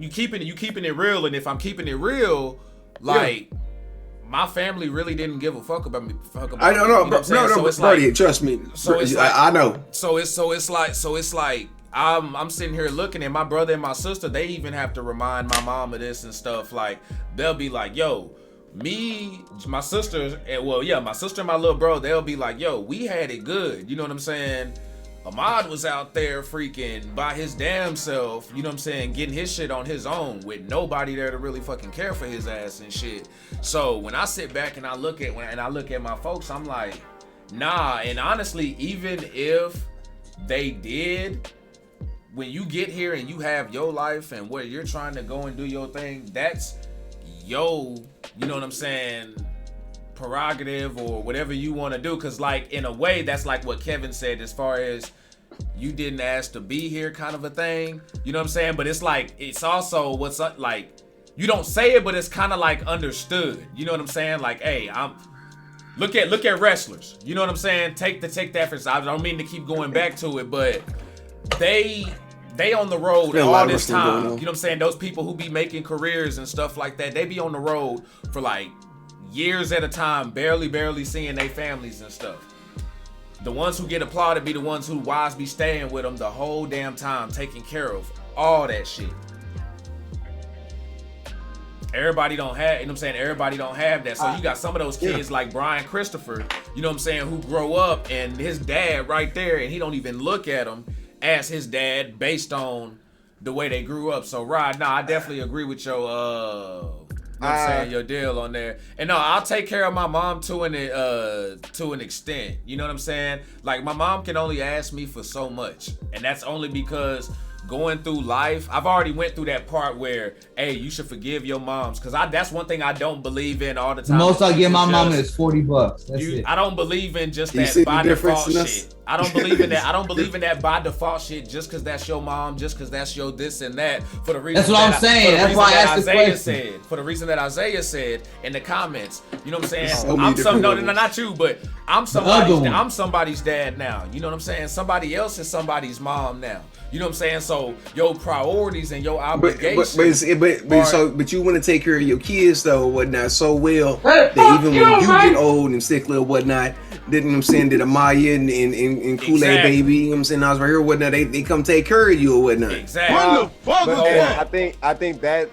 keeping it real, and if I'm keeping it real, like my family really didn't give a fuck about me. I don't know, bro. No, Brody, trust me. So it's like, I know. So it's like I'm sitting here looking at my brother and my sister. They even have to remind my mom of this and stuff. Like they'll be like, "Yo, my sister and my little bro." They'll be like, "Yo, we had it good." You know what I'm saying? Ahmad was out there freaking by his damn self, you know what I'm saying, getting his shit on his own with nobody there to really fucking care for his ass and shit. So when I sit back and I look at my folks, I'm like, nah. And honestly, even if they did, when you get here and you have your life and where you're trying to go and do your thing, that's you know what I'm saying, prerogative or whatever you want to do. Because like in a way, that's like what Kevin said as far as you didn't ask to be here kind of a thing, you know what I'm saying? But it's like, it's also what's up, like you don't say it, but it's kind of like understood, you know what I'm saying? Like, hey, look at wrestlers, you know what I'm saying? Take that for, I don't mean to keep going back to it, but they on the road all this time, you know what I'm saying? Those people who be making careers and stuff like that, they be on the road for like years at a time, barely seeing their families and stuff. The ones who get applauded be the ones who wise be staying with them the whole damn time, taking care of all that shit. Everybody don't have, you know what I'm saying? Everybody don't have that. So you got some of those kids like Brian Christopher, you know what I'm saying, who grow up and his dad right there, and he don't even look at him as his dad based on the way they grew up. So Rod, I definitely agree with your you know what I'm saying, your deal on there. And no, I'll take care of my mom to an extent. You know what I'm saying? Like my mom can only ask me for so much. And that's only because going through life, I've already went through that part where, hey, you should forgive your moms. Cause that's one thing I don't believe in all the time. The most I give my mom is $40. That's it. I don't believe in just that by default shit. I don't believe in that. I don't believe in that by default shit just because that's your mom, just because that's your this and that. For the reason that's what I'm saying. That's why I asked the question. For the reason that Isaiah said in the comments, you know what I'm saying? No, not you, but I'm somebody's dad now. You know what I'm saying? Somebody else is somebody's mom now. You know what I'm saying? So your priorities and your obligations. But you want to take care of your kids though, whatnot, so well that even when you get old and sickly or whatnot, you know what I'm saying, that Amaya and Kool-Aid baby, you know what I'm saying, I was right here, whatnot, they come take care of you or whatnot. Exactly. I think that,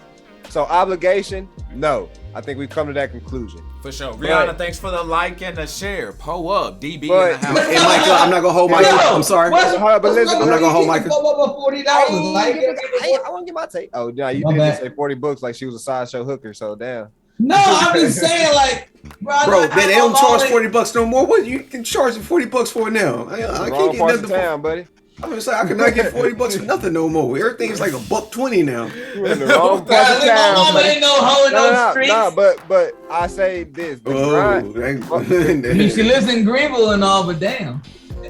so obligation, no. I think we've come to that conclusion. For sure. Rihanna, thanks for the like and the share. Pull up. DB in the house. Hey, Michael, I'm not going to hold Michael. I'm sorry. I'm not going to hold Michael. $40. I want to get my take. Oh, yeah, you did just say $40 like she was a sideshow hooker, so damn. No, I'm just saying, like, bro, they don't charge $40 no more. What you can charge $40 for now? I can't get nothing town, buddy. I'm gonna say I cannot get $40 for nothing no more. Everything's like $1.20 now. You're in the wrong part of town. Mama ain't no hoe in those streets. No, but I say this. She lives in Greenville and all, but damn.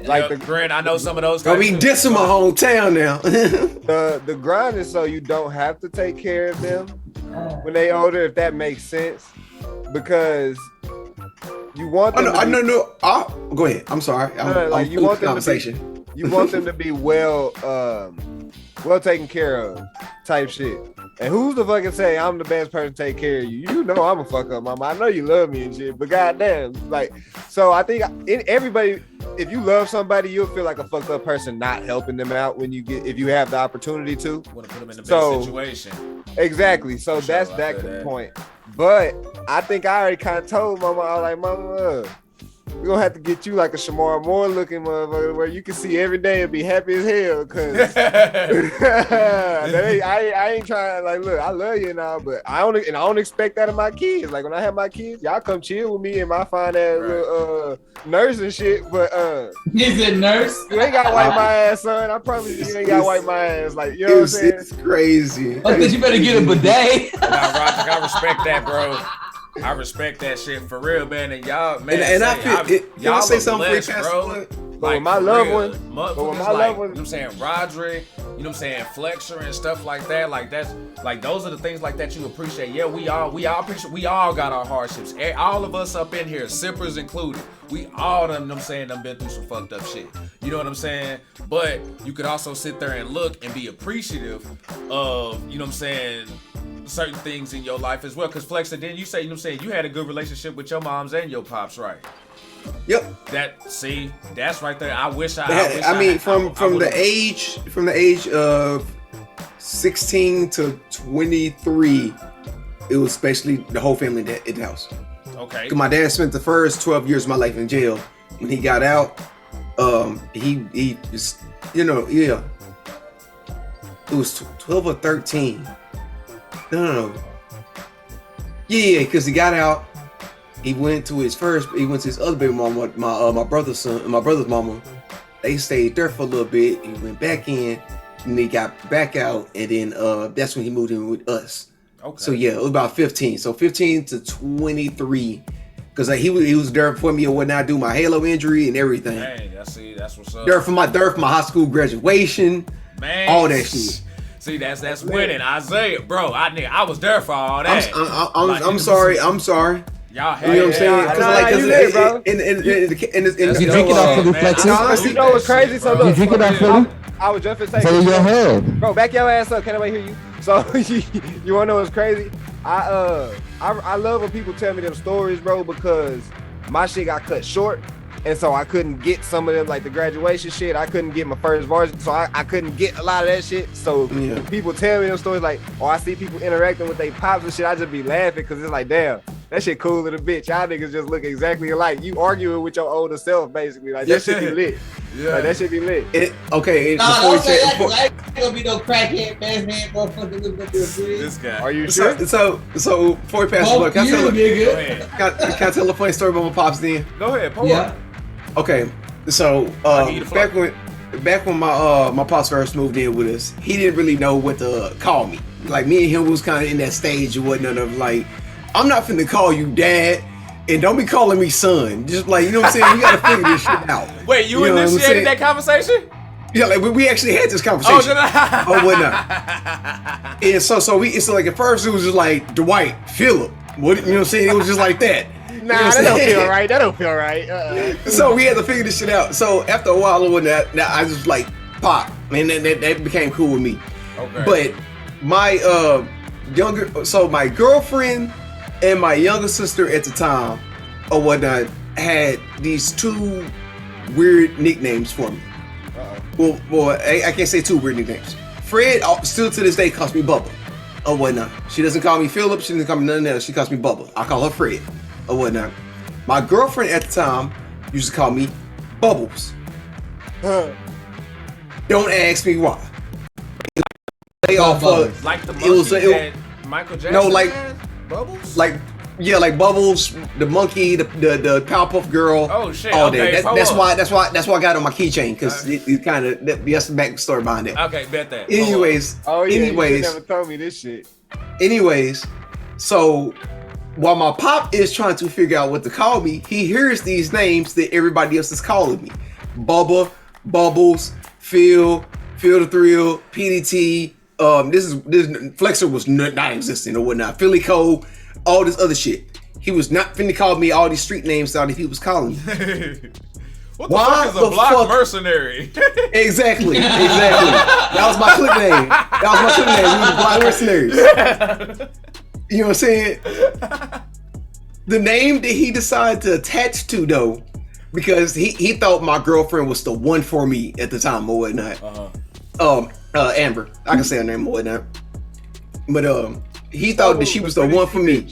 Like the grind, I know some of those. Gonna be dissing my hometown now. the grind is so you don't have to take care of them when they older, if that makes sense, because you want them. Go ahead. I'm sorry. You want them conversation. You want them to be well taken care of, type shit. And who's the fucking say I'm the best person to take care of you? You know I'm a fuck up mama. I know you love me and shit, but goddamn, like, so I think everybody, if you love somebody, you'll feel like a fucked up person not helping them out if you have the opportunity to. Want to put them in the best situation. Exactly. So that's that point. But I think I already kind of told mama, I was like, mama, we're gonna have to get you like a Shamar Moore looking motherfucker where you can see every day and be happy as hell. Cause I ain't trying, like, look, I love you now, but I don't expect that of my kids. Like when I have my kids, y'all come chill with me and my fine ass little nurse and shit. But is it nurse? You ain't gotta wipe my ass, son. I promise you ain't gotta wipe my ass. Like, you know what I'm saying? It's crazy. Oh, cause you better get a bidet. I respect that, bro. I respect that shit for real, man. And y'all, man, y'all say something blessed, bro. But with my loved one, you know what I'm saying, Roderick, you know what I'm saying, Flexer and stuff like that. Like that's like those are the things like that you appreciate. Yeah, we all appreciate. We all got our hardships. All of us up in here, sippers included. We all done been through some fucked up shit. You know what I'm saying? But you could also sit there and look and be appreciative of, you know what I'm saying, certain things in your life as well. Because Flexer, didn't you say, you had a good relationship with your moms and your pops, right? Yep. That's right there. I wish from the age of 16 to 23, it was basically the whole family at the house. Okay. Because my dad spent the first 12 years of my life in jail. When he got out, he just, it was 12 or 13. No. Yeah, because he got out. He went to his other baby mama, my brother's mama. They stayed there for a little bit. He went back in, and he got back out, and then that's when he moved in with us. Okay. So yeah, it was about 15. So 15 to 23, because he was there for me or whatnot, do my Halo injury and everything. Hey, that's what's up. There for my high school graduation, man, all that shit. See, that's winning, Isaiah, bro. I was there for all that. I'm sorry. Y'all had, you know what I'm saying? You drink it off Philly Flexer? You know what's crazy? So look, you drink it off Philly? I was just saying. Fill your head, bro. Back your ass up. Can't nobody hear you? So you wanna know what's crazy? I love when people tell me them stories, bro, because my shit got cut short. And so I couldn't get some of them, like the graduation shit. I couldn't get my first varsity, so I couldn't get a lot of that shit. So when people tell me them stories, like, I see people interacting with their pops and shit, I just be laughing because it's like, damn, that shit cool to the bitch. Y'all niggas just look exactly alike. You arguing with your older self, basically. Like, that shit be lit. Yeah. Like, that shit be lit. Don't say that, because I ain't gonna be no crackhead, fast man, motherfucker looking up your this guy. Are you sure? So before we pass the book, can I tell a funny story about my pops then? Go ahead, Paul. Yeah. Okay, so back when my pops first moved in with us, he didn't really know what to call me. Like, me and him was kind of in that stage or whatnot of like, I'm not finna call you dad, and don't be calling me son. Just like, you know what I'm saying? You gotta figure this shit out. Wait, you initiated that conversation? Yeah, like we actually had this conversation. Oh, whatnot. And so like at first it was just like Dwight, Philip. What, you know what I'm saying? It was just like that. Nah, that don't feel right. So we had to figure this shit out. So after a while or whatnot, I just like pop, and then that became cool with me. Okay. But my my girlfriend and my younger sister at the time or whatnot had these two weird nicknames for me. Well, I can't say two weird nicknames. Fred still to this day calls me Bubba or whatnot. She doesn't call me Philip. She doesn't call me nothing else. She calls me Bubba. I call her Fred or whatnot. My girlfriend at the time used to call me Bubbles. Don't ask me why. Like the monkey that Michael Jackson no, like had? Bubbles? Like Bubbles, the monkey, the Powerpuff Girl. Oh shit! All okay, that. That's why I got it on my keychain, because it kind of that's the backstory behind it. Okay, bet that. Anyways, you never told me this shit. Anyways, so while my pop is trying to figure out what to call me, he hears these names that everybody else is calling me: Bubba, Bubbles, Phil the Thrill, PDT. This Flexer was not existing or whatnot. Philly Cole, all this other shit. He was not finna call me all these street names that he was calling me. What the fuck is a block mercenary? Exactly. That was my clip name. We were the block mercenaries. You know what I'm saying? The name that he decided to attach to, though, because he thought my girlfriend was the one for me at the time or whatnot. Amber. I can say her name or whatnot. But he thought that she was the one for me.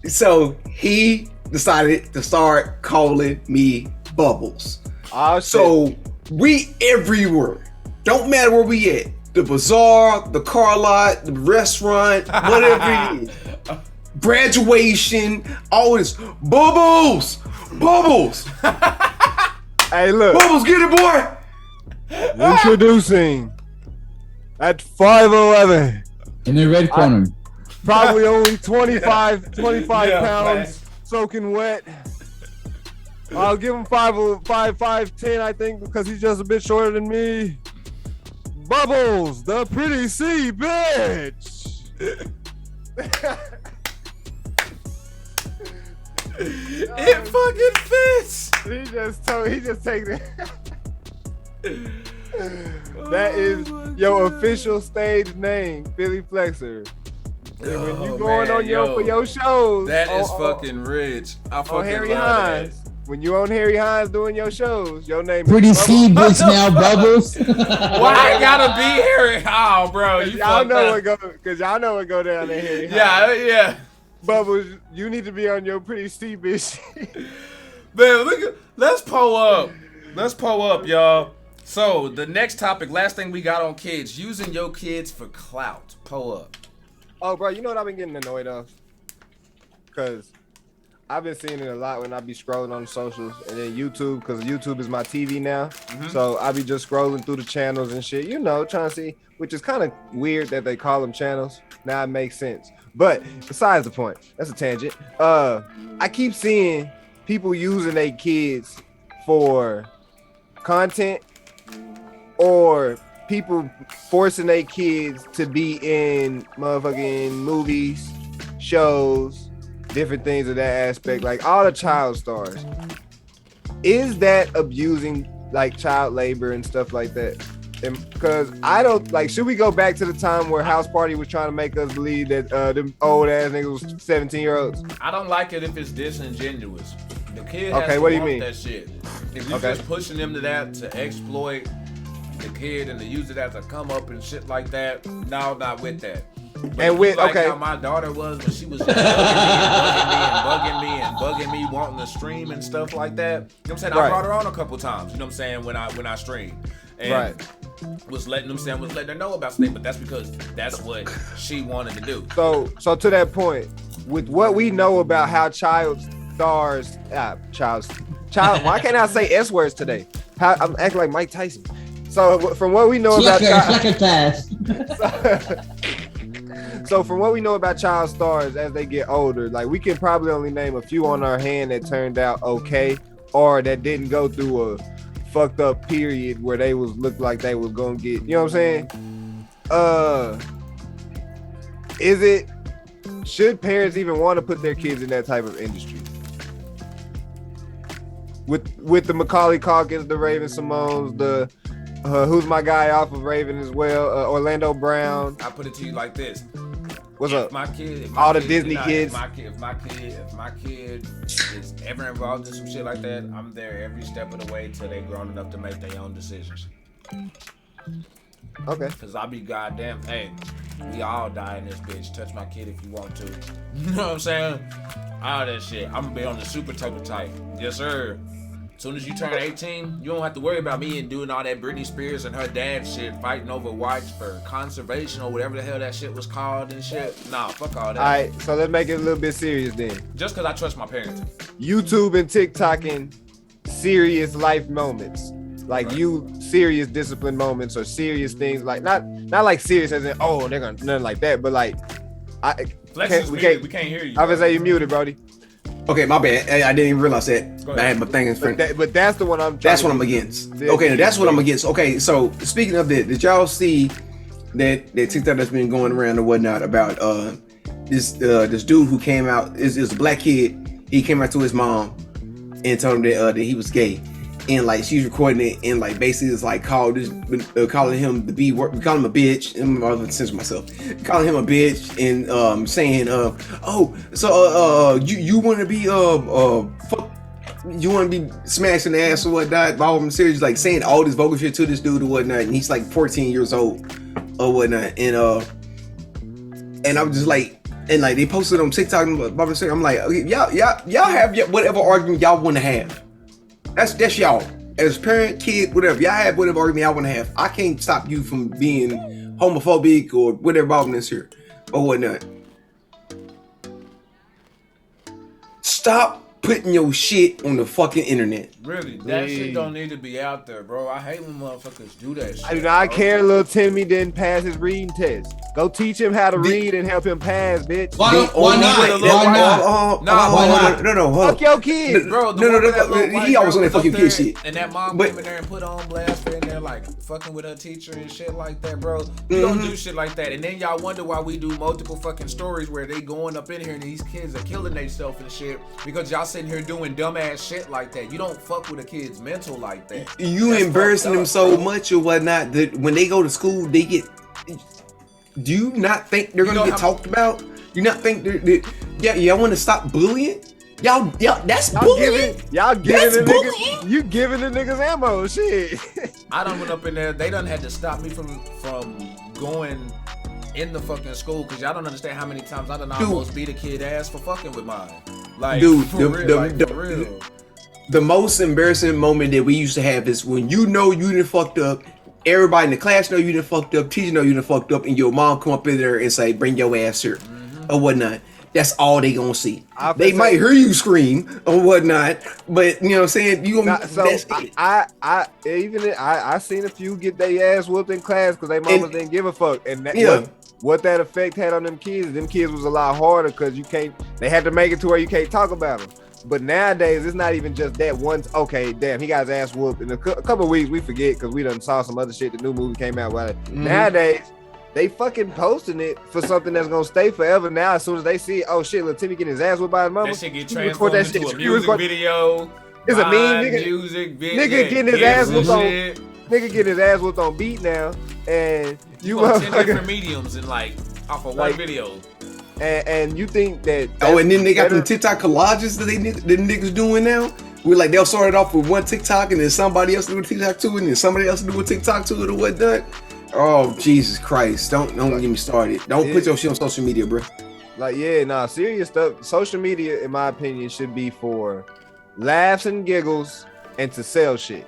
So he decided to start calling me Bubbles. So we everywhere. Don't matter where we at. The bazaar, the car lot, the restaurant, whatever it is. Graduation, all this. Bubbles! Hey, look. Bubbles, get it, boy! Introducing at 5'11". In the red corner. Probably only 25 pounds, soaking wet. I'll give him 5'10", I think, because he's just a bit shorter than me. Bubbles, the pretty C bitch. It fucking fits. He just taking it. That is your official stage name, Philly Flexer. And when you going on for your shows, that is fucking rich. I fucking Harry love Hines. When you on Harry Hines doing your shows, your name Pretty is seed bitch now, Bubbles. Why I gotta be Harry? Oh, bro, you y'all know up. because y'all know what go down there. Harry Yeah. Bubbles, you need to be on your pretty steep bitch. Man, let's pull up. Let's pull up, y'all. So the next topic, last thing we got on kids, using your kids for clout. Pull up. Oh, bro, you know what I've been getting annoyed of? Because I've been seeing it a lot when I be scrolling on the socials and then YouTube, because YouTube is my TV now. So I be just scrolling through the channels and shit, trying to see, which is kind of weird that they call them channels. Now it makes sense. But besides the point, that's a tangent. I keep seeing people using their kids for content, or people forcing their kids to be in motherfucking movies, shows, different things of that aspect, like all the child stars. Is that abusing like child labor and stuff like that? Because I don't like, should we go back to the time where House Party was trying to make us believe that them old ass niggas was 17-year-olds? I don't like it if it's disingenuous. The kid has Okay, to what do you want mean? that shit. If you're just pushing them to that to exploit the kid and to use it as a come up and shit like that, no, not with that. But And with like how my daughter was when she was bugging me, wanting to stream and stuff like that. You know what I'm saying? I brought her on a couple times. You know what I'm saying? When I streamed, and was letting her know about stuff. But that's because that's what she wanted to do. So to that point, with what we know about how child stars, why can't I say S words today? I'm acting like Mike Tyson. So from what we know about So from what we know about child stars as they get older, like we can probably only name a few on our hand that turned out okay, or that didn't go through a fucked up period where they looked like they was gonna get, you know what I'm saying? Should parents even want to put their kids in that type of industry? With the Macaulay Culkins, the Raven Simones, the who's my guy off of Raven as well, Orlando Brown. I put it to you like this. What's up? All the Disney kids. If my kid is ever involved in some shit like that, I'm there every step of the way till they grown enough to make their own decisions. Okay. Cause I'll be goddamn, hey, we all die in this bitch. Touch my kid if you want to. You know what I'm saying? All that shit. I'm gonna be on the super token type. Yes, sir. As soon as you turn 18, you don't have to worry about me and doing all that Britney Spears and her dad shit, fighting over whites for conservation or whatever the hell that shit was called and shit. Nah, fuck all that. All right, so let's make it a little bit serious then. Just because I trust my parents. YouTube and TikTok in serious life moments, like serious discipline moments or serious things, like not like serious as in they're gonna nothing like that, but like we can't hear you. I was say you muted, Brody. Okay, my bad. I didn't even realize that. I had my thing in front. But that's the one I'm. That's what I'm against. Okay, that's what I'm against. Okay, so speaking of that, did y'all see that TikTok that's been going around or whatnot about this dude who came out is a black kid. He came out to his mom and told him that he was gay, and like she's recording it and like basically it's like calling him the B word, calling him a bitch. I'm gonna censor myself. Calling him a bitch and saying you want to be you want to be smashing the ass or whatnot. All of them serious, like saying all this vulgar shit to this dude or whatnot, and he's like 14 years old or whatnot, and I'm just like. And like they posted on TikTok, I'm like, okay, y'all have whatever argument y'all want to have. That's y'all. As parent, kid, whatever. Y'all have whatever argument y'all want to have. I can't stop you from being homophobic or whatever problem is here or whatnot. Stop putting your shit on the fucking internet. Really, that shit don't need to be out there, bro. I hate when motherfuckers do that shit. I do not care. Little Timmy didn't pass his reading test. Go teach him how to read and help him pass, bitch. Why not? No, fuck your kids, bro. No. He always on that fucking kid shit. And that mom came in there and put on blast in there, like fucking with her teacher and shit like that, bro. You don't do shit like that. And then y'all wonder why we do multiple fucking stories where they going up in here and these kids are killing themselves and shit because y'all sitting here doing dumbass shit like that. You don't fuck with a kid's mental like that. You embarrassing them so much or whatnot that when they go to school, they get. Do you not think they're gonna get talked about? You not think y'all want to stop bullying? Y'all, that's bullying. Y'all giving the niggas, you giving the niggas ammo, shit. I done went up in there. They done had to stop me from going in the fucking school because y'all don't understand how many times I done almost beat a kid ass for fucking with mine. Like, dude, for real. The most embarrassing moment that we used to have is when you know you done fucked up. Everybody in the class know you done fucked up. Teacher know you done fucked up, and your mom come up in there and say, "Bring your ass here," or whatnot. That's all they gonna see. They might hear you scream or whatnot, but you know what I'm saying. You gonna that's it. I seen a few get their ass whooped in class because they mamas didn't give a fuck, and what that effect had on them kids was a lot harder because they had to make it to where you can't talk about them. But nowadays it's not even just that once. Okay, damn, he got his ass whooped. In a couple of weeks we forget because we done saw some other shit. The new movie came out. Nowadays. They fucking posting it for something that's gonna stay forever. Now, as soon as they see, oh shit, little Timmy getting his ass whipped by his mama. That shit get transformed into a music video. It's a meme, nigga. Music video. Nigga getting his ass whooped on. Nigga getting his ass whooped on beat now, and you 10 different mediums in like off of one video. And you think that? And then they got them TikTok collages that the niggas doing now. We're like they'll start it off with one TikTok and then somebody else do a TikTok to it, and then somebody else do a TikTok to it or whatnot. Oh Jesus Christ! Don't get me started. Don't put your shit on social media, bro. Serious stuff. Social media, in my opinion, should be for laughs and giggles and to sell shit.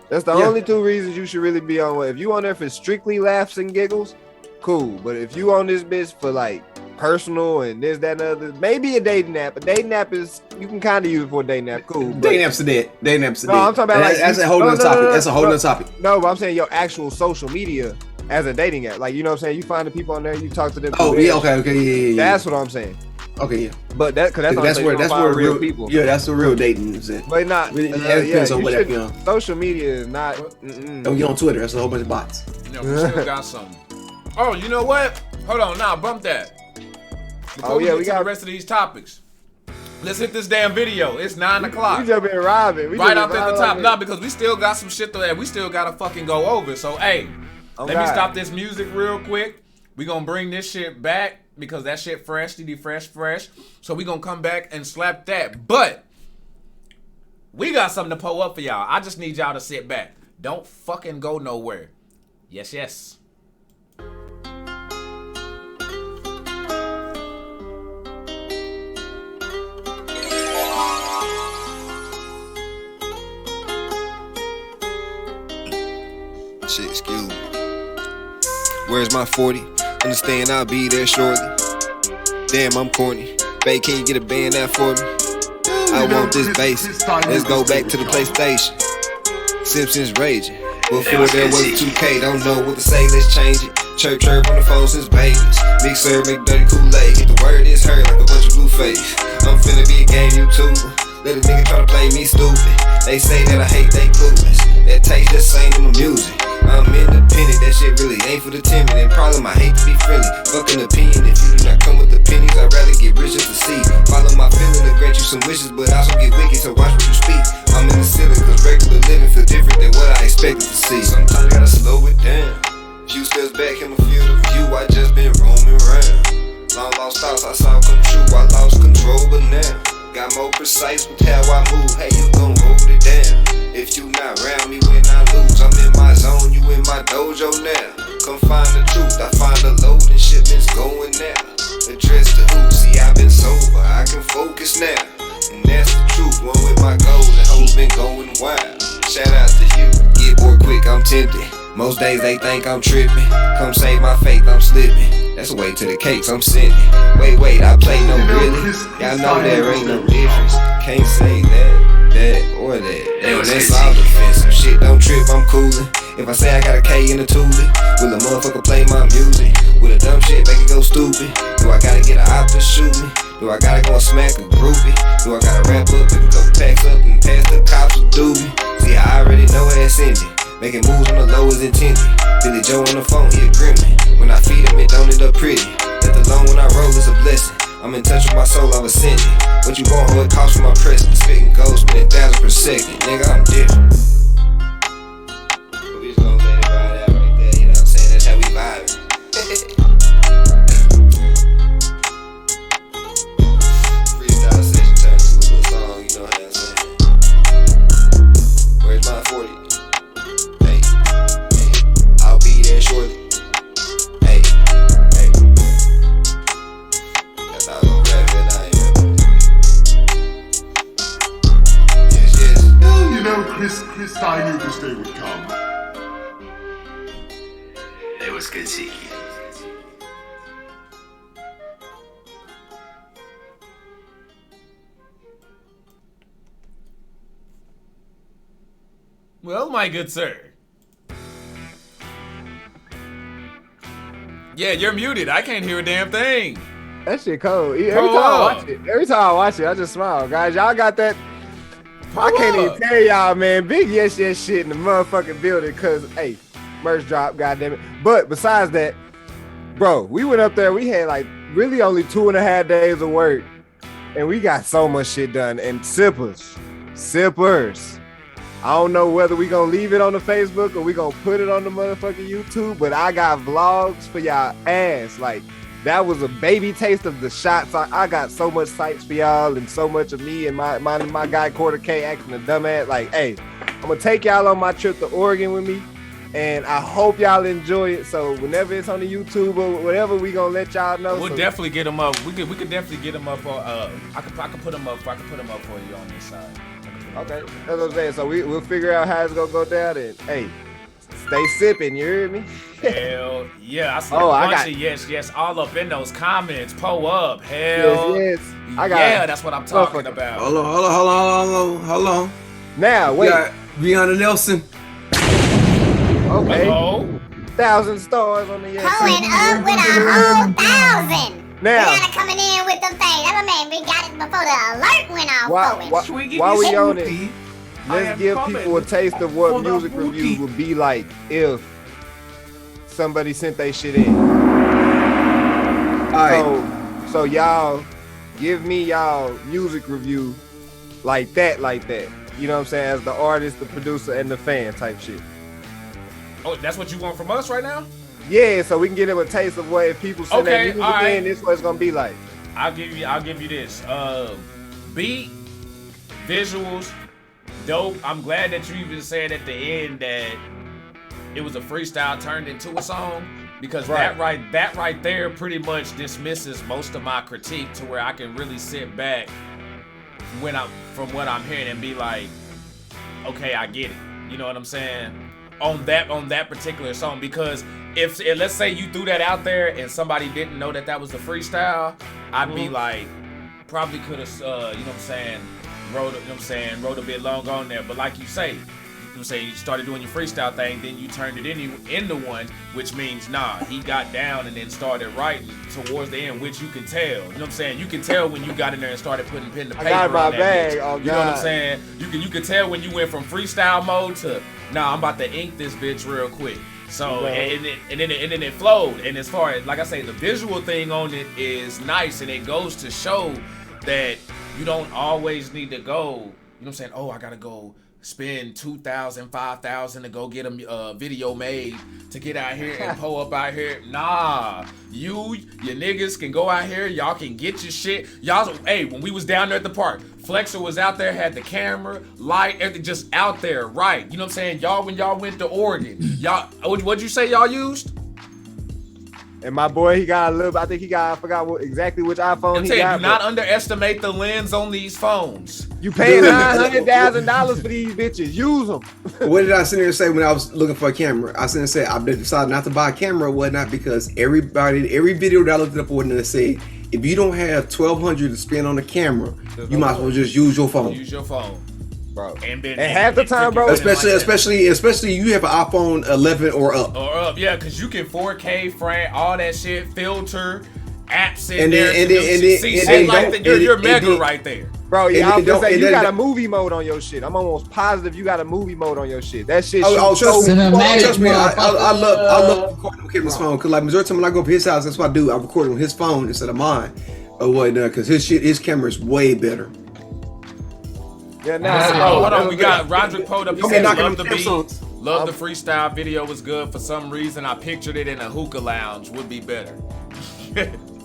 That's the only two reasons you should really be on. If you on there for strictly laughs and giggles, cool. But if you on this bitch for like personal and this, that, and other, maybe a dating app. A dating app is you can kind of use it for a dating app. Cool. Dating apps are dead. Dating apps are dead. No, I'm talking about like that's a whole nother topic. That's a whole nother topic. No, but I'm saying your actual social media as a dating app. Like, you know what I'm saying? You find the people on there, you talk to them. Oh yeah, okay, yeah. That's what I'm saying. Okay, yeah. But that's where real people. Yeah, that's the real dating is at. But not. Depends on whatever. You know. Social media is not. Don't get on Twitter. That's a whole bunch of bots. No, we still got something. Oh, you know what? Hold on, bump that. Before we got the rest of these topics. Let's hit this damn video. It's 9 o'clock. We just been robbing. Right up at the top. No, because we still got some shit that we still gotta fucking go over. So hey, let me stop this music real quick. We gonna bring this shit back because that shit fresh, fresh. So we gonna come back and slap that. But we got something to pull up for y'all. I just need y'all to sit back. Don't fucking go nowhere. Yes. Shit, excuse me. Where's my 40? Understand I'll be there shortly. Damn, I'm corny. Babe, can you get a band out for me? I want this bass. Let's go back to the PlayStation. Simpsons raging. Before there was 2K, don't know what to say, let's change it. Chirp on the phone since babies. Mixer, make dirty Kool-Aid. Get the word is heard like a bunch of blue face. I'm finna be a game YouTuber. Let a nigga try to play me stupid. They say that I hate they clueless. That taste just same to my music. I'm independent, that shit really ain't for the timid. And problem, I hate to be friendly. Fucking opinion, if you do not come with the pennies, I'd rather get rich just to see. Follow my feeling to grant you some wishes, but also get wicked, so watch what you speak. I'm in the ceiling, cause regular living feel different than what I expected to see. Sometimes gotta slow it down. Few steps back and feel the view, I just been roaming around. Long lost thoughts I saw come true, I lost control, but now got more precise with how I move. Hey, you gon' hold it down. If you not around me when I lose, I'm in my zone, you in my dojo now. Come find the truth, I find the load and shipments going now. Address the who, see I've been sober, I can focus now. And that's the truth, one with my goals and hoes been going wild. Shout out to you, get bored quick, I'm tempted. Most days they think I'm tripping. Come save my faith, I'm slipping. That's the way to the cakes, I'm sending. Wait, I play no really. Y'all know there ain't no difference. Can't say that, or that. Damn, that's all offensive. Shit, don't trip, I'm coolin'. If I say I got a K in the toolie, will a motherfucker play my music? Will a dumb shit make it go stupid? Do I gotta get a op to shoot me? Do I gotta go and smack a groupie? Do I gotta wrap up, pick a couple packs up and pass the cops a doobie? See, I already know where that's ending. Making moves on the low is intended. Billy Joe on the phone, he a gremlin. When I feed him, it don't end up pretty. Let alone when I roll, it's a blessing. I'm in touch with my soul, I've ascended. What you want, what it costs for my presence? Spitting gold, spinning 1,000 per second. Nigga, I'm different. We just gonna let it ride out right there, you know what I'm saying? That's how we vibing. Hey, what's good, Tiki? Well, my good sir. Yeah, you're muted. I can't hear a damn thing. That shit cold. Every time I watch it, I just smile. Guys, y'all got that. I can't even tell y'all, man. Big yes shit in the motherfucking building. Cause hey, merch drop, goddamn it. But besides that, bro, we went up there. We had like really only 2.5 days of work, and we got so much shit done. And sippers. I don't know whether we gonna leave it on the Facebook or we gonna put it on the motherfucking YouTube, but I got vlogs for y'all ass. Like, that was a baby taste of the shots. I got so much sights for y'all and so much of me and my guy Quarter K acting a dumbass. Like, hey, I'm gonna take y'all on my trip to Oregon with me, and I hope y'all enjoy it. So whenever it's on the YouTube or whatever, we gonna let y'all know. We'll definitely get them up. We could definitely get them up on. I could put them up. I could put them up for you on this side. Okay, that's what I'm saying. So we'll figure out how it's gonna go down. And hey, stay sipping. You hear me? Hell yeah! I see a bunch of yes all up in those comments. Pull up, hell yes. That's what I'm talking about. Hold on. Now wait, Rihanna Nelson. Okay. 1,000 stars on the Pulling up with a whole 1,000. Now, Rihanna coming in with them things. That man, we got it before the alert went off. While we on it, let's give people a taste of what music reviews would be like if somebody sent their shit in. Alright. So y'all give me y'all music review like that. You know what I'm saying? As the artist, the producer, and the fan type shit. Oh, that's what you want from us right now? Yeah, so we can get a taste of what if people send their music in, this is what it's gonna be like. I'll give you this. Beat, visuals, dope. I'm glad that you even said at the end that it was a freestyle turned into a song, because that right there pretty much dismisses most of my critique to where I can really sit back from what I'm hearing and be like, okay, I get it. You know what I'm saying? On that particular song, because if let's say you threw that out there and somebody didn't know that was a freestyle, I'd be like, probably could have, you know what I'm saying, wrote a bit long on there. But like you say, you started doing your freestyle thing, then you turned it into one, which means he got down and then started writing towards the end, which you can tell. You know what I'm saying? You can tell when you got in there and started putting pen to paper. I got my bag. Oh, you know what I'm saying? You can tell when you went from freestyle mode to I'm about to ink this bitch real quick. So and then it flowed. And as far as, like I say, the visual thing on it is nice, and it goes to show that you don't always need to go, you know what I'm saying, oh, I gotta go spend $2,000, $5,000 to go get a video made to get out here and pull up out here. Nah, your niggas can go out here, y'all can get your shit. Hey, when we was down there at the park, Flexer was out there, had the camera, light, everything just out there, right? You know what I'm saying? Y'all, when y'all went to Oregon, what'd you say y'all used? And my boy, he got a little, I think he got, I forgot exactly which iPhone he got. Do not underestimate the lens on these phones. You paying $900,000 for these bitches. Use them. What did I sit there and say when I was looking for a camera? I sit there and said I decided not to buy a camera or whatnot, because every video that I looked up for it said, if you don't have $1,200 to spend on a camera, you might as well just use your phone. Use your phone, bro. And half the time, bro. Especially you have an iPhone 11 or up. Yeah, because you can 4K frame all that shit, filter, apps in and there. You're mega right there. Bro, yeah, I was gonna say, you got a movie mode on your shit. I'm almost positive you got a movie mode on your shit. That shit. Trust me. I love recording on Kevin's phone, because like majority of the time when I go to his house, that's what I do. I record on his phone instead of mine, or whatnot, because his camera is way better. Yeah, now hold on. We got Roderick pulled up. He said, love the beat. Love the freestyle video was good. For some reason, I pictured it in a hookah lounge. Would be better.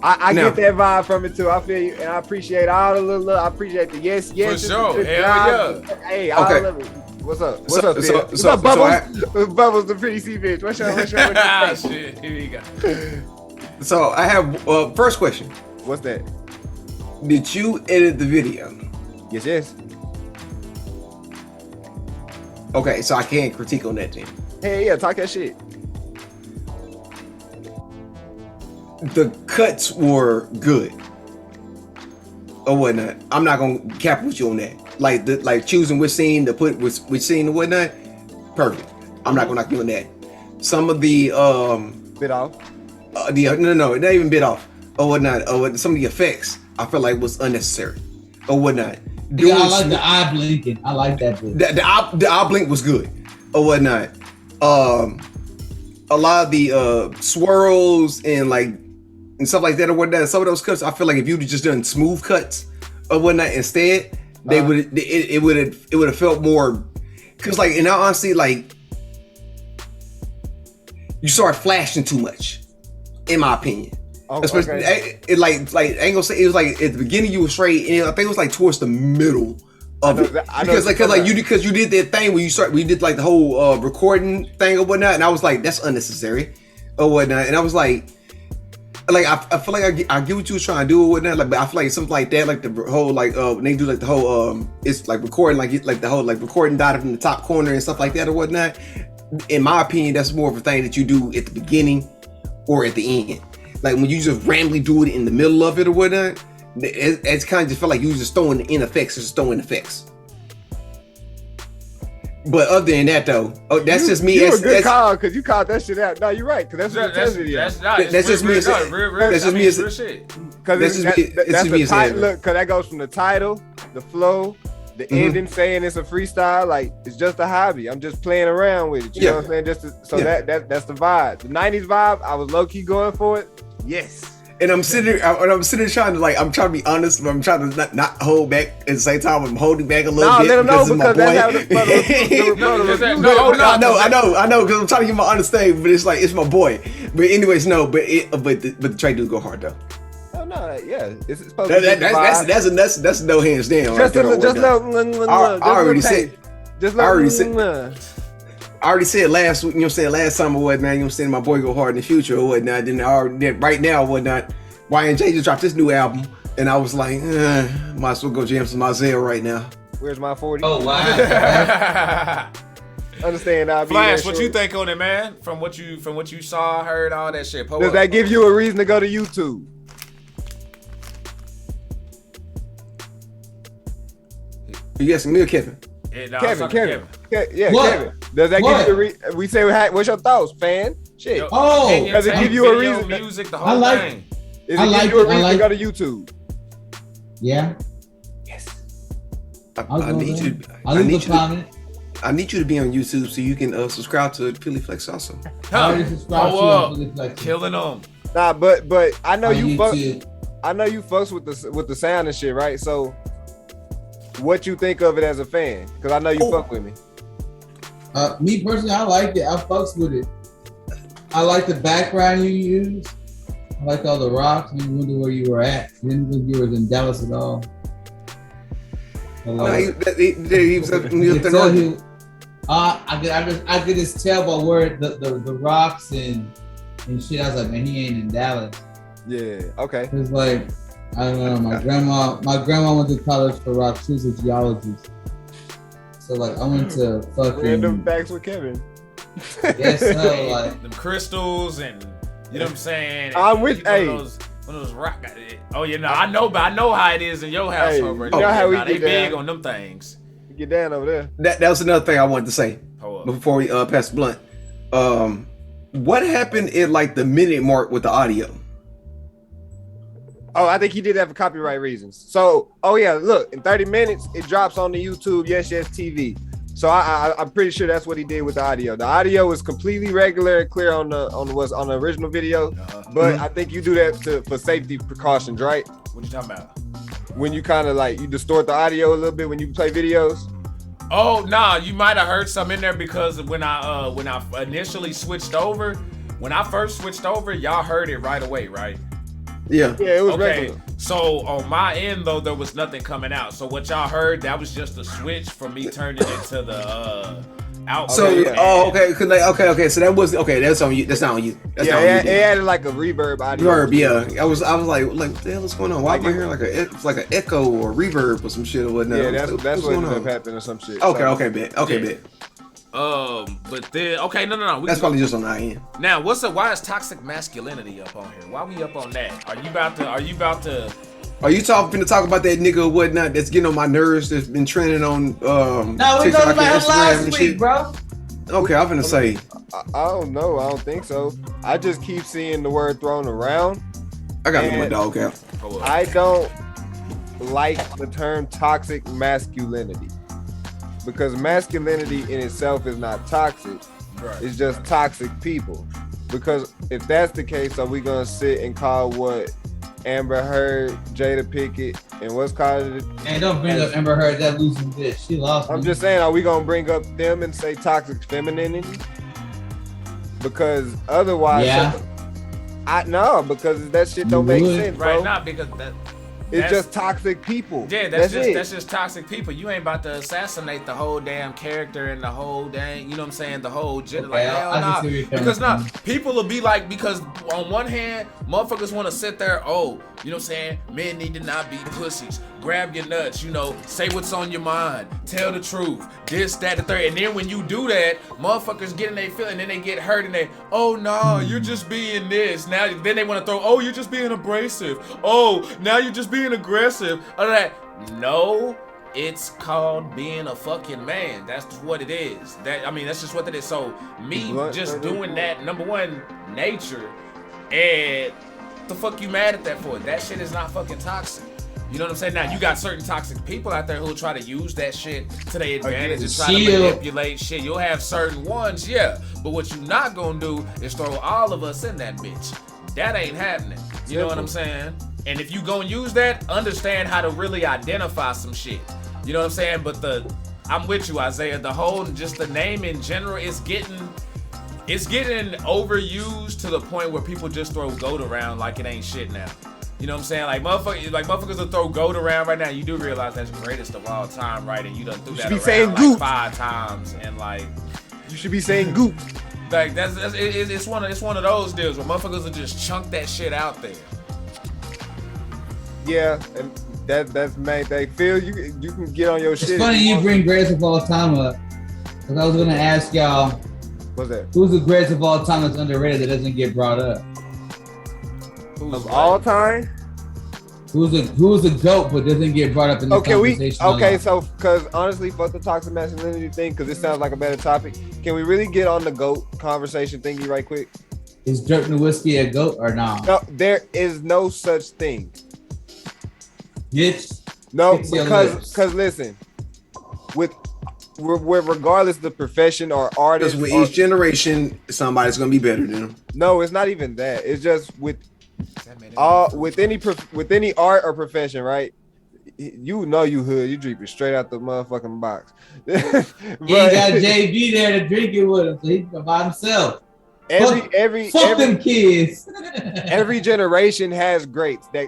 I get that vibe from it too. I feel you, and I appreciate all the little. I appreciate the yes. For sure. Hell yeah. Hey, I love it. What's up? What's up, Bubbles? Bubbles, the pretty sea bitch. What's your shit? Here we go. So I have first question. What's that? Did you edit the video? Yes. Okay, so I can't critique on that then. Hey, yeah, talk that shit. the cuts were good or whatnot. I'm not gonna cap with you on that. Like choosing which scene to put which scene and whatnot. Perfect. I'm not gonna knock you on that. Some of the bit off. No, not even bit off or whatnot. Some of the effects I felt like was unnecessary or whatnot. Yeah, I like the eye blinking. I like that bit. The eye blink was good or whatnot. A lot of the swirls and stuff like that or whatnot. Some of those cuts, I feel like if you'd just done smooth cuts or whatnot instead, they would it would have felt more. Cause like in all honesty, like you started flashing too much, in my opinion. Oh, Especially okay. it like I ain't gonna say it was like at the beginning you were straight, and I think it was like towards the middle of it. Because you did that thing where we did like the whole recording thing or whatnot, and I was like, that's unnecessary or whatnot, and I was like I feel like I get what you was trying to do or whatnot, like, but I feel like something like that, like the whole like when they do like the whole it's like recording like the whole like recording dotted in the top corner and stuff like that or whatnot. In my opinion, that's more of a thing that you do at the beginning or at the end. Like when you just randomly do it in the middle of it or whatnot, it's kind of just felt like you was just throwing in effects, just throwing effects. But other than that though, that's just me. You a good call because you called that shit out. No, you're right because that's what the video. That's just me. That's just me. Because that's the title. Look, because that goes from the title, the flow, the ending saying it's a freestyle. Like it's just a hobby. I'm just playing around with it. You know what I'm saying? That's the vibe. The '90s vibe. I was low key going for it. Yes. And I'm sitting there trying to I'm trying to be honest, but I'm trying to not hold back at the same time. I'm holding back a little bit. Let him know because that's how I know because I'm trying to give my honest thing, but it's like it's my boy. But anyways, no, but the trade do go hard though. Oh no, yeah, it's supposed to be that's no hands down. I already said last, you know what I'm saying, last time or whatnot, you know what I'm saying, my boy go hard in the future or whatnot. Then right now or whatnot, YNJ just dropped this new album, and I was like, might as well go jam some Isaiah right now. Where's my 40? Oh wow. Understand? Flash, what you think on it, man? From what you saw, heard, all that shit. Does that give you a reason to go to YouTube? You asking me or Kevin? Kevin. Kevin. Does that give you a reason? We say, what's your thoughts, fan? Shit. Does it give you a reason? Music, the whole thing. Does it give you a reason to go to YouTube? Yeah. Yes. I need you to be on YouTube so you can subscribe to Philly Flex also. Killing them. Nah, but I know you fucks with the sound and shit, right? So what you think of it as a fan? Because I know you fuck with me. Me personally, I like it. I fucks with it. I like the background you use. I like all the rocks. You wonder where you were at. You didn't think you were in Dallas at all. I could just tell by where the rocks and shit. I was like, man, he ain't in Dallas. Yeah. Okay. It's like, I don't know. My grandma went to college for rock. She was a geologist. So like, I went to fucking random facts with Kevin. Yes, no, like them crystals and you know what I'm saying. I'm with one of those rock. Oh yeah, no, I know how it is in your household. Right? You know how we they big on them things. Get down over there. That was another thing I wanted to say before we pass the blunt. What happened at like the minute mark with the audio? Oh, I think he did that for copyright reasons. So, look, in 30 minutes, it drops on the YouTube Yes TV. So I'm pretty sure that's what he did with the audio. The audio was completely regular and clear on the original video, but I think you do that for safety precautions, right? What you talking about? When you kind of like you distort the audio a little bit when you play videos. Oh nah, you might have heard some in there because when I initially switched over, when I first switched over, y'all heard it right away, right? Yeah, it was regular. So on my end though, there was nothing coming out. So what y'all heard, that was just a switch from me turning it to the out. So okay. So that was okay. That's on you. That's not on you. That's not on you. It added like a reverb audio. Reverb, yeah. I was like, what the hell is going on? Why am I hearing like an echo or reverb or some shit or whatnot? Yeah, that's what ended up happening or some shit. Okay, bet. But then okay, no. That's probably just on our end. Now, why is toxic masculinity up on here? Why we up on that? Are you about to? Are you finna talk about that nigga or whatnot that's getting on my nerves that's been trending on No, we talked about him last week, bro. Okay, I'm finna say. I don't know. I don't think so. I just keep seeing the word thrown around. I gotta get my dog out. I don't like the term toxic masculinity because masculinity in itself is not toxic. Right. It's just toxic people. Because if that's the case, are we gonna sit and call what Amber Heard, Jada Pinkett, and what's called it? And don't bring up Amber Heard, that losing bitch. She lost. I'm just saying, are we gonna bring up them and say toxic femininity? Because otherwise, because that shit don't make sense, bro. Right, not because it's just toxic people. Yeah, that's just toxic people. You ain't about to assassinate the whole damn character and the whole dang, you know what I'm saying, the whole gender. Like, hell nah. Because people will be like, because on one hand, motherfuckers want to sit there, you know what I'm saying, men need to not be pussies. Grab your nuts, you know, say what's on your mind, tell the truth, this, that, the third. And then when you do that, motherfuckers get in their feeling, then they get hurt and they, you're just being this. Now, then they want to throw, you're just being abrasive. Now you're just being aggressive. No, it's called being a fucking man. That's what it is. That's just what it is. So me just doing that, number one, nature, and the fuck you mad at that for? That shit is not fucking toxic. You know what I'm saying? Now, you got certain toxic people out there who try to use that shit to their advantage and try to manipulate shit. You'll have certain ones, but what you not gonna do is throw all of us in that bitch. That ain't happening. You know what I'm saying? And if you gonna use that, understand how to really identify some shit. You know what I'm saying? But I'm with you, Isaiah. Just the name in general is getting overused to the point where people just throw goat around like it ain't shit now. You know what I'm saying? Like motherfuckers will throw GOAT around right now. You do realize that's greatest of all time, right? And you done threw that around like 5 times, and like you should be saying goop. Like it's one of those deals where motherfuckers will just chunk that shit out there. Yeah, and that's the main thing. Phil, you can get on your shit. It's funny you bring greatest of all time up, because I was gonna ask y'all, what's that? Who's the greatest of all time that's underrated that doesn't get brought up? Of all time? Who's a GOAT but doesn't get brought up in the conversation? So because honestly, fuck the toxic masculinity thing, because it sounds like a better topic. Can we really get on the GOAT conversation thingy right quick? Is Dirk Nowitzki a GOAT or not? No, there is no such thing. No, because listen, with regardless of the profession or artist, with each generation, somebody's gonna be better than them. No, it's not even that. It's just with any art or profession, right? You know you hood. You drink it straight out the motherfucking box. He ain't got JB there to drink it with him, so he can by himself. Every them kids. Every generation has greats that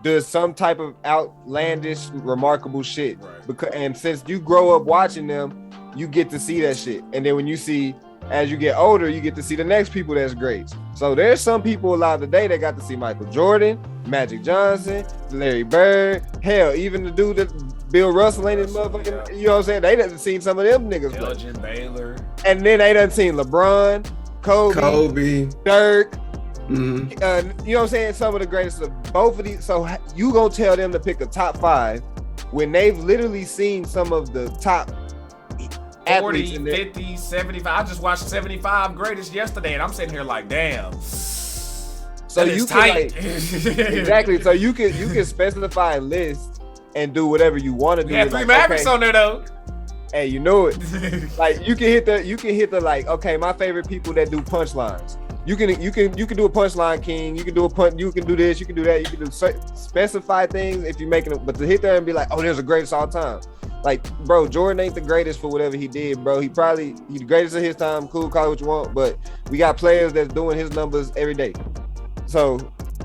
does some type of outlandish, remarkable shit. Right. And since you grow up watching them, you get to see that shit. And then when you see, as you get older, you get to see the next people that's great. So there's some people alive today that got to see Michael Jordan, Magic Johnson, Larry Bird, hell, even the dude that Bill Russell ain't his motherfucking, you know what I'm saying? They done seen some of them niggas play. Elgin Baylor. And then they done seen LeBron, Kobe, Dirk. Mm-hmm. You know what I'm saying? Some of the greatest of both of these. So you gonna tell them to pick a top 5 when they've literally seen some of the top 40, 50, 75. I just watched 75 greatest yesterday, and I'm sitting here like, damn. So you can exactly. So you can specify a list and do whatever you want to do. We had 3 Mavericks on there though. Hey, you know it. Like you can hit the like, okay, my favorite people that do punchlines. You can do a punchline king. You can do a punch. You can do this. You can do that. You can do specify things if you're making it. But to hit there and be like, oh, there's the greatest all time. Like, bro, Jordan ain't the greatest for whatever he did, bro. He the greatest of his time. Cool, call it what you want. But we got players that's doing his numbers every day. So,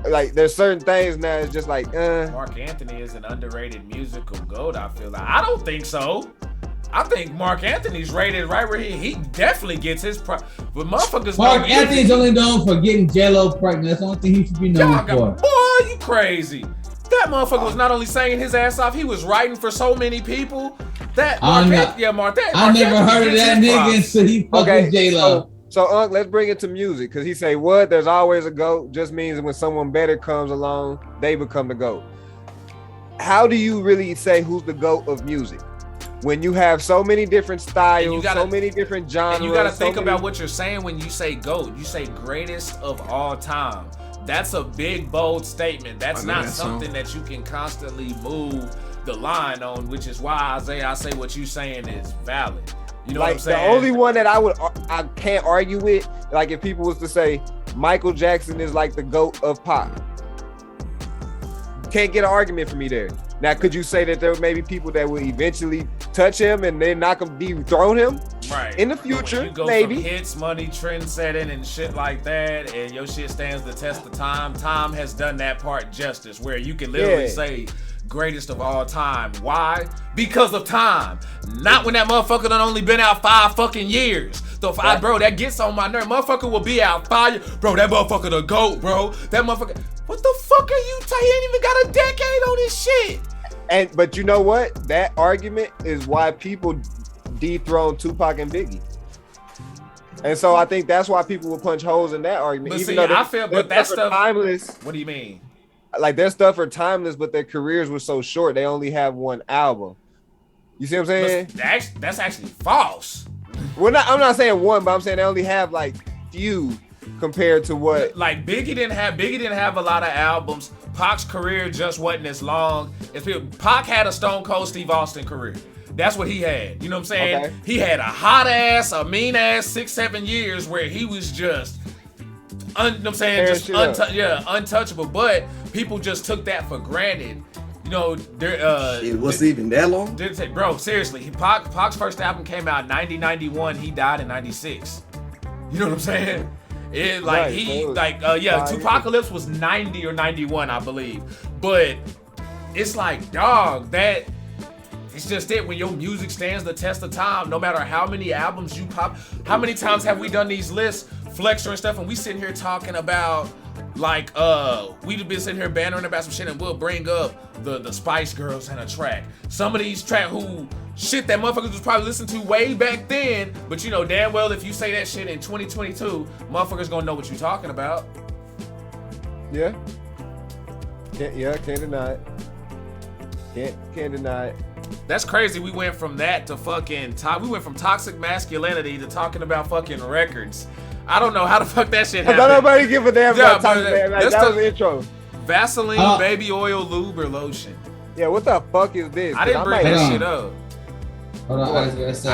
like, there's certain things now. It's just like, Mark Anthony is an underrated musical GOAT. I feel like I don't think so. I think Mark Anthony's rated right where he definitely gets his but motherfuckers. Mark Anthony's only known for getting J-Lo pregnant. That's the only thing he should be known for. Boy, you crazy. That motherfucker was not only singing his ass off, he was writing for so many people. That I never heard of that nigga until he fucked with J-Lo. So let's bring it to music, because he say what? There's always a GOAT. Just means when someone better comes along, they become the GOAT. How do you really say who's the GOAT of music? When you have so many different styles, so many different genres. And you gotta think about what you're saying when you say GOAT. You say greatest of all time. That's a big, bold statement. That's not something that you can constantly move the line on, which is why, Isaiah, I say what you saying is valid. You know what I'm saying? The only one that I can't argue with, like if people was to say Michael Jackson is like the GOAT of pop. Can't get an argument from me there. Now, could you say that there may be people that will eventually touch him and they're not gonna dethrone him? Right. In the future, you go maybe. From hits, money, trend setting, and shit like that, and your shit stands the test of time. Time has done that part justice, where you can literally say greatest of all time. Why? Because of time. Not when that motherfucker done only been out 5 fucking years. Bro, that gets on my nerve. Motherfucker will be out 5 years. Bro, that motherfucker the GOAT, bro. That motherfucker. What the fuck are you saying? He ain't even got a decade on this shit. But you know what? That argument is why people dethrone Tupac and Biggie. And so I think that's why people will punch holes in that argument. But even see, though I feel, but that stuff timeless. What do you mean? Like their stuff are timeless, but their careers were so short. They only have one album. You see what I'm saying? That's actually false. Well, I'm not saying one, but I'm saying they only have like few compared to what. Like Biggie didn't have a lot of albums. Pac's career just wasn't as long as people. Pac had a Stone Cold Steve Austin career. That's what he had. You know what I'm saying? Okay. He had a hot ass, a mean ass 6-7 years where he was just, untouchable. But people just took that for granted. You know, it wasn't even that long. Bro, seriously, Pac's first album came out in 1991. He died in 96. You know what I'm saying? Tupacalypse was 90 or 91, I believe. But it's like, dog, that it's just it. When your music stands the test of time, no matter how many albums you pop. How many times have we done these lists, Flexer and stuff, and we sitting here talking about like we've been sitting here bantering about some shit, and we'll bring up the Spice Girls in a track. Some of these tracks who shit that motherfuckers was probably listening to way back then, but you know damn well if you say that shit in 2022, motherfuckers gonna know what you talking about. Yeah. Can't deny it. Can't deny it. That's crazy. We went from that to fucking we went from toxic masculinity to talking about fucking records. I don't know how the fuck that shit happened. Don't nobody give a damn about toxic masculinity. That was the intro. Vaseline, baby oil, lube, or lotion. Yeah, what the fuck is this? I didn't bring that shit up. Hold on, I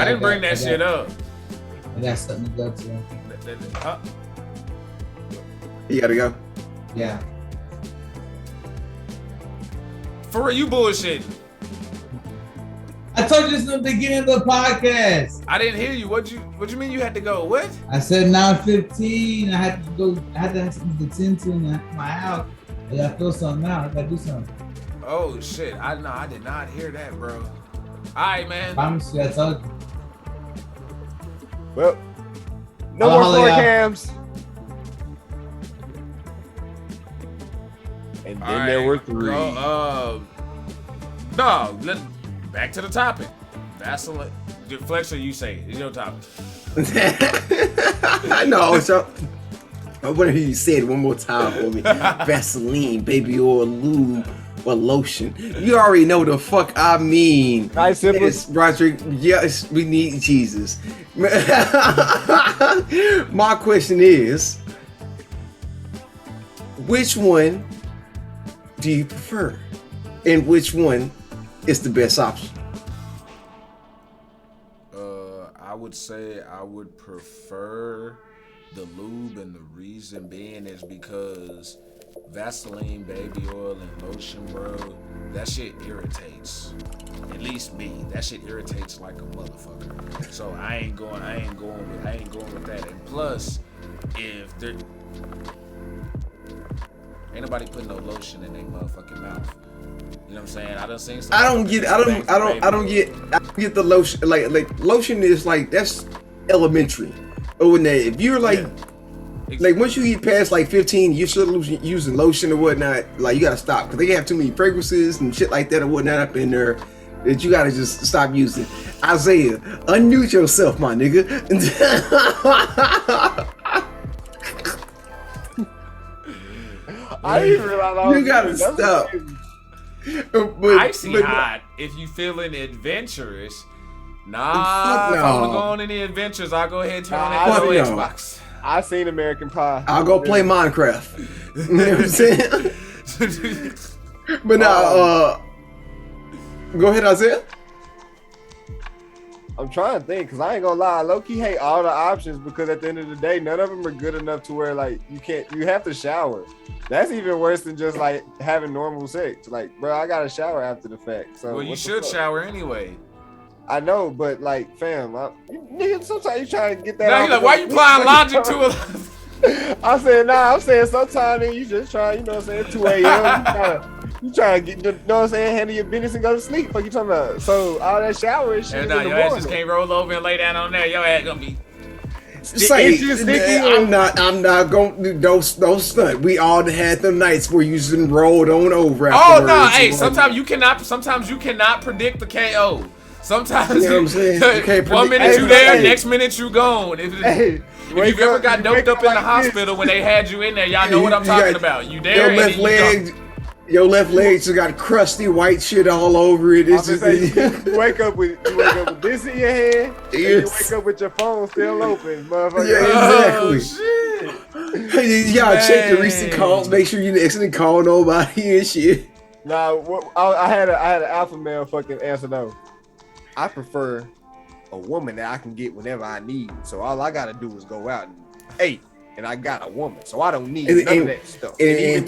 didn't bring that shit up. I got something to go to. You gotta go. Yeah. For real, you bullshitting. I told you this in the beginning of the podcast. I didn't hear you. What you mean you had to go? What? I said 9:15. I had to go. I had to have something to tend to in my house. I gotta feel something out. I gotta do something. Oh shit! I did not hear that, bro. All right, man. Promise you, I told you. Well, no more floor cams. And then there were 3. Back to the topic. Vaseline. Flexer, you say it's your topic. I know. So I want to hear you say it one more time for me. Vaseline, baby oil, lube, or lotion. You already know the fuck I mean. Hi, Yes, Roderick. Yes, we need Jesus. My question is, which one do you prefer? And which one is the best option? I would say I would prefer the lube, and the reason being is because Vaseline, baby oil, and lotion, bro, that shit irritates. At least me. That shit irritates like a motherfucker. So I ain't going with that. And plus, if there ain't nobody putting no lotion in their motherfucking mouth. You know what I'm saying? I done seen some. I don't get the lotion. Like lotion is like, that's elementary. Oh, and if you're like Like once you get past like 15, you should using lotion or whatnot. Like you gotta stop because they have too many fragrances and shit like that or whatnot up in there that you gotta just stop using. Isaiah, unmute yourself, my nigga. I didn't realize you gotta stop. Icy hot. If you feeling adventurous, nah. If I wanna go on any adventures, I'll go ahead and turn on that Xbox. I seen American Pie. I'll go play Minecraft. You know what I'm saying? But now, go ahead, Isaiah. I'm trying to think because I ain't gonna lie, I low-key hate all the options because at the end of the day, none of them are good enough to where like you have to shower. That's even worse than just like having normal sex. Like, bro, I gotta shower after the fact. So well, you should shower anyway. I know, but like, fam, nigga, sometimes you try to get that. Now you're like, why you applying logic to it? I'm saying sometimes you just try, you know what I'm saying, 2 a.m. You try to get, you know what I'm saying, handle your business and go to sleep. What you talking about? So all that shower and shit. Your ass just can't roll over and lay down on there. Your ass gonna be. I'm not gonna don't stunt. We all had them nights where you just rolled on over. Oh no, hey, sometimes you cannot predict the KO. Sometimes you know what I'm saying? You 1 minute you there, next minute you gone. If you've ever got doped up in the hospital when they had you in there, y'all know what I'm talking about. You there? Your left leg just got crusty white shit all over it. It's just you wake up with this in your head, and you wake up with your phone still open, motherfucker. Yeah, exactly. You gotta check your recent calls, make sure you didn't call nobody and shit. Nah, I had an alpha male fucking answer though. I prefer a woman that I can get whenever I need. So all I gotta do is go out and and I got a woman, so I don't need none of that stuff. And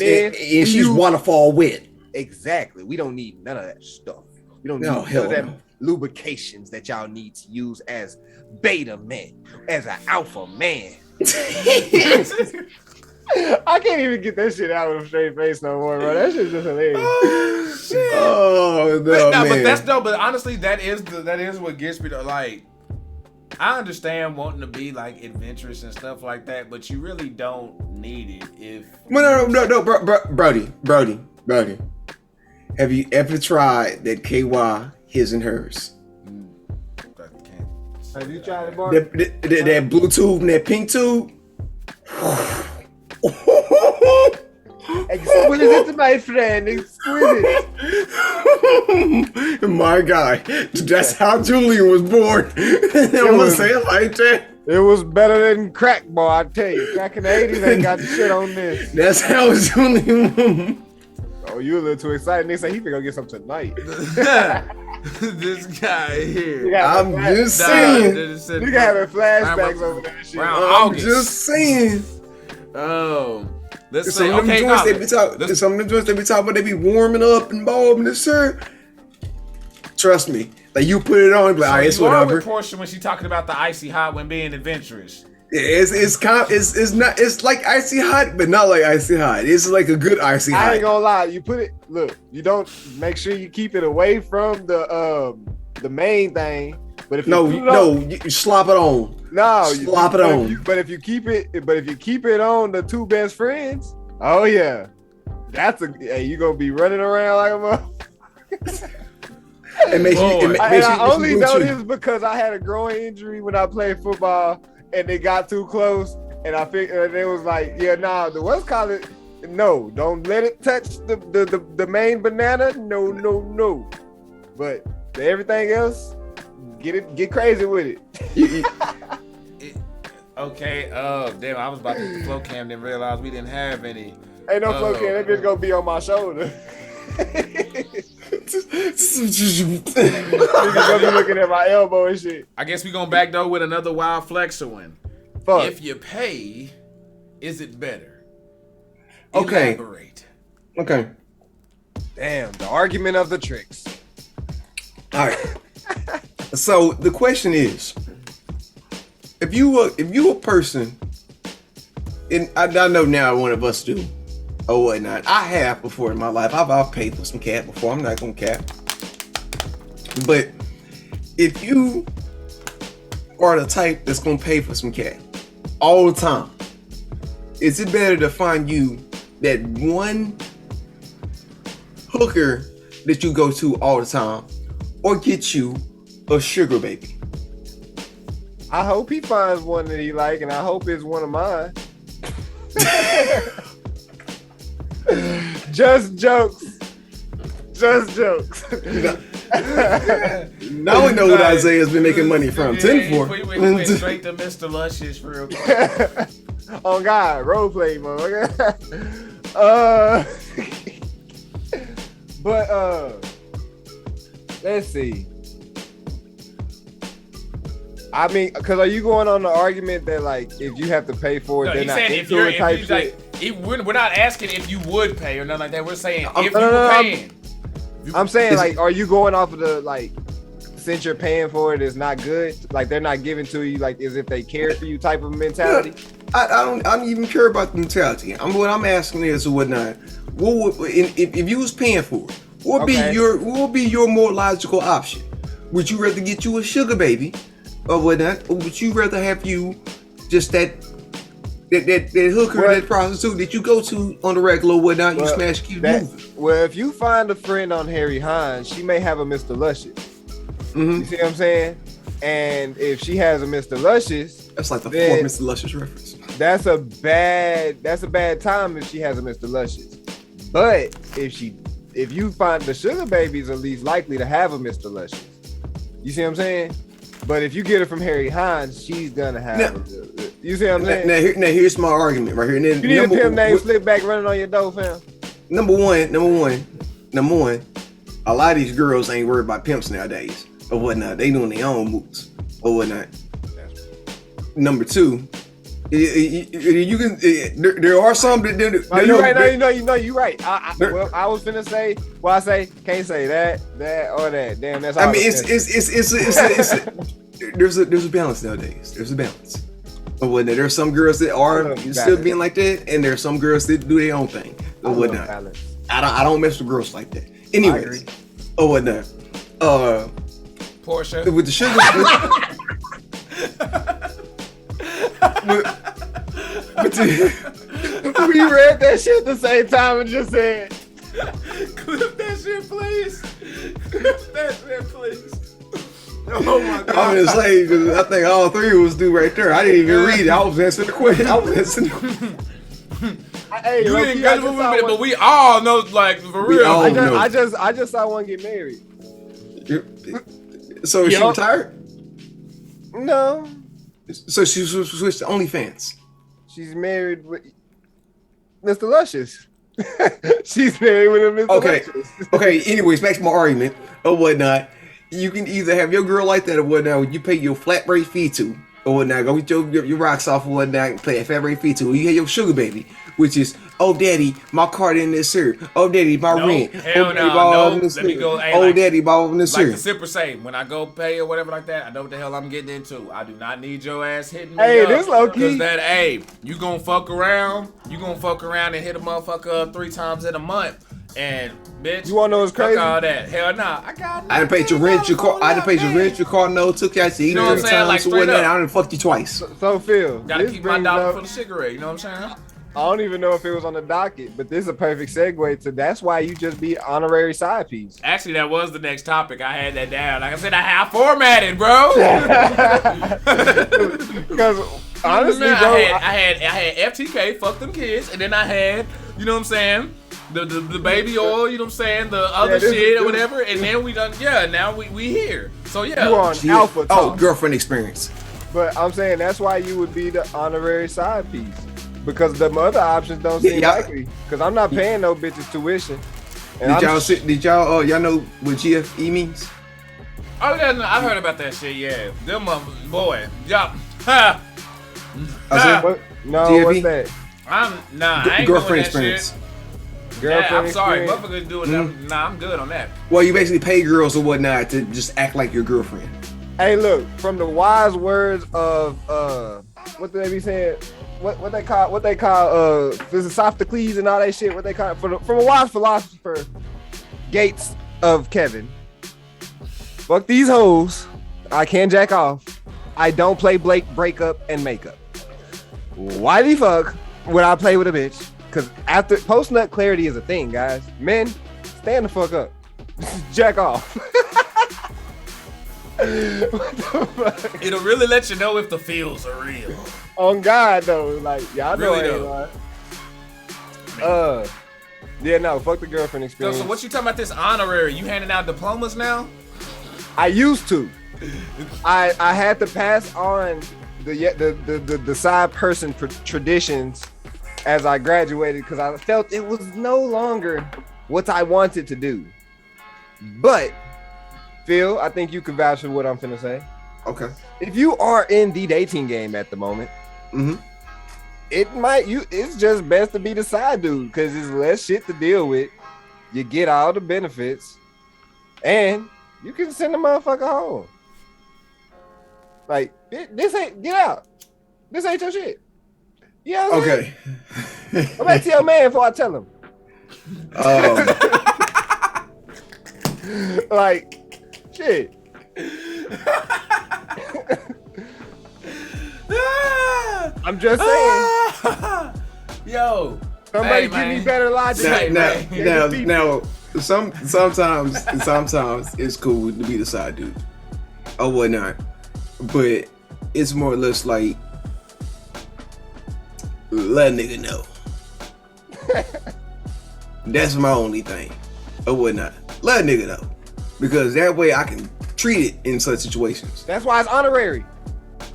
she's waterfall wet. Exactly. We don't need none of that stuff. We don't need none of them lubrications that y'all need to use as beta men, as an alpha man. I can't even get that shit out with a straight face no more, bro. That shit's just hilarious. Oh shit. Oh no, man. But that's no. But honestly, that is what gets me to like. I understand wanting to be like adventurous and stuff like that, but you really don't need it if. No, Brody. Have you ever tried that KY his and hers? Have you tried it, Bart? That blue tube and that pink tube. Exquisite, my friend. Exquisite. My guy. That's how Julian was born. I'm gonna say it like that. It was better than crack, boy, I tell you. Crack in the 80s ain't got the shit on this. That's how Julian. Oh, you a little too excited. They say he finna go get some tonight. This guy here. I'm just saying. You got having flashbacks over that shit. I'm just saying. Oh. Let's some say, of them joints they be talking about, they be warming up and bobbing and shit. Trust me. Like you put it on, like, all right, it's whatever. With Portia when she talking about the icy hot when being adventurous. Yeah, it's like icy hot, but not like icy hot. It's like a good icy hot. I ain't gonna lie. You put it. Look, you don't make sure you keep it away from the main thing. But if you slop it on. No, slop it on. But if you keep it on the two best friends, oh yeah, you gonna be running around like a motherfucker. I only know this because I had a groin injury when I played football, and they got too close, and I figured it was like, what's called it? No, don't let it touch the main banana. No. But everything else, get crazy with it. Okay. Damn, I was about to hit the flow cam, didn't realize we didn't have any. Ain't no flow cam. That bitch gonna be on my shoulder. Niggas gonna be looking at my elbow and shit. I guess we gonna back door with another wild flexer one. Fuck. If you pay, is it better? Okay. Elaborate. Okay. Damn, the argument of the tricks. All right. So the question is, if you a person, and I know now one of us do, or whatnot. I have before in my life. I've paid for some cat before. I'm not gonna cap. But if you are the type that's gonna pay for some cat all the time, is it better to find you that one hooker that you go to all the time, or get you a sugar baby? I hope he finds one that he like, and I hope it's one of mine. Just jokes. Just jokes. Now we know what Isaiah's been making money from. 10 for. We went straight to Mr. Luscious real quick. Oh God, roleplay, motherfucker. But let's see. I mean, because are you going on the argument that like if you have to pay for it, No, they're he's not saying into it type shit? We're not asking if you would pay or nothing like that. We're saying if you no, were paying. I'm saying like, are you going off of the like, since you're paying for it, it's not good? Like they're not giving to you like as if they care for you type of mentality? I don't even care about the mentality. What I'm asking is whatnot. If you was paying for it, what would be your more logical option? Would you rather get you a sugar baby or whatnot, or would you rather have you just that hooker, that prostitute that you go to on the regular or whatnot, you smash, keep moving? Well, if you find a friend on Harry Hines, she may have a Mr. Luscious. You see what I'm saying? And if she has a Mr. Luscious, that's like the fourth Mr. Luscious reference. That's a bad time if she has a Mr. Luscious. But if you find the sugar babies are least likely to have a Mr. Luscious. You see what I'm saying? But if you get her from Harry Hines, she's gonna have you see what I'm saying? Now here's my argument right here. And then, you need a pimp named Slickback running on your door, fam. Number one, a lot of these girls ain't worried about pimps nowadays or whatnot. They doing their own moves or whatnot. Number two, you can. There are some that. You're right. You're right. I was finna say. Well, I say can't say that, or that. Damn, that's. All I mean, there's a balance nowadays. There's a balance. Or whatnot. There's some girls that are still being like that, and there's some girls that do their own thing or whatnot. I don't mess with girls like that. Anyways, or whatnot. Portia with the sugar. We read that shit at the same time and just said, clip that shit, please. Clip that shit, please. Oh my God. I'm just saying, because I think all three of us do right there. I didn't even read it. I was answering the question. Hey, you didn't get it, but we all know, like, for real. I just saw one get married. So is she retired? No. So she switched to OnlyFans. She's married with Mr. Luscious. She's married with a Mr. Luscious. Okay. Anyways, back to my argument or whatnot. You can either have your girl like that or whatnot. You pay your flat rate fee to or whatnot. Go get your rocks off or whatnot. Pay a flat rate fee to. Or you have your sugar baby, which is, oh daddy, my car in this here. Oh daddy, my rent. Hell no. Let me go. Hey, oh daddy, ball in this here. Like the Sipper say, when I go pay or whatever like that, I know what the hell I'm getting into. I do not need your ass hitting me. Hey, this low key. Cause you gonna fuck around. You gonna fuck around and hit a motherfucker up 3 times in a month. And bitch, you wanna know what's crazy? Fuck all that. Hell nah. I done paid your rent, your car. I done paid your rent, your car note. Took you out to eat 3 times or whatnot. I done fucked you twice. So Phil, gotta keep my dollar for the cigarette. You know what I'm saying? I don't even know if it was on the docket, but this is a perfect segue to that's why you just be honorary side piece. Actually, that was the next topic. I had that down. Like I said, I have formatted, bro. Because honestly, man, bro, I had FTK, fuck them kids, and then I had, you know what I'm saying, the baby oil, you know what I'm saying, the other shit or whatever, and then we done, now we here. So yeah. You on alpha talk. Girlfriend experience. But I'm saying that's why you would be the honorary side piece. Because the other options don't seem likely. Because I'm not paying no bitches tuition. Did y'all know what GFE means? Oh yeah, no, I've heard about that shit. Yeah, them boy, yup. GFE? What's that? I ain't girlfriend doing that experience. Shit. I'm sorry, motherfuckers doing that. Nah, I'm good on that. Well, you basically pay girls or whatnot to just act like your girlfriend. Hey, look, from the wise words of what they be saying. What they call this is Sophocles and all that shit. What they call it from a wise philosopher, Gates of Kevin. Fuck these hoes. I can't jack off. I don't play breakup and makeup. Why the fuck Would I play with a bitch? Because after post nut clarity is a thing, guys. Men, stand the fuck up. Jack off. What the fuck? It'll really let you know if the feels are real. On God though, like y'all know Really I ain't lying. Yeah, no, fuck the girlfriend experience. So what you talking about this honorary? You handing out diplomas now? I used to. I had to pass on the side person traditions as I graduated because I felt it was no longer what I wanted to do. But Phil, I think you can vouch for what I'm finna say. Okay. If you are in the dating game at the moment, it's just best to be the side dude because there's less shit to deal with. You get all the benefits, and you can send the motherfucker home. Like this ain't get out. This ain't your shit. You know what I'm saying? I'm gonna tell your man before I tell him. Like shit. I'm just saying. Yo, somebody give me better logic. Now, sometimes it's cool to be the side dude or whatnot, but it's more or less like let a nigga know. That's my only thing or whatnot. Let a nigga know because that way I can treat it in such situations. That's why it's honorary.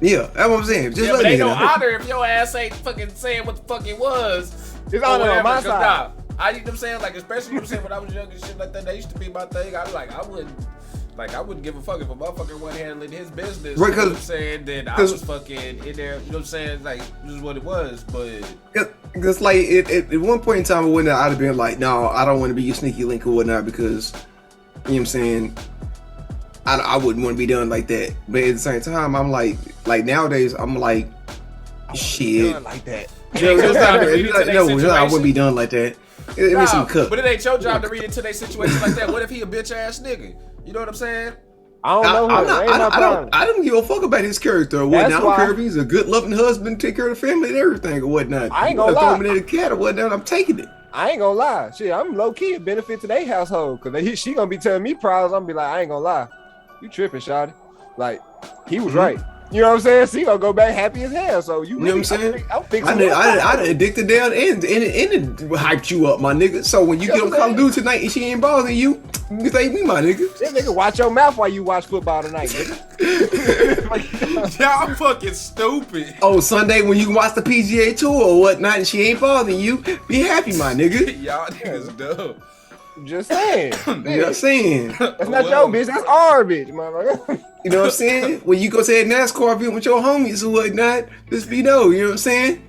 Yeah, that's what I'm saying. Just let but ain't nigga no know. honor if your ass ain't fucking saying what the fuck it was. It's honor on my side. I you know what I'm saying, like especially you know what I'm saying when I was young and shit like that, that used to be my thing. I wouldn't give a fuck if a motherfucker wasn't handling his business. Right, you know what I'm saying? Then I was fucking in there, you know what I'm saying? Like, this is what it was, but because like at one point in time I wouldn't I'd have been like, no, I don't want to be your sneaky link or whatnot because you know what I'm saying, I wouldn't want to be done like that. But at the same time, I'm like nowadays I'm like shit. Done like that. I wouldn't be done like that. It makes some cut. But it ain't your job to read into their situation like that. What if he a bitch ass nigga? You know what I'm saying? I don't know. I don't give a fuck about his character or whatnot. I don't care if he's a good loving husband, take care of the family and everything or whatnot. I ain't gonna lie. Throw me in the cat or whatnot, I'm taking it. I ain't gonna lie. Shit, I'm low key a benefit to their household because she gonna be telling me problems. I'm gonna be like, I ain't gonna lie. You tripping, shawty. Like, he was right. You know what I'm saying? She gonna go back happy as hell. So you know what I'm saying? I'm fixing I addicted down and hyped you up, my nigga. So when you get on Call of Duty tonight and she ain't bothering you, you thank me, my nigga. This nigga watch your mouth while you watch football tonight, nigga. Y'all fucking stupid. Oh, Sunday when you watch the PGA Tour or whatnot and she ain't bothering you, be happy, my nigga. Y'all niggas dumb. Just saying. Just saying. That's not your bitch. That's our bitch, motherfucker. You know what I'm saying? When you go to that NASCAR event with your homies or whatnot, just be know. You know what I'm saying?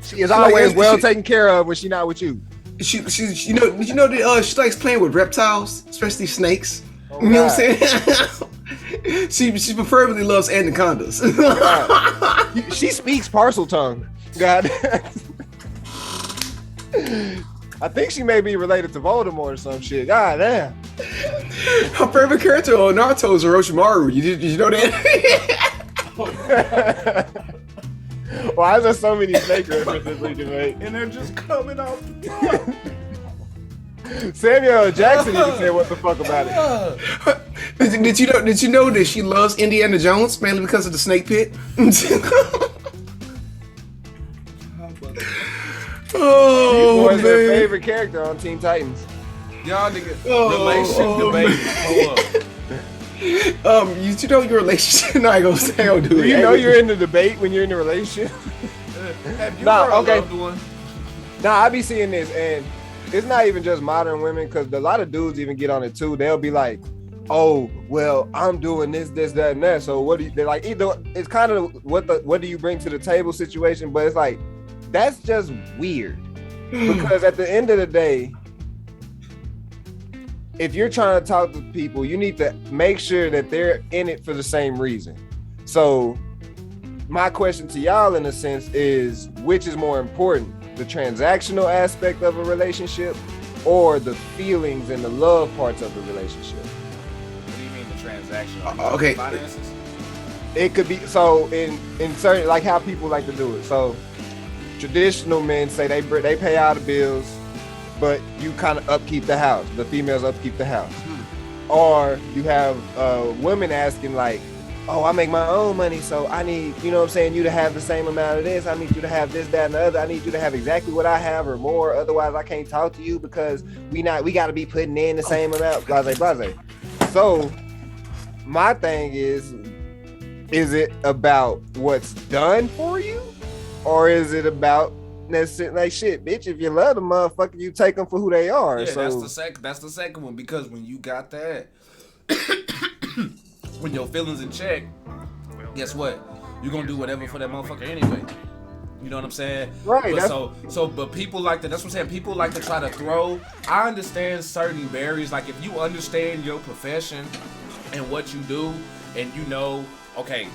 She is always well taken care of when she not with you. She you know that she likes playing with reptiles, especially snakes. Oh, you know what I'm saying? she preferably loves anacondas. She speaks parcel tongue. God. I think she may be related to Voldemort or some shit. God damn. Her favorite character on Naruto is Orochimaru. Did you know that? Why is there so many snake references we can make? And they're just coming off. Samuel L. Jackson even said what the fuck about it. Did you know that she loves Indiana Jones mainly because of the snake pit? Oh, man. Her favorite character on Teen Titans. Y'all niggas, relationship debate. Hold up. You know your relationship. No, I gonna say, do it. Do you know you're in the debate when you're in the relationship? Have you ever loved one? Nah, I be seeing this, and it's not even just modern women, because a lot of dudes even get on it too. They'll be like, "Oh, well, I'm doing this, that, and that." So what do you? They're like, either it's kind of what do you bring to the table situation, but it's like that's just weird because at the end of the day, if you're trying to talk to people, you need to make sure that they're in it for the same reason. So my question to y'all in a sense is, which is more important, the transactional aspect of a relationship or the feelings and the love parts of the relationship? What do you mean the transactional? Okay. Finances? It could be, so in certain, like how people like to do it. So traditional men say they pay all the bills, but you kind of upkeep the house. The females upkeep the house. Or you have women asking like, oh, I make my own money, so I need, you know what I'm saying, you to have the same amount of this. I need you to have this, that, and the other. I need you to have exactly what I have or more. Otherwise, I can't talk to you because we got to be putting in the same amount. Blase, blase. So my thing is it about what's done for you, or is it about necessarily like shit, bitch? If you love the motherfucker, you take them for who they are. Yeah, so that's the second one, because when you got that. When your feelings in check, guess what? You're gonna do whatever for that motherfucker anyway. You know what I'm saying? Right. But but people like to, that's what I'm saying. People like to try to throw. I understand certain barriers. Like if you understand your profession and what you do, and you know, okay,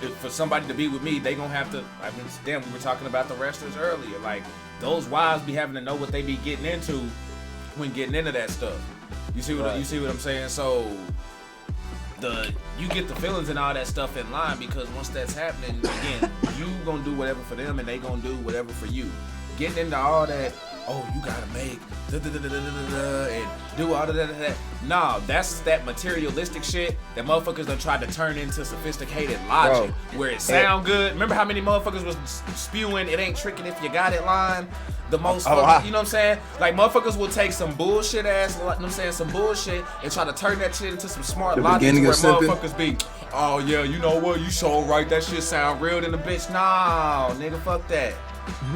if for somebody to be with me, they gonna have to. I mean, damn, we were talking about the wrestlers earlier. Like those wives be having to know what they be getting into when getting into that stuff. You see what I'm saying? So. You get the feelings and all that stuff in line, because once that's happening, again, you gonna do whatever for them and they gonna do whatever for you. Getting into all that, oh, you gotta make and do all of that. Nah, that's that materialistic shit that motherfuckers done tried to turn into sophisticated logic, where it sound good. Remember how many motherfuckers was spewing "it ain't tricking if you got it" line? The most, you know what I'm saying? Like motherfuckers will take some bullshit ass, you know what I'm saying, some bullshit, and try to turn that shit into some smart logic where motherfuckers be, oh yeah, you know what, you so right, that shit sound real than a bitch. Nah, nigga, fuck that.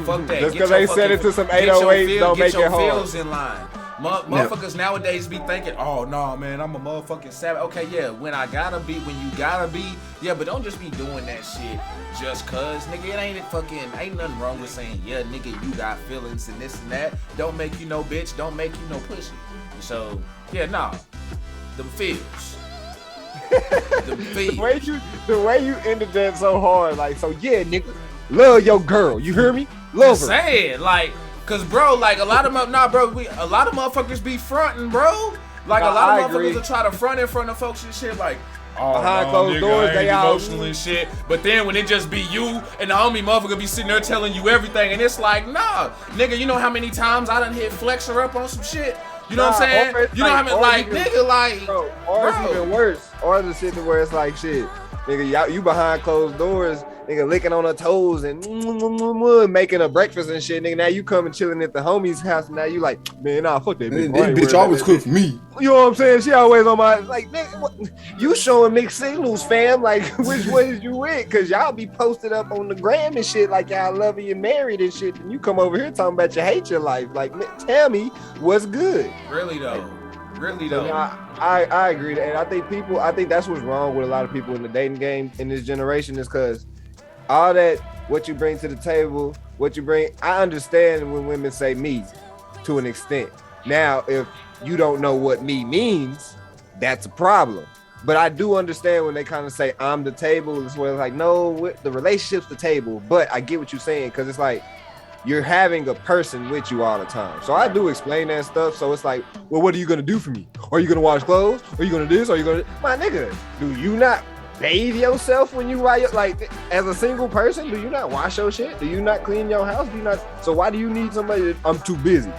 Fuck that. Just because they said it to some 808s don't make it hard. Get your feels in line. Motherfuckers nowadays be thinking, oh no, man, I'm a motherfucking savage. Okay, yeah, when you gotta be, yeah, but don't just be doing that shit just cause, nigga. Ain't nothing wrong with saying, yeah, nigga, you got feelings and this and that. Don't make you no bitch, don't make you no pussy. So, yeah, nah, them feels. The way you ended that so hard, like, so yeah, nigga, love your girl. You hear me? Love her. Saying, like, cause bro, like a lot of motherfuckers be fronting, bro. Like a lot of motherfuckers will try to front in front of folks and shit, like, oh, behind closed doors, they all emotional and shit. But then when it just be you and the homie motherfucker be sitting there telling you everything, and it's like, nah, nigga, you know how many times I done hit Flexer up on some shit? You know what I'm saying? You know how many, like, nigga, like, bro, or it's even worse. Or the shit where it's like, shit, nigga, you behind closed doors, nigga, licking on her toes and making a breakfast and shit, nigga. Now you come and chilling at the homie's house, and now you like, man, nah, fuck that bitch. This bitch always cook for me. You know what I'm saying? She always on my, like, nigga, what? You showing mixed signals, fam. Like, which ways you with? Cause y'all be posted up on the gram and shit like y'all loving you married and shit, and you come over here talking about you hate your life. Like, tell me what's good. Really though. Really though. I agree, and I think that's what's wrong with a lot of people in the dating game in this generation, is because all that, what you bring to the table, I understand when women say me to an extent. Now, if you don't know what me means, that's a problem. But I do understand when they kind of say I'm the table, as well. Like, no, the relationship's the table. But I get what you're saying, because it's like you're having a person with you all the time. So I do explain that stuff. So it's like, well, what are you gonna do for me? Are you gonna wash clothes? Are you gonna do this? Are you gonna? My nigga, do you not bathe yourself when you like, as a single person? Do you not wash your shit? Do you not clean your house? Do you not? So why do you need somebody? I'm too busy.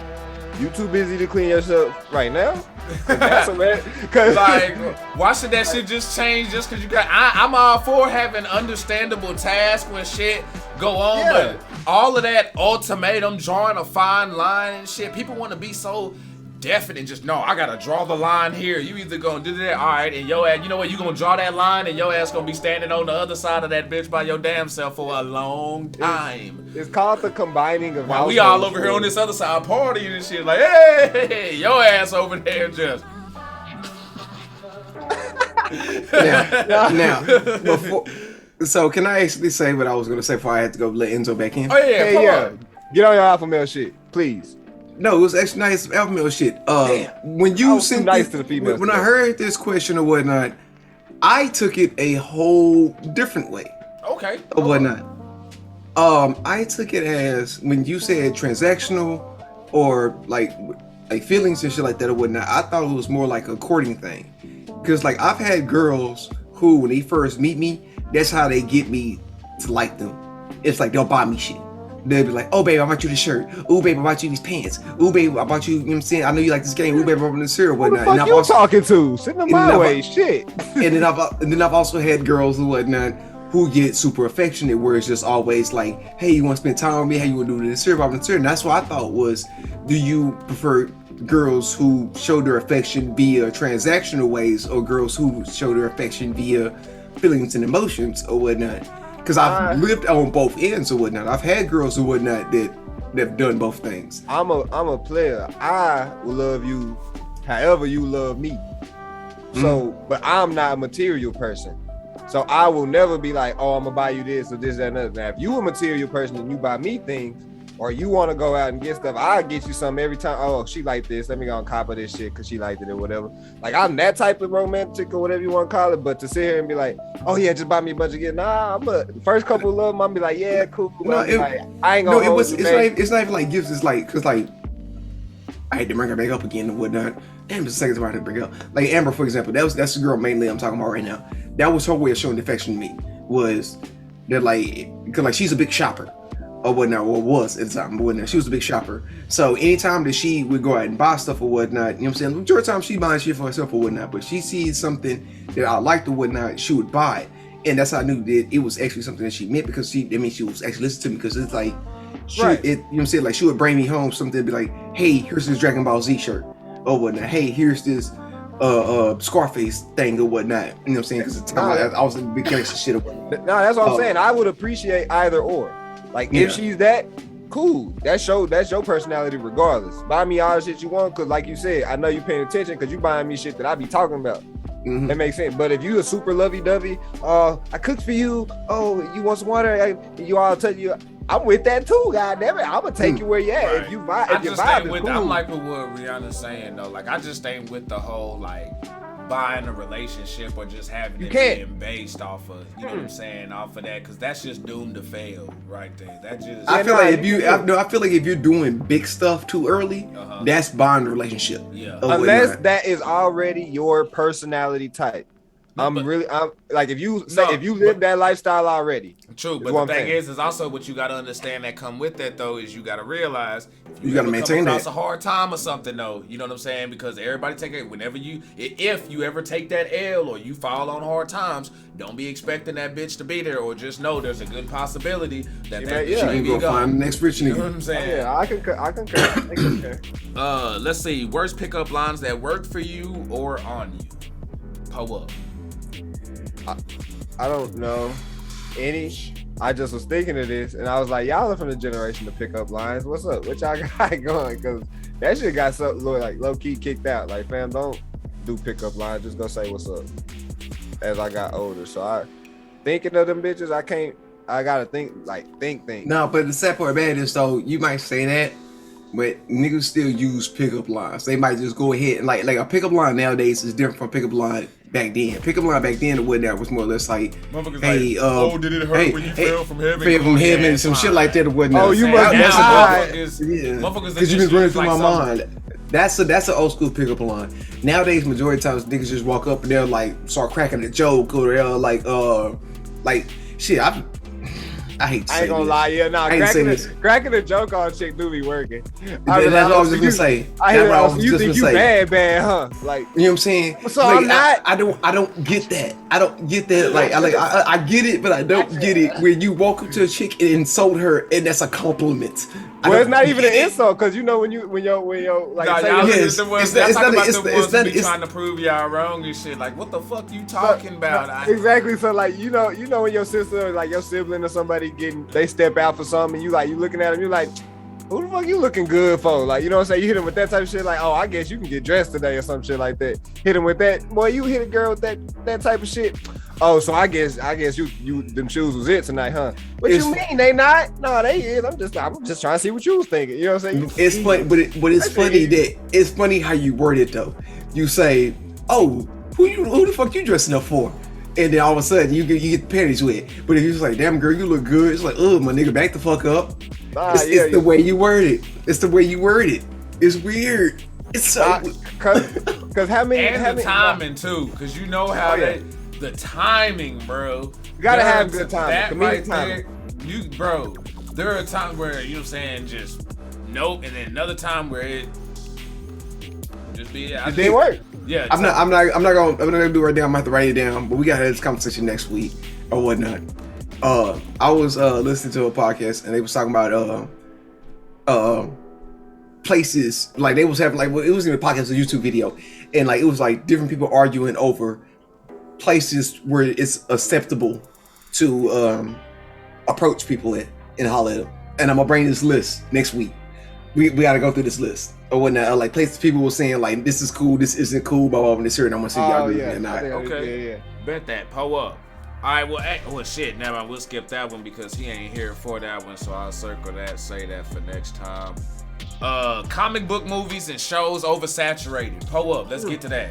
You too busy to clean yourself right now? Cause like, why should that shit just change just cause you got? I'm all for having understandable tasks when shit go on, but all of that ultimatum, drawing a fine line and shit. People want to be so definite, just no, I gotta draw the line here. You either gonna do that, all right, and your ass, you know what, you gonna draw that line, and your ass gonna be standing on the other side of that bitch by your damn self for a long time. It's called the combining of. While we all over here on this other side partying and shit, like, hey, your ass over there just. Now, before, so can I actually say what I was gonna say before I had to go let Enzo back in? Oh yeah, hey, yeah. Get on your alpha male shit, please. No, it was actually nice alpha male shit. When you sent nice to the females, when I heard this question or whatnot, I took it a whole different way. Okay. Or whatnot. I took it as when you said transactional or like feelings and shit like that or whatnot. I thought it was more like a courting thing, because like I've had girls who, when they first meet me, that's how they get me to like them. It's like they'll buy me shit. they'll be like, oh, babe, I bought you this shirt. Oh, babe, I bought you these pants. Oh, babe, I bought you, you know what I'm saying? I know you like this game. Oh, babe, I bought you this cereal, whatnot. Who the fuck you talking to? Sitting in my way, shit. And then I've also had girls and whatnot who get super affectionate, where it's just always like, hey, you want to spend time with me? How you want to do this? And that's what I thought was, do you prefer girls who show their affection via transactional ways, or girls who show their affection via feelings and emotions or whatnot? Because I've lived on both ends or whatnot. I've had girls or whatnot that have done both things. I'm a player. I will love you however you love me. So, but I'm not a material person. So I will never be like, oh, I'm gonna buy you this or this, that, and that. Now, if you a material person and you buy me things, or you want to go out and get stuff, I'll get you something every time. Oh, she like this. Let me go and cop her this shit because she liked it or whatever. Like, I'm that type of romantic or whatever you want to call it. But to sit here and be like, oh yeah, just buy me a bunch of gifts. Nah, the first couple of love, I'm be like, yeah, cool. No, like, I ain't gonna. No, it's not even like gifts. It's like, because like, I had to bring her back up again and whatnot. Damn, just a second about to bring up. Like Amber, for example, that's the girl mainly I'm talking about right now. That was her way of showing affection to me. Was that like, because like she's a big shopper. Or whatnot, or was at the time, whatnot. She was a big shopper. So anytime that she would go out and buy stuff or whatnot, you know what I'm saying? The majority of the time she buying shit for herself or whatnot, but she sees something that I liked or whatnot, she would buy it. And that's how I knew that it was actually something that she meant, because she was actually listening to me, because it's like, you know what I'm saying? Like she would bring me home something and be like, hey, here's this Dragon Ball Z shirt or whatnot. Hey, here's this Scarface thing or whatnot. You know what I'm saying? Because at the time I was in big gangster shit or whatnot. No, that's what I'm saying. I would appreciate either or. Like, if she's that, cool. That's your personality regardless. Buy me all the shit you want, because like you said, I know you paying attention because you buying me shit that I be talking about. That makes sense. But if you a super lovey-dovey, I cooked for you, oh, you want some water? You all tell you, I'm with that too, goddamn it. I'm gonna take you where you at. Right. If you vibe, if you vibe is cool. I'm like with what Rihanna's saying though. Like, I just ain't with the whole like buying a relationship or just having it being based off of, you know what I'm saying, off of that, because that's just doomed to fail right there. That just I feel like if you're doing big stuff too early, that's buying the relationship. Yeah. Unless that is already your personality type. I'm like, if you live that lifestyle already. True, but the thing is also what you got to understand that come with that though is you got to realize you got to maintain that. If a hard time or something though, you know what I'm saying? Because everybody take it if you ever take that L or you fall on hard times, don't be expecting that bitch to be there, or just know there's a good possibility that bitch may be gonna find the next rich nigga. You know what I'm saying? Yeah, I concur. Let's see. Worst pickup lines that worked for you or on you. Pull up. I don't know any. I just was thinking of this, and I was like, y'all are from the generation to pick up lines. What's up? What y'all got going? Because that shit got so like low key kicked out. Like, fam, don't do pickup lines. Just go say what's up. As I got older, so I thinking of them bitches. I gotta think. No, but the sad part about it is though, you might say that, but niggas still use pickup lines. They might just go ahead and like a pickup line nowadays is different from pickup line back then. Pickup line back then, that was more or less like, hey, did it hurt when you fell from heaven? Fell from heaven, some shit like that or whatnot. Oh, you must be because you've been running through my mind. That's an old school pickup line. Nowadays, majority of times niggas just walk up and they'll like start cracking a joke, or they'll like shit. I hate to say I ain't gonna lie, cracking a joke on chick do be working. That's what I was just gonna say. You think you bad, huh? Like, you know what I'm saying? So like, I'm not. I don't get that. I don't get that. Like, I get it, but I don't get it. When you walk up to a chick and insult her, and that's a compliment. Well, it's not even an insult, because you know when you're like, it's trying to prove y'all wrong and shit. Like, what the fuck you talking about? Exactly. So like, you know when your sister, like your sibling or somebody they step out for something, and you looking at them, you like, who the fuck you looking good for? Like, you know what I'm saying? You hit him with that type of shit, like, oh, I guess you can get dressed today or some shit like that. Hit him with that, boy, you hit a girl with that type of shit. Oh, so I guess you them shoes was it tonight, huh? What you mean they not? No, they is. I'm just trying to see what you was thinking. You know what I'm saying? It's funny, but it's funny it's funny how you word it though. You say, oh, who the fuck you dressing up for? And then all of a sudden you get the panties wet. But if you're just like, damn girl, you look good, it's like, oh my nigga, back the fuck up. It's the way you word it. It's the way you word it. It's weird. It's so cause how many timing too, cause you know how the timing, bro. You gotta have good timing. That right there, there are times where, you know what I'm saying, just nope, and then another time where it just be. It didn't work. Yeah, I'm not gonna do it right now. I'm gonna have to write it down, but we gotta have this conversation next week or whatnot. I was listening to a podcast and they was talking about places, like they was having, like, it was in a podcast, a YouTube video, and like it was like different people arguing over places where it's acceptable to approach people at and holler at them. And I'm gonna bring this list next week. We gotta go through this list or whatnot. Like places people were saying like this is cool, this isn't cool, blah blah blah. This here, and I'm gonna see y'all agree with me or not. Okay, yeah. Bet that. Pull up. All right, well, shit. Never mind. We'll skip that one because he ain't here for that one, so I'll circle that. Say that for next time. Comic book movies and shows oversaturated. Pull up. Let's get to that.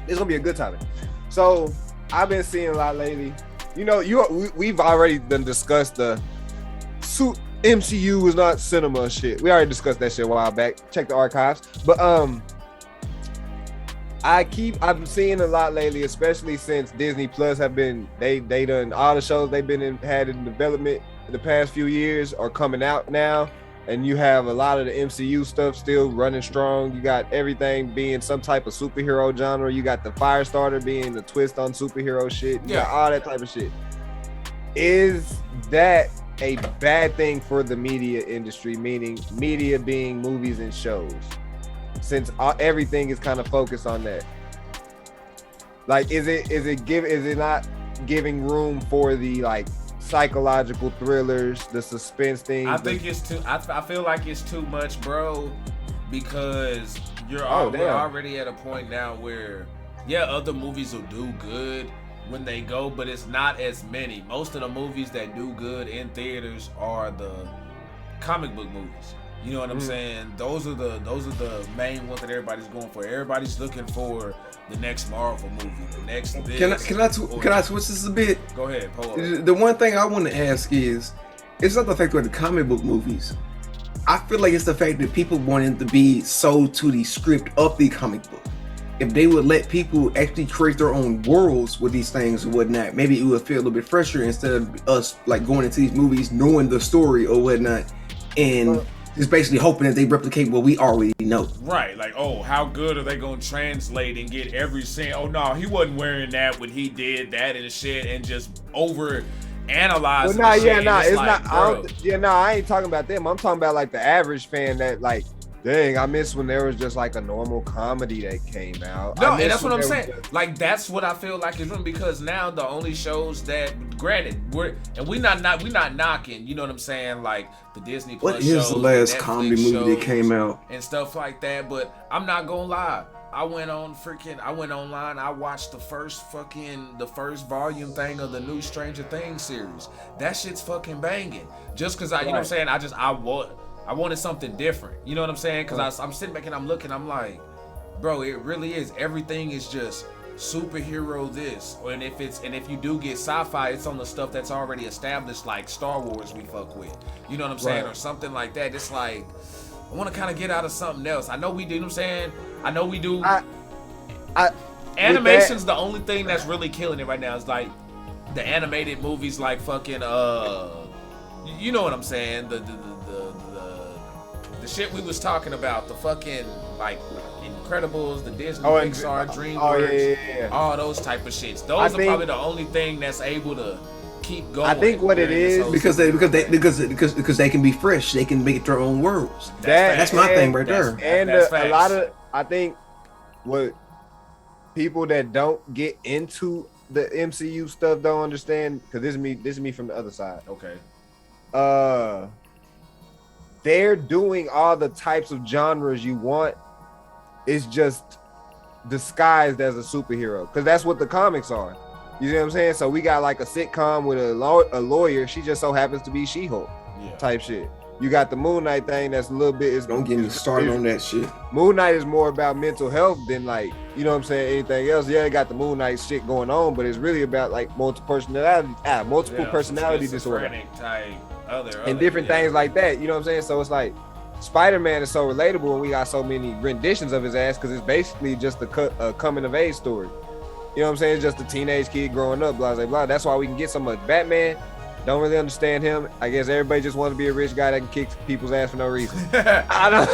It's gonna be a good topic. So I've been seeing a lot lately. You know, we've already done discussed the suit. MCU is not cinema shit. We already discussed that shit a while back. Check the archives. But I've been seeing a lot lately, especially since Disney Plus have been they done all the shows they've been had in development in the past few years are coming out now, and you have a lot of the MCU stuff still running strong. You got everything being some type of superhero genre. You got the Firestarter being the twist on superhero shit. You got all that type of shit. Is that a bad thing for the media industry, meaning media being movies and shows, since everything is kind of focused on that? Like, is it not giving room for the like psychological thrillers, the suspense things? I think it's too. I feel like it's too much, bro, because we're already at a point now where other movies will do good when they go, but it's not as many. Most of the movies that do good in theaters are the comic book movies. You know what I'm saying? Those are the main ones that everybody's going for. Everybody's looking for the next Marvel movie, the next this. Can I switch this a bit? Go ahead, Paul. The one thing I want to ask is, it's not the fact that the comic book movies. I feel like it's the fact that people wanted to be sold to the script of the comic book. If they would let people actually create their own worlds with these things and whatnot, maybe it would feel a little bit fresher instead of us like going into these movies knowing the story or whatnot, and just basically hoping that they replicate what we already know. Right, like, oh, how good are they gonna translate and get every scene? Oh no, he wasn't wearing that when he did that and shit, and just over analyze. I ain't talking about them. I'm talking about like the average fan that like, dang, I miss when there was just like a normal comedy that came out. No, and that's what I'm saying. Like, that's what I feel like is wrong, because now the only shows that, granted, we're not knocking, you know what I'm saying, like the Disney Plus shows. What is the last comedy movie that came out? And stuff like that, but I'm not gonna lie. I went online, I watched the first volume thing of the new Stranger Things series. That shit's fucking banging. Just cause you know what I'm saying, I wanted something different. You know what I'm saying? Because I'm sitting back and I'm looking, I'm like, bro, it really is. Everything is just superhero this. And if you do get sci-fi, it's on the stuff that's already established, like Star Wars we fuck with. You know what I'm saying? Or something like that. It's like, I want to kind of get out of something else. I know we do, you know what I'm saying? I know we do. Animation's the only thing that's really killing it right now. It's like the animated movies like fucking, you know what I'm saying? The shit we was talking about, the fucking like Incredibles, the Disney, Pixar, DreamWorks, all those type of shits. Those are probably the only thing that's able to keep going. I think what it is because they can be fresh, they can make their own worlds. That's my thing right there. And a lot of, I think what people that don't get into the MCU stuff don't understand, because this is me from the other side. Okay. They're doing all the types of genres you want. It's just disguised as a superhero, because that's what the comics are. You see what I'm saying? So we got like a sitcom with a lawyer. She just so happens to be She-Hulk type shit. You got the Moon Knight thing that's a little bit. Don't get me started on that shit. Moon Knight is more about mental health than like, you know what I'm saying, anything else. Yeah, they got the Moon Knight shit going on, but it's really about like multiple personality disorder. And different things like that, you know what I'm saying? So it's like Spider-Man is so relatable, and we got so many renditions of his ass because it's basically just a coming of age story. You know what I'm saying? It's just a teenage kid growing up, blah, blah, blah. That's why we can get so much Batman. Don't really understand him. I guess everybody just wants to be a rich guy that can kick people's ass for no reason. I don't.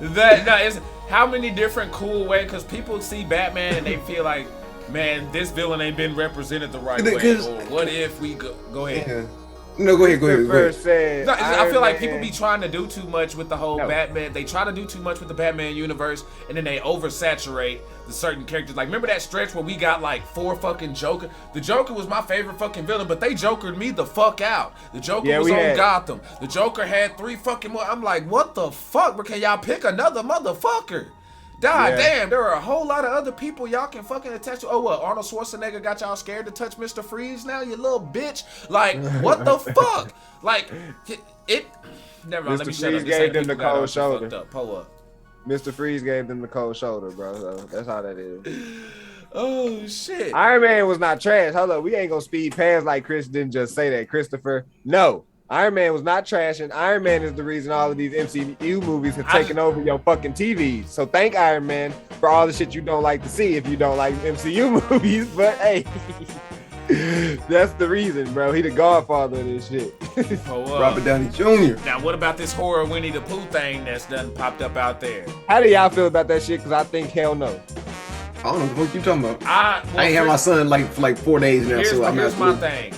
It's how many different cool ways, because people see Batman and they feel like, man, this villain ain't been represented the right way. Or what if we go ahead? Yeah. No, go ahead. No, I feel like people be trying to do too much with the whole Batman. They try to do too much with the Batman universe, and then they oversaturate the certain characters. Like, remember that stretch where we got like 4 fucking Joker? The Joker was my favorite fucking villain, but they Jokered me the fuck out. The Joker was on Gotham. The Joker had 3 fucking more. I'm like, what the fuck? But can y'all pick another motherfucker? Damn, there are a whole lot of other people y'all can fucking attach to. Oh, what? Arnold Schwarzenegger got y'all scared to touch Mr. Freeze now, you little bitch? Like, what the fuck? Like, it. Never mind. Let me shut up. Mr. Freeze gave them the cold shoulder. Pull up. Mr. Freeze gave them the cold shoulder, bro. So that's how that is. Oh shit. Iron Man was not trash. Hold up, we ain't gonna speed past like Chris didn't just say that, Christopher. No. Iron Man was not trash, and Iron Man is the reason all of these MCU movies have taken over your fucking TVs. So thank Iron Man for all the shit you don't like to see if you don't like MCU movies. But hey, that's the reason, bro. He the godfather of this shit. Robert Downey Jr. Now, what about this horror Winnie the Pooh thing that's done popped up out there? How do y'all feel about that shit? Because I think hell no. I don't know what you talking about. I ain't had my son for like 4 days now, so I'm here's my thing.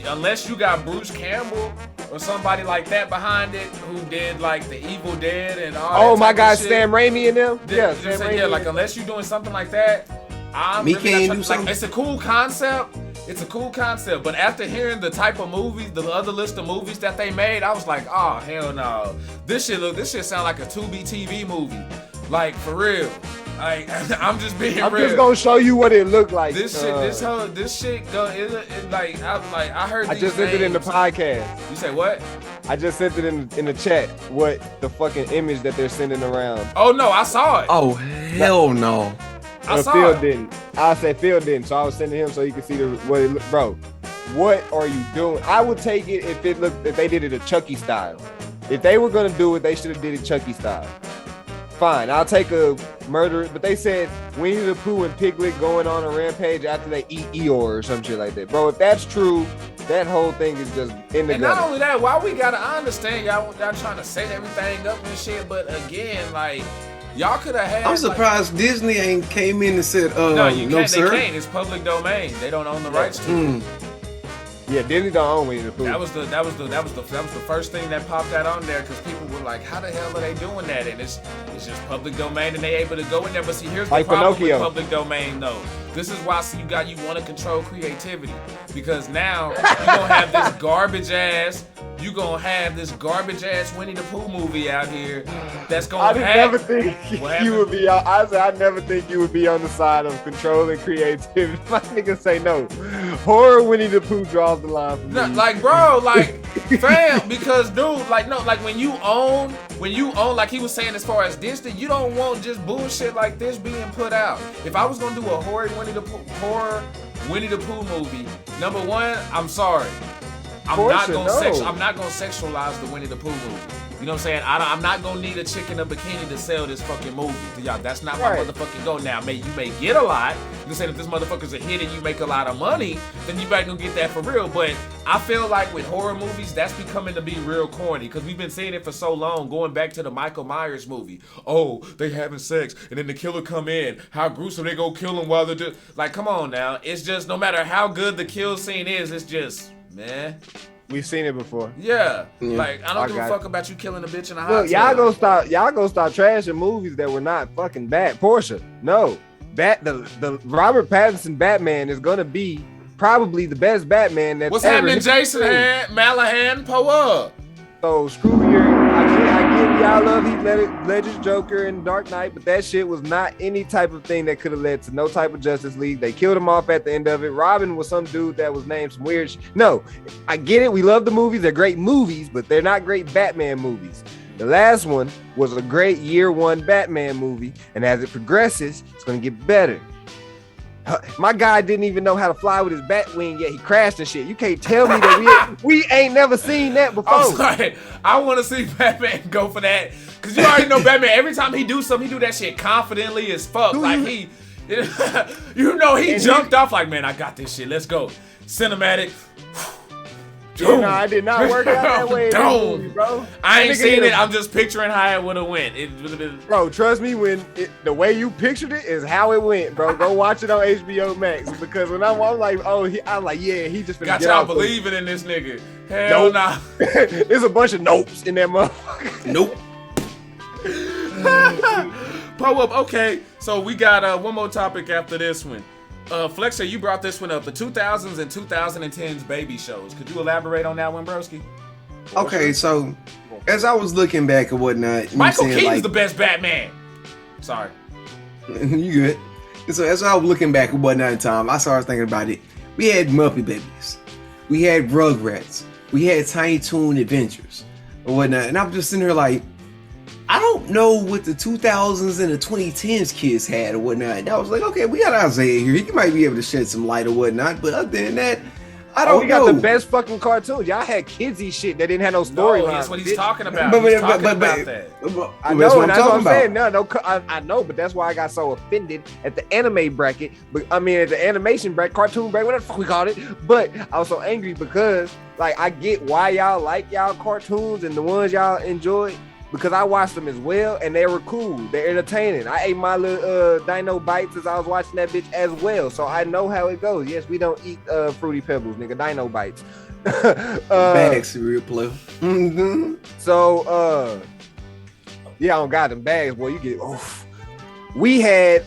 Unless you got Bruce Campbell or somebody like that behind it who did like the Evil Dead and all that. Oh my God, Sam Raimi and them? Yeah, Sam Raimi. Yeah, like unless you're doing something like that, I'm really not trying, like, it's a cool concept. It's a cool concept, but after hearing the type of movies, the other list of movies that they made, I was like, oh hell no. This shit sound like a Tubi TV movie. Like, for real. Like, I'm just being real. I'm just gonna show you what it looked like. This shit go. I heard. I just sent it in the podcast. You say what? I just sent it in the chat. What the fucking image that they're sending around? Oh no, I saw it. Oh hell no. Phil didn't. I said Phil didn't, so I was sending him so you can see what it looked. Bro, what are you doing? I would take it if they did it a Chucky style. If they were gonna do it, they should have did it Chucky style. Fine, I'll take a murder, but they said Winnie the Pooh and Piglet going on a rampage after they eat Eeyore or some shit like that. Bro, if that's true, that whole thing is just in the And not only that, why we gotta, I understand y'all trying to set everything up and shit, but again, like, y'all could have had. I'm surprised Disney ain't came in and said, no, you can't, sir. They can't. It's public domain. They don't own the rights to it. Yeah, Disney don't own Winnie the Pooh. That was the first thing that popped out on there because people were like, "How the hell are they doing that?" And it's just public domain, and they able to go in there. But see, here's the problem with public domain, though. This is why you want to control creativity because now you're gonna have this garbage ass. You gonna have this garbage ass Winnie the Pooh movie out here that's gonna I never think you would be. I never think you would be on the side of controlling creativity. My nigga say no. Horror Winnie the Pooh draws the line for me. Like, bro, like, fam, because dude, like, no, like when you own, like he was saying as far as Disney, you don't want just bullshit like this being put out. If I was gonna do a horror Winnie the Pooh movie, number one, I'm sorry. I'm not gonna sexualize the Winnie the Pooh movie. You know what I'm saying? I'm not gonna need a chick in a bikini to sell this fucking movie to y'all. That's not my motherfucking goal. Now, you may get a lot. You saying if this motherfucker's a hit and you make a lot of money, then you better gonna get that for real. But I feel like with horror movies, that's becoming to be real corny because we've been seeing it for so long. Going back to the Michael Myers movie. Oh, they having sex and then the killer come in. How gruesome they go kill him while they're doing. Like, come on now. It's just no matter how good the kill scene is, it's just, man. We've seen it before. Yeah. Like, I don't give a fuck about you killing a bitch in a hot tub. Look, y'all gonna stop trashing movies that were not fucking bad. Portia, no. The Robert Pattinson Batman is gonna be probably the best Batman that's What's ever happening, Jason Malahan? Pull up. So screw your. I get y'all love Heath Ledger's Joker and Dark Knight, but that shit was not any type of thing that could have led to no type of Justice League. They killed him off at the end of it. Robin was some dude that was named some weird No, I get it. We love the movies. They're great movies, but they're not great Batman movies. The last one was a great year one Batman movie, and as it progresses, it's gonna get better. My guy didn't even know how to fly with his bat wing yet. He crashed and shit. You can't tell me that we ain't never seen that before. I'm sorry. I want to see Batman go for that. Because you already know Batman, every time he do something, he do that shit confidently as fuck. Like, he You know, he jumped off like, man, I got this shit. Let's go. Cinematic. No, I did not work out that way in the movie, bro. I ain't seen it. I'm just picturing how it would have went. It would have been. Bro, trust me, the way you pictured it is how it went, bro. Go watch it on HBO Max because when I'm like, I'm like, yeah, he just got y'all believing in this nigga. Hell nope. nah. There's a bunch of nopes in that motherfucker. Nope. Pull up. Okay, so we got one more topic after this one. Flexer, you brought this one up. The 2000s and 2010s baby shows. Could you elaborate on that one, broski? Okay, so as I was looking back and whatnot, Michael Keaton's the best Batman. Sorry. You good. And so as I was looking back and whatnot in time, I started thinking about it. We had Muppet Babies. We had Rugrats. We had Tiny Toon Adventures or whatnot. And I'm just sitting here like, I don't know what the 2000s and the 2010s kids had or whatnot. And I was like, okay, we got Isaiah here. He might be able to shed some light or whatnot. But other than that, I don't know. We got the bensest fucking cartoons. Y'all had kidsy shit that didn't have no storyline. That's what he's talking about. He's talking about that. I know, and that's what I'm saying. No, I know, but that's why I got so offended at the anime bracket. But I mean, at the animation bracket, cartoon bracket, whatever the fuck we called it. But I was so angry because, like, I get why y'all like y'all cartoons and the ones y'all enjoy. Because I watched them as well, and they were cool. They're entertaining. I ate my little Dino Bites as I was watching that bitch as well, so I know how it goes. Yes, we don't eat Fruity Pebbles, nigga. Dino Bites. Bag cereal player. Mm-hmm. So, yeah, I don't got them bags, boy. You get. Oof. We had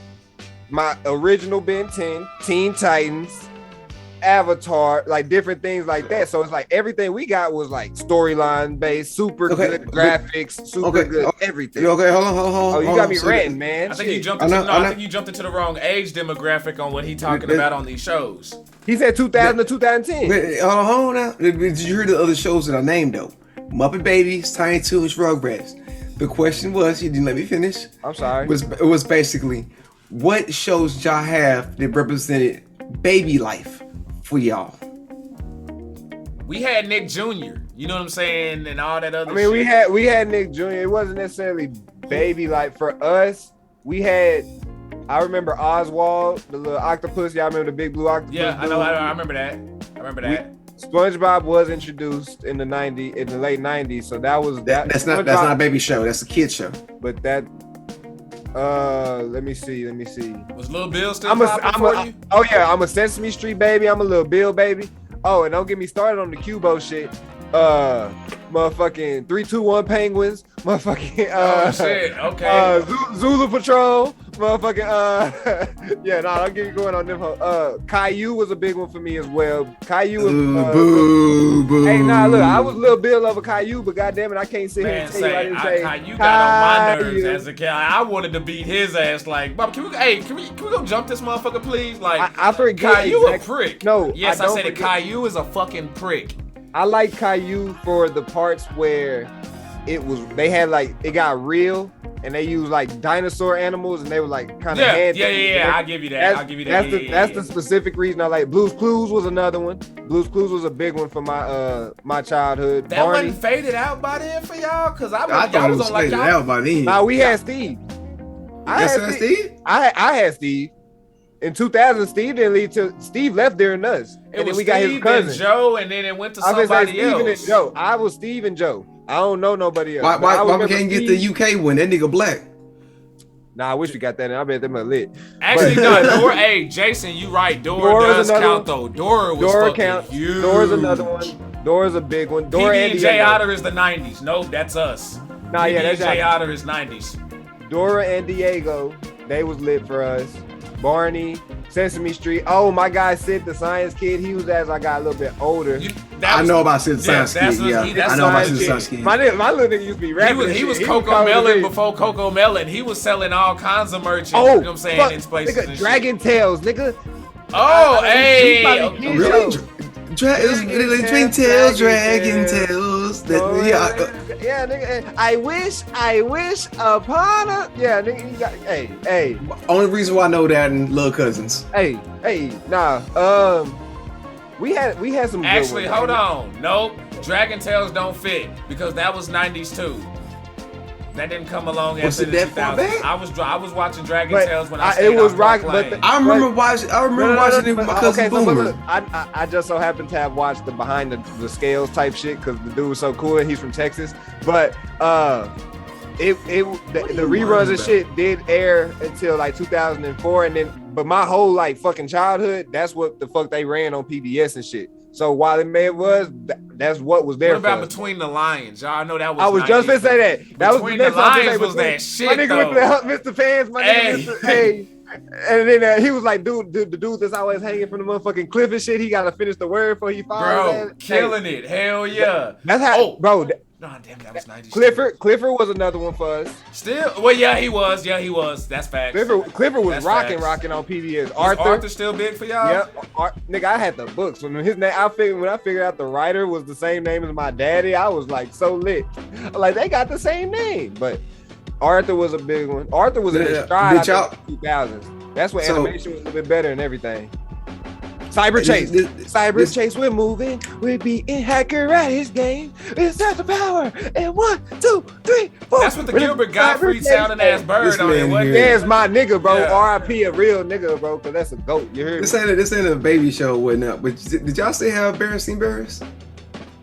my original Ben 10, Teen Titans, Avatar, like different things like that. So it's like everything we got was like storyline based, super good graphics, super good everything. Okay, hold on. Oh, you got me ranting, man. I think you jumped into the wrong age demographic on what he talking about on these shows. He said 2000 to 2010. Wait, hold on now. Did you hear the other shows that I named though? Muppet Babies, Tiny Toons, Rugrats. The question was, you didn't let me finish. I'm sorry. It was basically, what shows y'all have that represented baby life for y'all? We had Nick Jr., you know what I'm saying, and all that other shit. I mean, shit. we had Nick Jr. It wasn't necessarily baby like for us. We had, I remember Oswald, the little octopus. Y'all remember the big blue octopus? Yeah, I know. I remember that. SpongeBob was introduced in the late 90s, so that was that. That's not a baby show. That's a kid show. But that. Let me see. Was Lil Bill still popping for you? Oh yeah, I'm a Sesame Street baby. I'm a Lil Bill baby. Oh, and don't get me started on the Cubo shit. Motherfucking 3-2-1 Penguins. Motherfucking oh shit. Okay. Zulu Patrol. Motherfucking yeah, don't get me going on them. Caillou was a big one for me as well. Caillou was boo. Hey, look, I was Lil Bill over Caillou, but goddamn it, I can't sit here and tell you I didn't say Caillou got on my nerves as a kid. I wanted to beat his ass. Like, Bob, can we go jump this motherfucker, please? Like, I forget. Caillou a prick. No, yes, I said that Caillou is a fucking prick. I like Caillou for the parts where they had like it got real and they used like dinosaur animals and they were like kind of yeah. I'll give you that. That's the specific reason I like. Blue's Clues was another one. Blue's Clues was a big one for my childhood. That wasn't faded out by then for y'all, cause I thought it was faded out by then. Nah, we had Steve. I had Steve. In 2000, Steve didn't lead to Steve left during us, and then we got his cousin and Joe, and then it went to somebody else. Steve and Joe. I was Steve and Joe. I don't know nobody else. Why we can't get the UK one? That nigga black. Nah, I wish we got that. I bet them are lit. Actually, no. Dora. Hey, Jason, you right. Dora does count though. Dora was fucking huge. Dora's another one. Dora's a big one. Dora and J Otter is the 90s. Nope, that's us. Nah, yeah, that's J Otter is 90s. Dora and Diego, they was lit for us. Barney, Sesame Street. Oh, my guy Sid the Science Kid. He was as I got a little bit older. I know about Sid the Science Kid. I know about Sid the Science Kid. My little nigga used to be rapping. He was Coco Melon before Coco Melon. He was selling all kinds of merch. Oh, you know what I'm saying? In places. Nigga, Dragon Tales, nigga. Oh, hey. Really? Dragon Tales. Yeah, nigga. I wish upon a. Yeah, nigga. You got. Hey. Only reason why I know that and Little Cousins. Hey. Nah. We had some. Actually, hold on. Nope. Dragon Tales don't fit because that was 90s too. That didn't come along Was after it the that far 2000s. back? I was watching Dragon But Tales when I stayed it was on rock, Rock but Lane. I remember watching it with my cousin Boomer. Look, I just so happened to have watched the behind the scales type shit because the dude was so cool and he's from Texas. But the reruns and shit did air until like 2004, and then but my whole like fucking childhood, that's what the fuck they ran on PBS and shit. So while it may was, that's what was there. What about for Between the Lions? Y'all, I know that was. I was just gonna say that. That Between was the Lions was that shit. My nigga though. with the Mr. Fans, my nigga Mr. Hey. And then he was like, dude, the dude that's always hanging from the motherfucking cliff and shit, he gotta finish the word before he falls. Bro, killing it. Hell yeah. That's how, bro. Nah, damn, that was 90s. Clifford was another one for us. Still, well, yeah, he was. Yeah, he was. That's facts. Clifford was That's rocking facts. on PBS. Is Arthur still big for y'all? Yep. Nigga, I had the books. When his name, when I figured out the writer was the same name as my daddy, I was like so lit. Like they got the same name, but Arthur was a big one. Arthur was in the stride in the 2000s. That's when animation was a little bit better and everything. Cyber Chase. Chase, we're moving. We're beating Hacker at his game. It's at the power. And 1, 2, 3, 4. That's what the Gilbert Gottfried sounding ass bird on it. Wasn't Yeah, it's my nigga, bro. Yeah. RIP a real nigga, bro, because that's a goat. You heard me? This ain't a baby show or whatnot, but did y'all say how embarrassing Barris?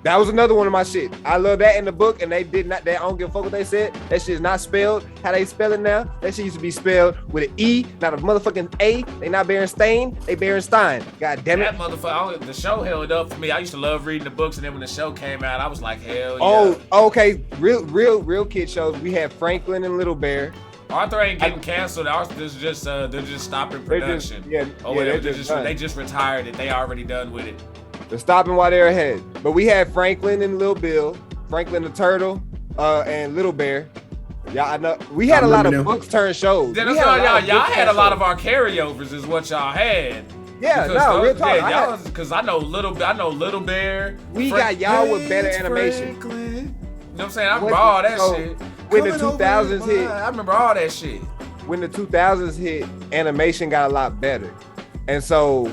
That was another one of my shit. I love that in the book, and they don't give a fuck what they said. That shit is not spelled how they spell it now. That shit used to be spelled with an E, not a motherfucking A. They not Berenstain, they Berenstein. God damn it. That motherfucker, the show held up for me. I used to love reading the books, and then when the show came out, I was like, hell yeah. Oh, okay. Real kid shows. We had Franklin and Little Bear. Arthur ain't getting canceled. Arthur's just they're just stopping production. They just retired it. They already done with it. They're stopping while they're ahead. But we had Franklin and Lil Bill, Franklin the Turtle, and Little Bear. Yeah, I know. We had a lot of books turned shows. Y'all had a lot of our carryovers, is what y'all had. Yeah, real talk. Because I know Little Bear. We got y'all with better animation. Franklin. You know what I'm saying? I remember all that shit. When the 2000s hit, I remember all that shit. When the 2000s hit, animation got a lot better, and so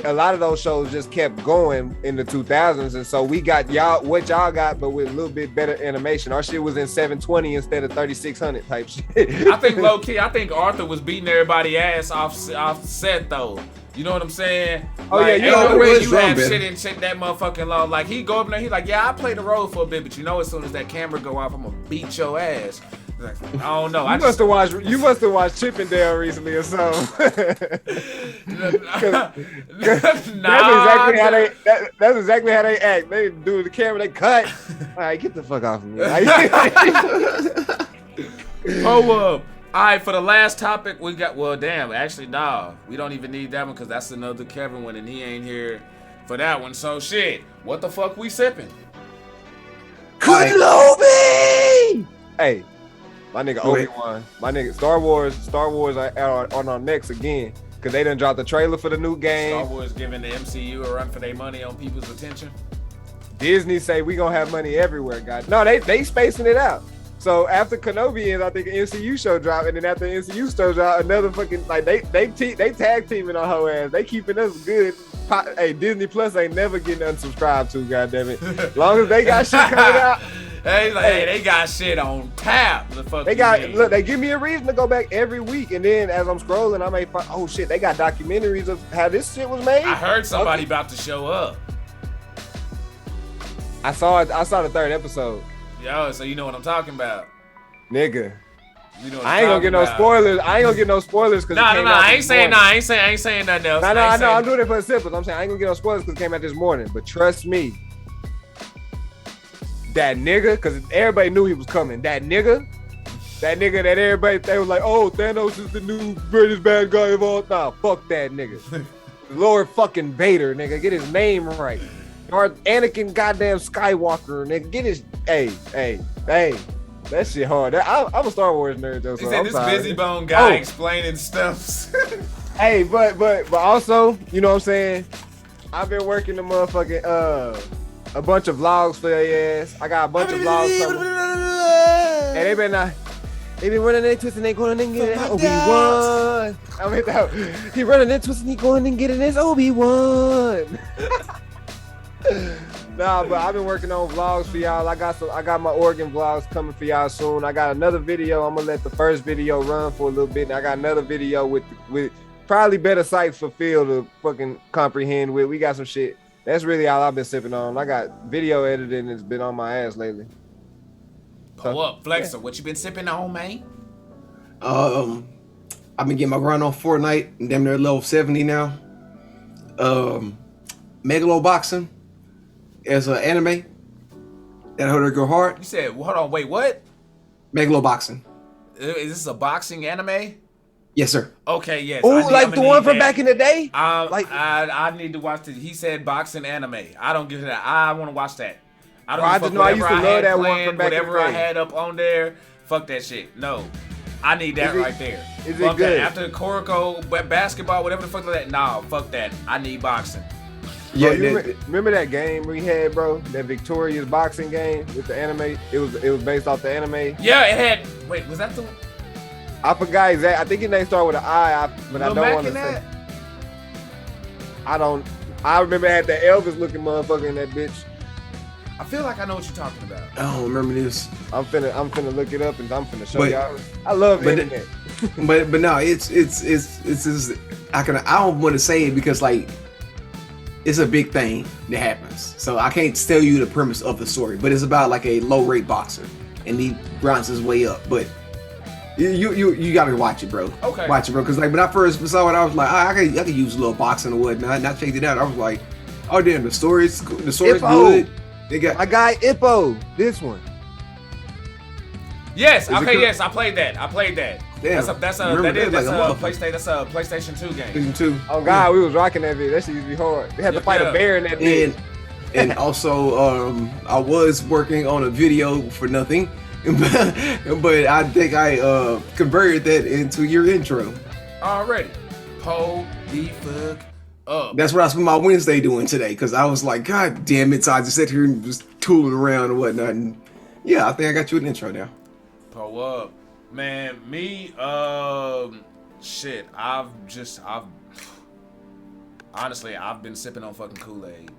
a lot of those shows just kept going in the 2000s, and so we got what y'all got, but with a little bit better animation. Our shit was in 720 instead of 3600 type shit. I think low key, Arthur was beating everybody ass off set though. You know what I'm saying? Oh like, yeah, you have shit and check that motherfucking law. Like he go up there, he like, yeah, I played the role for a bit, but you know, as soon as that camera go off, I'm gonna beat your ass. Like, I don't know. You must have watched Chippendale recently or something. That's exactly how they act. They do the camera, they cut. All right, get the fuck off of me. All right, for the last topic, we got, actually, nah, we don't even need that one because that's another Kevin one and he ain't here for that one. So shit, what the fuck we sipping? Kenobi! Hey, my nigga Obi-Wan, my nigga Star Wars are on our necks again because they done dropped the trailer for the new game. Star Wars giving the MCU a run for their money on people's attention. Disney say we gonna have money everywhere, guys. No, they spacing it out. So after Kenobi ends, I think an MCU show drop, and then after the MCU show drop, another fucking like they tag teaming on her ass. They keeping us good. Hey, Disney Plus ain't never getting unsubscribed to, goddammit. As long as they got shit coming out. Hey, they got shit on tap. They give me a reason to go back every week, and then as I'm scrolling, I may find, oh shit, they got documentaries of how this shit was made. I heard somebody about to show up. I saw it. I saw the 3rd episode. Yo, so you know what I'm talking about, nigga. You know I ain't gonna get no spoilers. I ain't gonna get no spoilers because I ain't saying nothing else. I know. I'm doing it for the simple. I'm saying I ain't gonna get no spoilers because it came out this morning. But trust me, that nigga, because everybody knew he was coming. That nigga that everybody, they was like, oh, Thanos is the new greatest bad guy of all time. Fuck that nigga. Lord fucking Vader, nigga. Get his name right. Or Anakin goddamn Skywalker, nigga. Get his, hey. That shit hard. I'm a Star Wars nerd though. So this busy bone guy explaining stuff. Hey, but also, you know what I'm saying? I've been working the motherfucking a bunch of vlogs for your ass. I got a bunch of vlogs coming. And they been running their twists and they going and getting Obi-Wan. I mean, he running their twists and he going and getting his Obi-Wan. Nah, but I've been working on vlogs for y'all. I got my Oregon vlogs coming for y'all soon. I got another video. I'm gonna let the first video run for a little bit. And I got another video with probably better sights for Phil to fucking comprehend with. We got some shit. That's really all I've been sipping on. I got video editing that's been on my ass lately. Pull up, Flexer. Yeah. What you been sipping on, man? I've been getting my grind on Fortnite. I'm damn near level 70 now. Megalo Boxing as an anime that hurt her go hard. You said, hold on, wait, what? Megalo Boxing. Is this a boxing anime? Yes, sir. Okay, yes. Oh, like the one from back in the day? I need to watch it. He said boxing anime. I don't give that. I want to watch that. I don't. I just know I used to love that one from back in the day. Whatever I had up on there, fuck that shit. No, I need that right there. Is it good? After the Koroko, basketball, whatever the fuck like that. Nah, fuck that. I need boxing. Yeah, remember that game we had, bro? That Victoria's boxing game with the anime. It was based off the anime. Yeah, it had. Wait, was that the? I forgot exactly. I think his name started with an I, but I don't want to say. I remember it had that Elvis looking motherfucker in that bitch. I feel like I know what you're talking about. I don't remember this. I'm finna look it up and I'm finna show y'all. I love the internet. but no, it's I don't want to say it because like it's a big thing that happens. So I can't tell you the premise of the story, but it's about like a low rate boxer and he grinds his way up. But you gotta watch it, bro. Okay. Watch it, bro. Cause like when I first saw it, I was like, I could use a little boxing or whatnot. And I checked it out. I was like, oh damn, the story's good. They got my guy Ippo. This one. Yes. Okay. Yes. I played that. Damn. That's a PlayStation 2 game. PlayStation 2. Oh God, we was rocking that video. That shit used to be hard. They had to fight a bear in that bitch. And also, I was working on a video for nothing, but I think I converted that into your intro. Already. Hold the fuck up. That's what I spent my Wednesday doing today, because I was like, God damn it. So I just sat here and just tooling around and whatnot. And yeah, I think I got you an intro now. Pull up. Man, me, shit, honestly, I've been sipping on fucking Kool-Aid.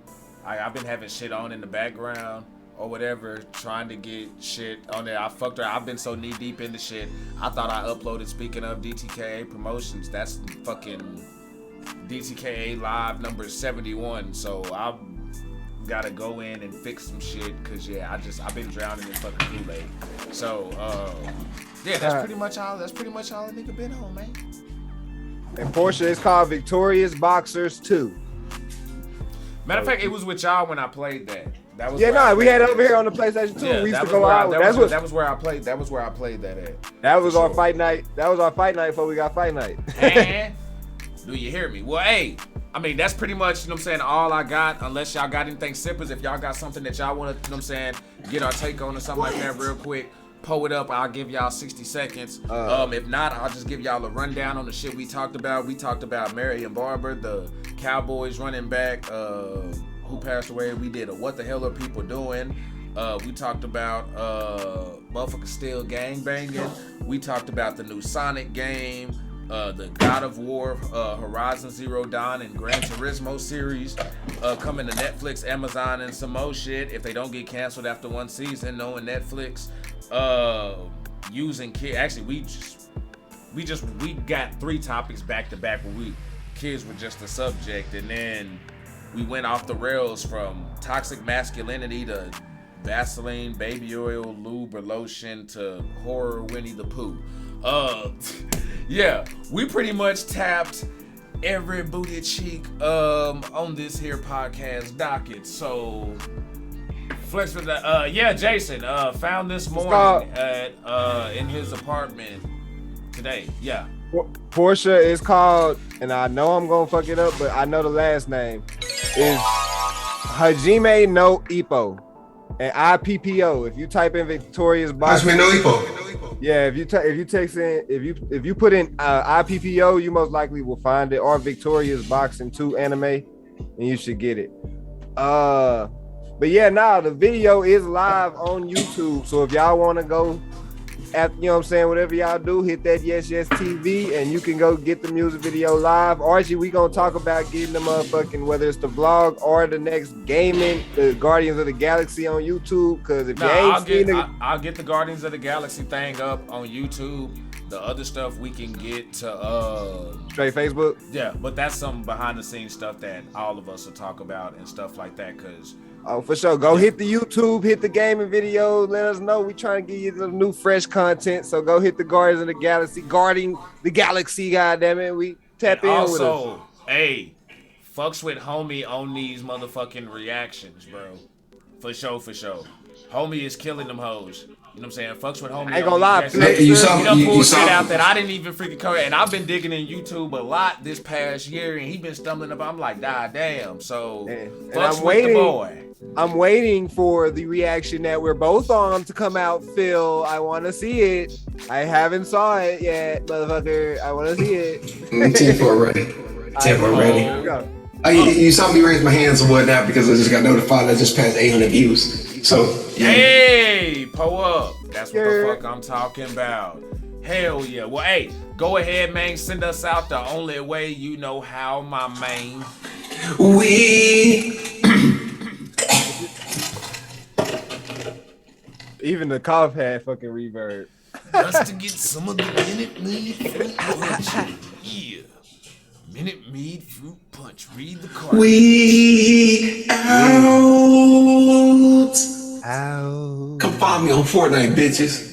I've been having shit on in the background or whatever, trying to get shit on there. I've been so knee deep into shit. I thought I uploaded, speaking of DTKA promotions, that's fucking DTKA live number 71. So I've gotta go in and fix some shit, cause yeah, I've been drowning in fucking Kool-Aid. So, yeah, that's pretty much all a nigga been on, man. And Portia is called Victorious Boxers 2. Matter of fact, it was with y'all when I played that. That was we had it over here on the PlayStation 2. Yeah, we used to go out. That was where I played that at. That was our fight night. That was our fight night before we got fight night. And do you hear me? Well, hey, I mean, that's pretty much, you know what I'm saying, all I got, unless y'all got anything sippers. If y'all got something that y'all want to, you know what I'm saying, get our take on or something like that real quick, pull it up. I'll give y'all 60 seconds. If not, I'll just give y'all a rundown on the shit we talked about. We talked about Marion Barber, the Cowboys running back who passed away. We did a What the Hell Are People Doing? We talked about motherfuckers still gang banging. We talked about the new Sonic game. The God of War, Horizon Zero Dawn, and Gran Turismo series coming to Netflix, Amazon, and some more shit. If they don't get canceled after one season, knowing Netflix, using kids. Actually, we got 3 topics back to back where kids were just the subject, and then we went off the rails from toxic masculinity to Vaseline, baby oil, lube or lotion to horror Winnie the Pooh. Yeah, we pretty much tapped every booty cheek on this here podcast docket. So flex for that. Yeah, Jason found this morning at in his apartment today. Yeah. Portia is called, and I know I'm gonna fuck it up, but I know the last name is Hajime no Ippo, and IPPO. If you type in Victoria's Boxing, Hajime no Ippo. Yeah, if you put in IPPO, you most likely will find it, or Victoria's Boxing 2 anime, and you should get it. But yeah, the video is live on YouTube. So if y'all want to go After, you know what I'm saying, whatever y'all do, hit that Yes TV, and you can go get the music video live. Archie, we gonna talk about getting the motherfucking, whether it's the vlog or the next gaming, the Guardians of the Galaxy on YouTube. Because if you ain't I'll get the Guardians of the Galaxy thing up on YouTube. The other stuff we can get to straight Facebook. Yeah, but that's some behind the scenes stuff that all of us will talk about and stuff like that. Cause for sure, go hit the YouTube, hit the gaming videos. Let us know. We trying to give you some new fresh content. So go hit the Guardians of the Galaxy, guarding the galaxy. Goddammit, we tap in with us. Also, hey, fucks with homie on these motherfucking reactions, bro. For sure. Homie is killing them hoes. You know what I'm saying? Fucks with homie. I ain't gonna lie. You pulled saw shit out that I didn't even freaking cover. And I've been digging in YouTube a lot this past year, and he been stumbling up. I'm like, damn. So, fucks with the boy. I'm waiting for the reaction that we're both on to come out, Phil. I want to see it. I haven't saw it yet, motherfucker. I want to see it. 10-4 ready. 10-4 ready. You saw me raise my hands and whatnot because I just got notified I just passed 800 views. So, yeah. Hey, pull up. That's what the fuck I'm talking about. Hell yeah. Well, hey, go ahead, man. Send us out the only way you know how, my man. Even the cough had fucking reverb. Just to get some of the Minute Maid Fruit Punch. Yeah. Minute Maid Fruit Punch. Read the card. We out. Come find me on Fortnite, bitches.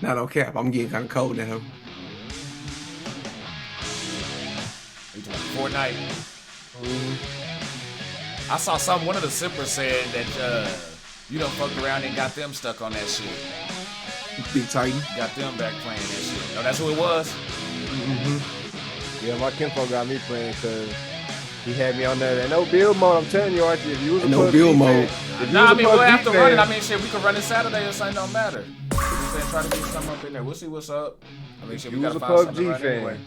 Not on cap. I'm getting kind of cold now. Fortnite. I saw one of the sippers said that you done fucked around and got them stuck on that shit. Big Titan. Got them back playing that shit. No, that's who it was? Yeah, my kinfolk got me playing because he had me on there. And no build mode, I'm telling you, Archie, if you was a no build mode. Nah, I mean, we'll have to run it. I mean, shit, we could run it Saturday or something, don't matter. Try to get something up in there. We'll see what's up. I mean, shit, we gotta find something right anyway.